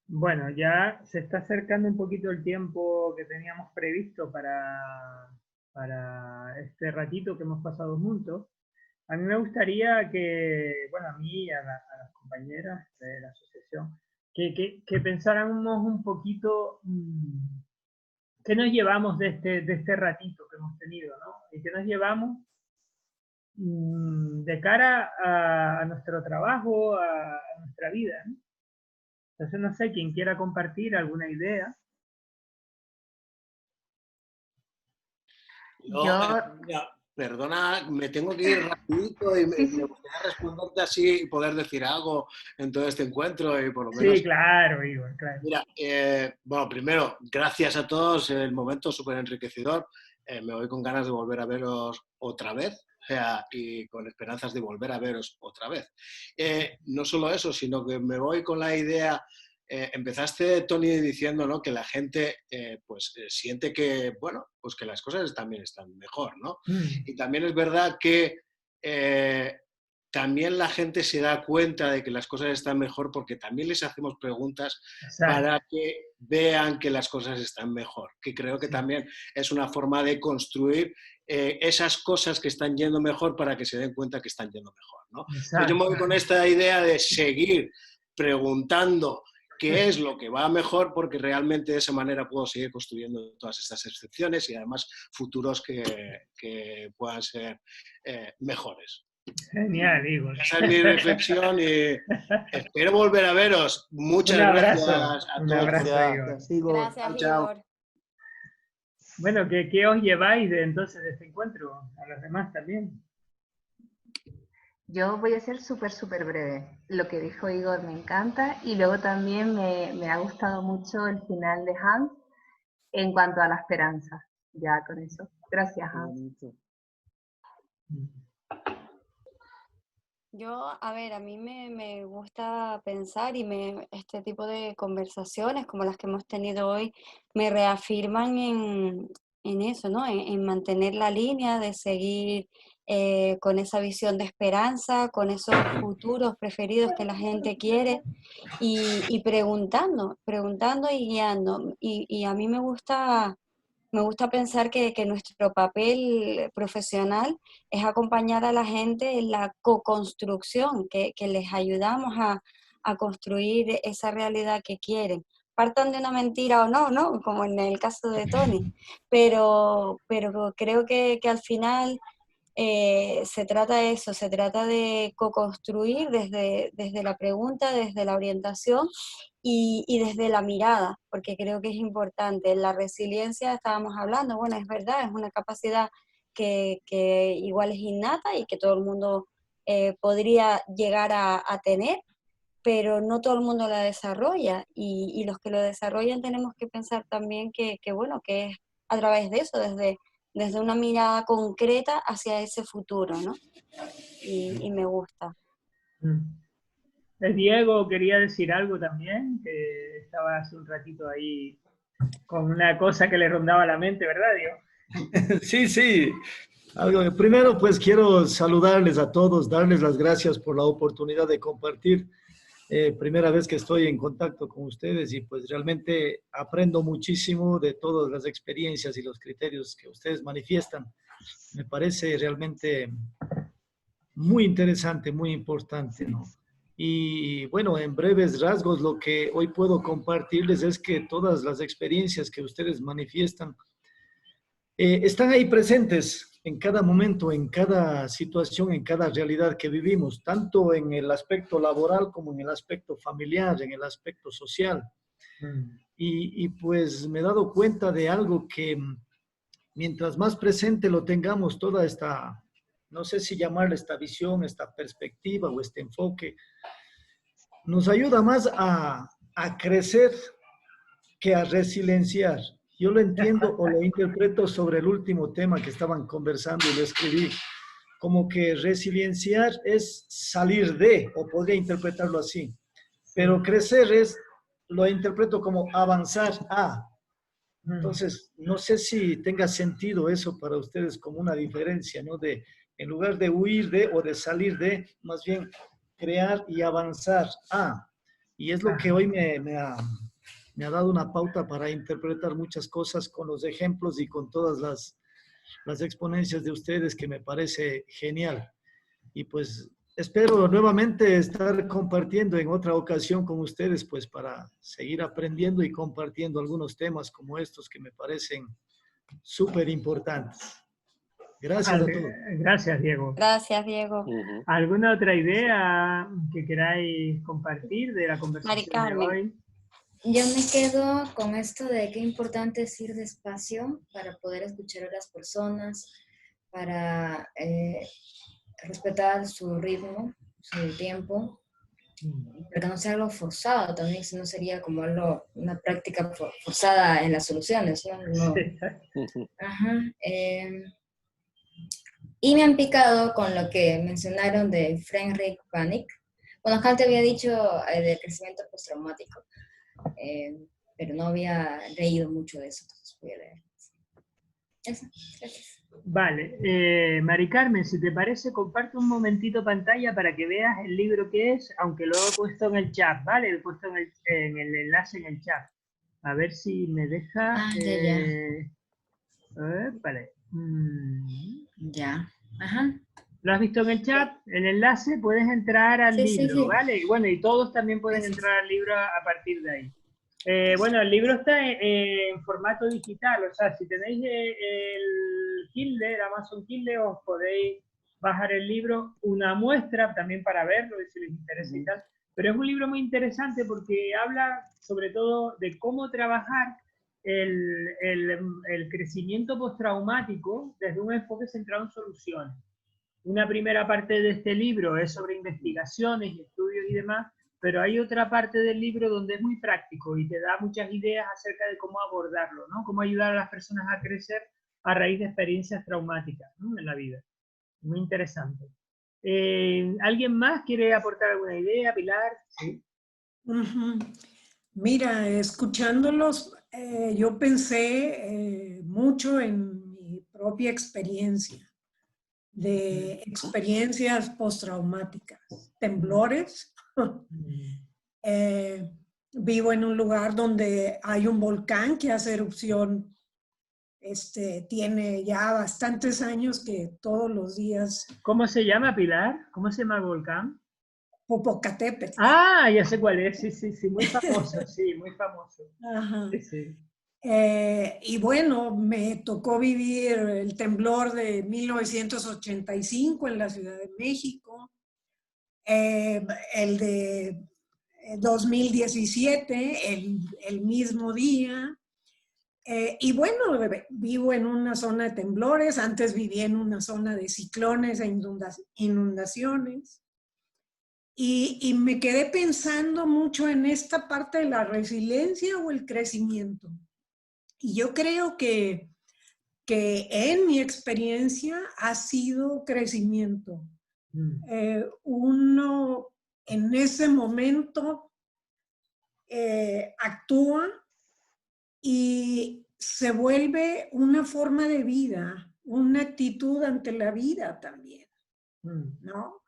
[SPEAKER 2] Bueno, ya se está acercando un poquito el tiempo que teníamos previsto para este ratito que hemos pasado juntos. A mí me gustaría que, bueno, a mí y a las compañeras de la asociación, que pensáramos un poquito qué nos llevamos de este ratito que hemos tenido, ¿no? Y qué nos llevamos de cara a nuestro trabajo, a nuestra vida, ¿no? Entonces, no sé, quien quiera compartir alguna idea.
[SPEAKER 4] Mira, perdona, me tengo que ir rapidito y me gustaría responderte así y poder decir algo en todo este encuentro y por lo menos...
[SPEAKER 2] Sí, claro, Igor, claro.
[SPEAKER 4] Mira, bueno, primero, gracias a todos, el momento súper enriquecedor. Me voy con ganas de volver a veros otra vez, o sea, y con esperanzas de volver a veros otra vez. No solo eso, sino que me voy con la idea... empezaste, Tony, diciendo, ¿no?, que la gente siente que, bueno, pues que las cosas también están mejor, ¿no? Y también es verdad que también la gente se da cuenta de que las cosas están mejor porque también les hacemos preguntas para que vean que las cosas están mejor, que creo que también es una forma de construir esas cosas que están yendo mejor para que se den cuenta que están yendo mejor, ¿no? Entonces yo me voy con esta idea de seguir preguntando qué es lo que va mejor, porque realmente de esa manera puedo seguir construyendo todas estas excepciones y además futuros que puedan ser mejores.
[SPEAKER 2] Genial, Igor.
[SPEAKER 4] Esa es mi reflexión y espero volver a veros. Muchas gracias a todos.
[SPEAKER 2] Un abrazo, Igor.
[SPEAKER 9] Gracias, Igor.
[SPEAKER 2] Bueno, ¿qué os lleváis entonces de este encuentro? A los demás también.
[SPEAKER 10] Yo voy a ser súper breve. Lo que dijo Igor me encanta y luego también me ha gustado mucho el final de Hans en cuanto a la esperanza. Ya con eso. Gracias, Hans.
[SPEAKER 9] Yo, a ver, a mí me gusta pensar y este tipo de conversaciones como las que hemos tenido hoy me reafirman en eso, ¿no? En mantener la línea, de seguir con esa visión de esperanza, con esos futuros preferidos que la gente quiere y preguntando y guiando. Y a mí me gusta pensar que nuestro papel profesional es acompañar a la gente en la co-construcción, que les ayudamos a construir esa realidad que quieren. Partan de una mentira o no, ¿no? Como en el caso de Tony. Pero creo que al final se trata de eso, se trata de co-construir desde la pregunta, desde la orientación y desde la mirada, porque creo que es importante. La resiliencia estábamos hablando, bueno, es verdad, es una capacidad que igual es innata y que todo el mundo podría llegar a tener, pero no todo el mundo la desarrolla, y los que lo desarrollan tenemos que pensar también que bueno, que es a través de eso, desde una mirada concreta hacia ese futuro, ¿no? Y me gusta.
[SPEAKER 2] Diego quería decir algo también, que estaba hace un ratito ahí con una cosa que le rondaba la mente, ¿verdad, Diego?
[SPEAKER 12] Sí, sí. Primero, pues quiero saludarles a todos, darles las gracias por la oportunidad de compartir. Primera vez que estoy en contacto con ustedes y pues realmente aprendo muchísimo de todas las experiencias y los criterios que ustedes manifiestan. Me parece realmente muy interesante, muy importante, ¿no? Y bueno, en breves rasgos, lo que hoy puedo compartirles es que todas las experiencias que ustedes manifiestan están ahí presentes en cada momento, en cada situación, en cada realidad que vivimos, tanto en el aspecto laboral como en el aspecto familiar, en el aspecto social. Y pues me he dado cuenta de algo que mientras más presente lo tengamos, toda esta, no sé si llamarle esta visión, esta perspectiva o este enfoque, nos ayuda más a crecer que a resilienciar. Yo lo entiendo o lo interpreto sobre el último tema que estaban conversando y lo escribí, como que resilienciar es salir de, o podría interpretarlo así, pero crecer es, lo interpreto como avanzar a. Entonces, no sé si tenga sentido eso para ustedes como una diferencia, ¿no? De, en lugar de huir de o de salir de, más bien crear y avanzar a. Y es lo que hoy me ha dado una pauta para interpretar muchas cosas con los ejemplos y con todas las exponencias de ustedes, que me parece genial. Y pues espero nuevamente estar compartiendo en otra ocasión con ustedes, pues para seguir aprendiendo y compartiendo algunos temas como estos que me parecen súper importantes. Gracias a todos.
[SPEAKER 2] Gracias, Diego.
[SPEAKER 9] Gracias, Diego.
[SPEAKER 2] ¿Alguna otra idea que queráis compartir de la conversación de hoy?
[SPEAKER 3] Yo me quedo con esto de qué importante es ir despacio para poder escuchar a las personas, para respetar su ritmo, su tiempo, para que no sea algo forzado también, si no sería como una práctica forzada en las soluciones, ¿no? Ajá. Y me han picado con lo que mencionaron de Friedrich Panik. Bueno, Kant había dicho del crecimiento postraumático, pero no había leído mucho de eso, entonces voy a leer. Eso, gracias.
[SPEAKER 2] Vale, Mari Carmen, si te parece, comparte un momentito pantalla para que veas el libro que es, aunque lo he puesto en el chat, ¿vale? Lo he puesto en el enlace en el chat. A ver si me deja... vale.
[SPEAKER 3] Ya, ajá.
[SPEAKER 2] ¿Lo has visto en el chat? El enlace, puedes entrar al libro, ¿vale? Bueno, y todos también pueden entrar al libro a partir de ahí. Bueno, el libro está en formato digital, o sea, si tenéis el Kindle, el Amazon Kindle, os podéis bajar el libro, una muestra también para verlo, si les interesa y tal. Pero es un libro muy interesante porque habla sobre todo de cómo trabajar el crecimiento postraumático desde un enfoque centrado en soluciones. Una primera parte de este libro es sobre investigaciones y estudios y demás, pero hay otra parte del libro donde es muy práctico y te da muchas ideas acerca de cómo abordarlo, ¿no? Cómo ayudar a las personas a crecer a raíz de experiencias traumáticas, ¿no? En la vida. Muy interesante. ¿Alguien más quiere aportar alguna idea, Pilar? Sí.
[SPEAKER 6] Mira, escuchándolos, yo pensé mucho en mi propia experiencia, de experiencias postraumáticas, temblores. Vivo en un lugar donde hay un volcán que hace erupción, tiene ya bastantes años que todos los días...
[SPEAKER 2] ¿Cómo se llama, Pilar? ¿Cómo se llama el volcán?
[SPEAKER 6] Popocatépetl.
[SPEAKER 2] Ah, ya sé cuál es, sí, muy famoso, sí, muy famoso.
[SPEAKER 6] Ajá.
[SPEAKER 2] Sí.
[SPEAKER 6] Y bueno, me tocó vivir el temblor de 1985 en la Ciudad de México, el de 2017, el mismo día. Y bueno, vivo en una zona de temblores, antes vivía en una zona de ciclones e inundaciones. Y me quedé pensando mucho en esta parte de la resiliencia o el crecimiento. Y yo creo que en mi experiencia ha sido crecimiento. Uno en ese momento actúa y se vuelve una forma de vida, una actitud ante la vida también, ¿no?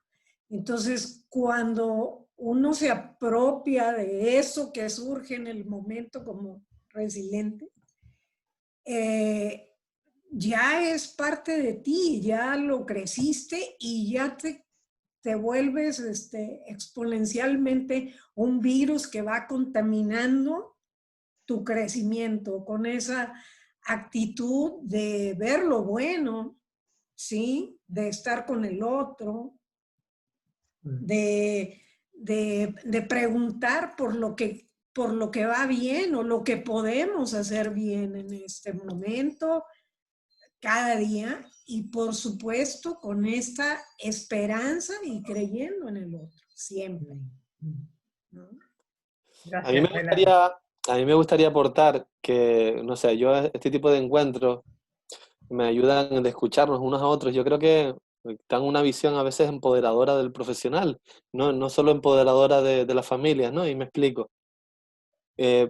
[SPEAKER 6] Entonces, cuando uno se apropia de eso que surge en el momento como resiliente, ya es parte de ti, ya lo creciste y ya te vuelves exponencialmente un virus que va contaminando tu crecimiento con esa actitud de ver lo bueno, ¿sí? De estar con el otro, de preguntar por lo que va bien o lo que podemos hacer bien en este momento, cada día, y por supuesto con esta esperanza y creyendo en el otro, siempre. ¿No?
[SPEAKER 5] A mí me gustaría aportar que, no sé, yo este tipo de encuentros me ayudan a escucharnos unos a otros. Yo creo que dan una visión a veces empoderadora del profesional, no solo empoderadora de las familias, ¿no? Y me explico.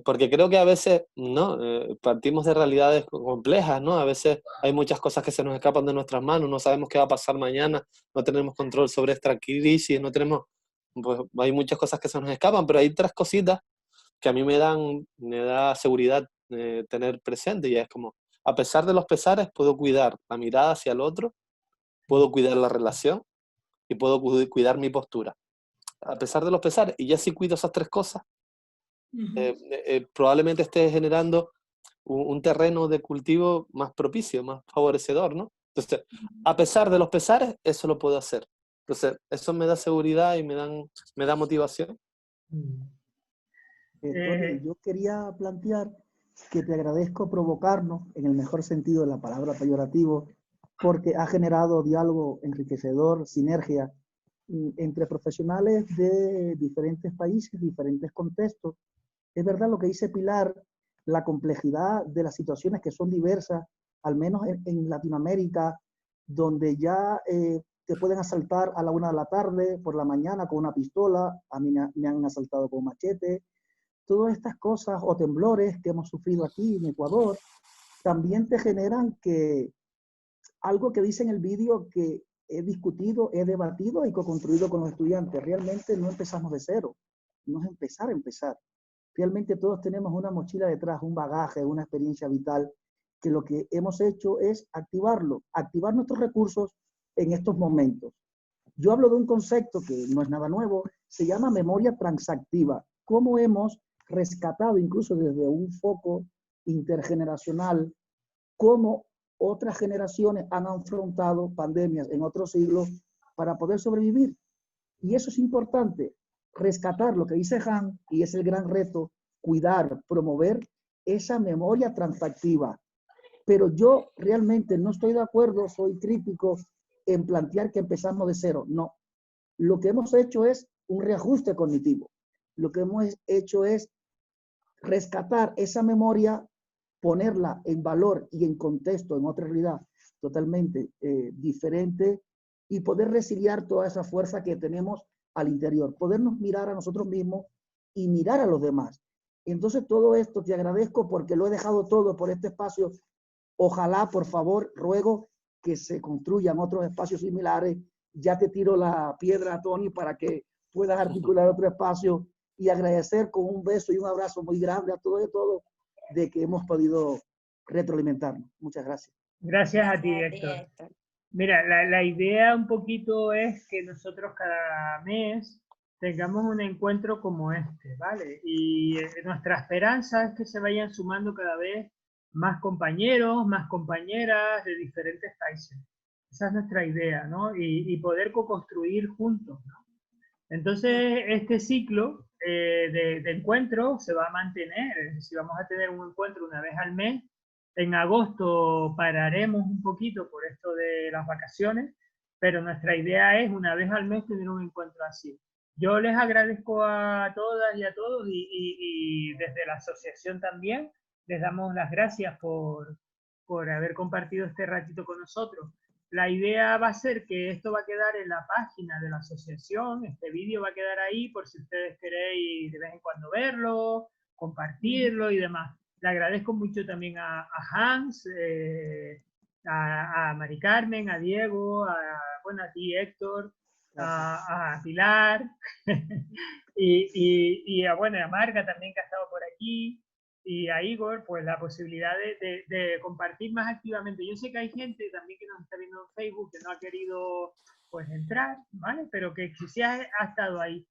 [SPEAKER 5] Porque creo que a veces, ¿no? Partimos de realidades complejas, ¿no? A veces hay muchas cosas que se nos escapan de nuestras manos, no sabemos qué va a pasar mañana, no tenemos control sobre esta crisis, no tenemos, pues hay muchas cosas que se nos escapan, pero hay tres cositas que a mí me da seguridad tener presente, y es como, a pesar de los pesares, puedo cuidar la mirada hacia el otro, puedo cuidar la relación y puedo cuidar mi postura. A pesar de los pesares, y ya si cuido esas tres cosas, probablemente esté generando un terreno de cultivo más propicio, más favorecedor, ¿no? Entonces, a pesar de los pesares, eso lo puedo hacer. Entonces, eso me da seguridad y me da motivación.
[SPEAKER 1] Tony, yo quería plantear que te agradezco provocarnos, en el mejor sentido de la palabra peyorativo, porque ha generado diálogo enriquecedor, sinergia entre profesionales de diferentes países, diferentes contextos. Es verdad lo que dice Pilar, la complejidad de las situaciones que son diversas, al menos en Latinoamérica, donde ya te pueden asaltar a la 1 de la tarde, por la mañana con una pistola, a mí me han asaltado con machete. Todas estas cosas o temblores que hemos sufrido aquí en Ecuador, también te generan que algo que dice en el vídeo que he discutido, he debatido y co-construido con los estudiantes. Realmente no empezamos de cero, no es empezar a empezar. Realmente todos tenemos una mochila detrás, un bagaje, una experiencia vital, que lo que hemos hecho es activarlo, activar nuestros recursos en estos momentos. Yo hablo de un concepto que no es nada nuevo, se llama memoria transactiva. ¿Cómo hemos rescatado incluso desde un foco intergeneracional cómo otras generaciones han afrontado pandemias en otros siglos para poder sobrevivir? Y eso es importante, rescatar lo que dice Han, y es el gran reto, cuidar, promover esa memoria transactiva. Pero yo realmente no estoy de acuerdo, soy crítico en plantear que empezamos de cero. No, lo que hemos hecho es un reajuste cognitivo. Lo que hemos hecho es rescatar esa memoria, ponerla en valor y en contexto, en otra realidad totalmente diferente, y poder resiliar toda esa fuerza que tenemos al interior, podernos mirar a nosotros mismos y mirar a los demás. Entonces todo esto te agradezco porque lo he dejado todo por este espacio. Ojalá, por favor, ruego que se construyan otros espacios similares. Ya te tiro la piedra, Tony, para que puedas articular otro espacio, y agradecer con un beso y un abrazo muy grande a todos de que hemos podido retroalimentarnos. Muchas gracias.
[SPEAKER 2] Gracias a ti, Héctor. Mira, la idea un poquito es que nosotros cada mes tengamos un encuentro como este, ¿vale? Y nuestra esperanza es que se vayan sumando cada vez más compañeros, más compañeras de diferentes países. Esa es nuestra idea, ¿no? Y poder co-construir juntos, ¿no? Entonces, este ciclo de encuentro se va a mantener, es decir, vamos a tener un encuentro una vez al mes. En agosto pararemos un poquito por esto de las vacaciones, pero nuestra idea es una vez al mes tener un encuentro así. Yo les agradezco a todas y a todos y desde la asociación también les damos las gracias por haber compartido este ratito con nosotros. La idea va a ser que esto va a quedar en la página de la asociación, este vídeo va a quedar ahí por si ustedes queréis de vez en cuando verlo, compartirlo y demás. Le agradezco mucho también a Hans, a Mari Carmen, a Diego, bueno, a ti Héctor, a Pilar y bueno, a Marga también que ha estado por aquí. Y a Igor, pues la posibilidad de compartir más activamente. Yo sé que hay gente también que nos está viendo en Facebook que no ha querido pues entrar, ¿vale? Pero que sí ha estado ahí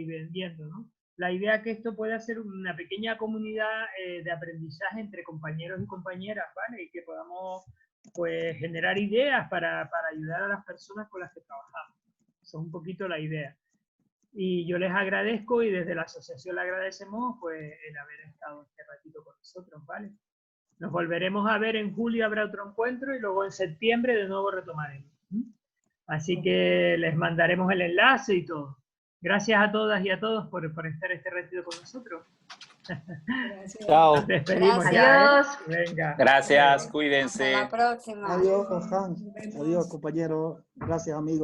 [SPEAKER 2] vendiendo, ¿no? La idea es que esto pueda ser una pequeña comunidad de aprendizaje entre compañeros y compañeras, ¿vale? Y que podamos pues generar ideas para ayudar a las personas con las que trabajamos. Eso es un poquito la idea. Y yo les agradezco y desde la asociación le agradecemos pues el haber estado este ratito con nosotros, ¿vale? Nos volveremos a ver en julio, habrá otro encuentro y luego en septiembre de nuevo retomaremos. Así que les mandaremos el enlace y todo. Gracias a todas y a todos por estar este ratito con nosotros.
[SPEAKER 6] Gracias.
[SPEAKER 5] Chao.
[SPEAKER 2] Nos despedimos
[SPEAKER 10] Gracias.
[SPEAKER 2] ya,
[SPEAKER 10] Adiós.
[SPEAKER 2] Venga.
[SPEAKER 7] Gracias,
[SPEAKER 9] Hasta
[SPEAKER 7] cuídense.
[SPEAKER 9] la próxima.
[SPEAKER 1] Adiós, Hans. Adiós, compañero. Gracias, amigos.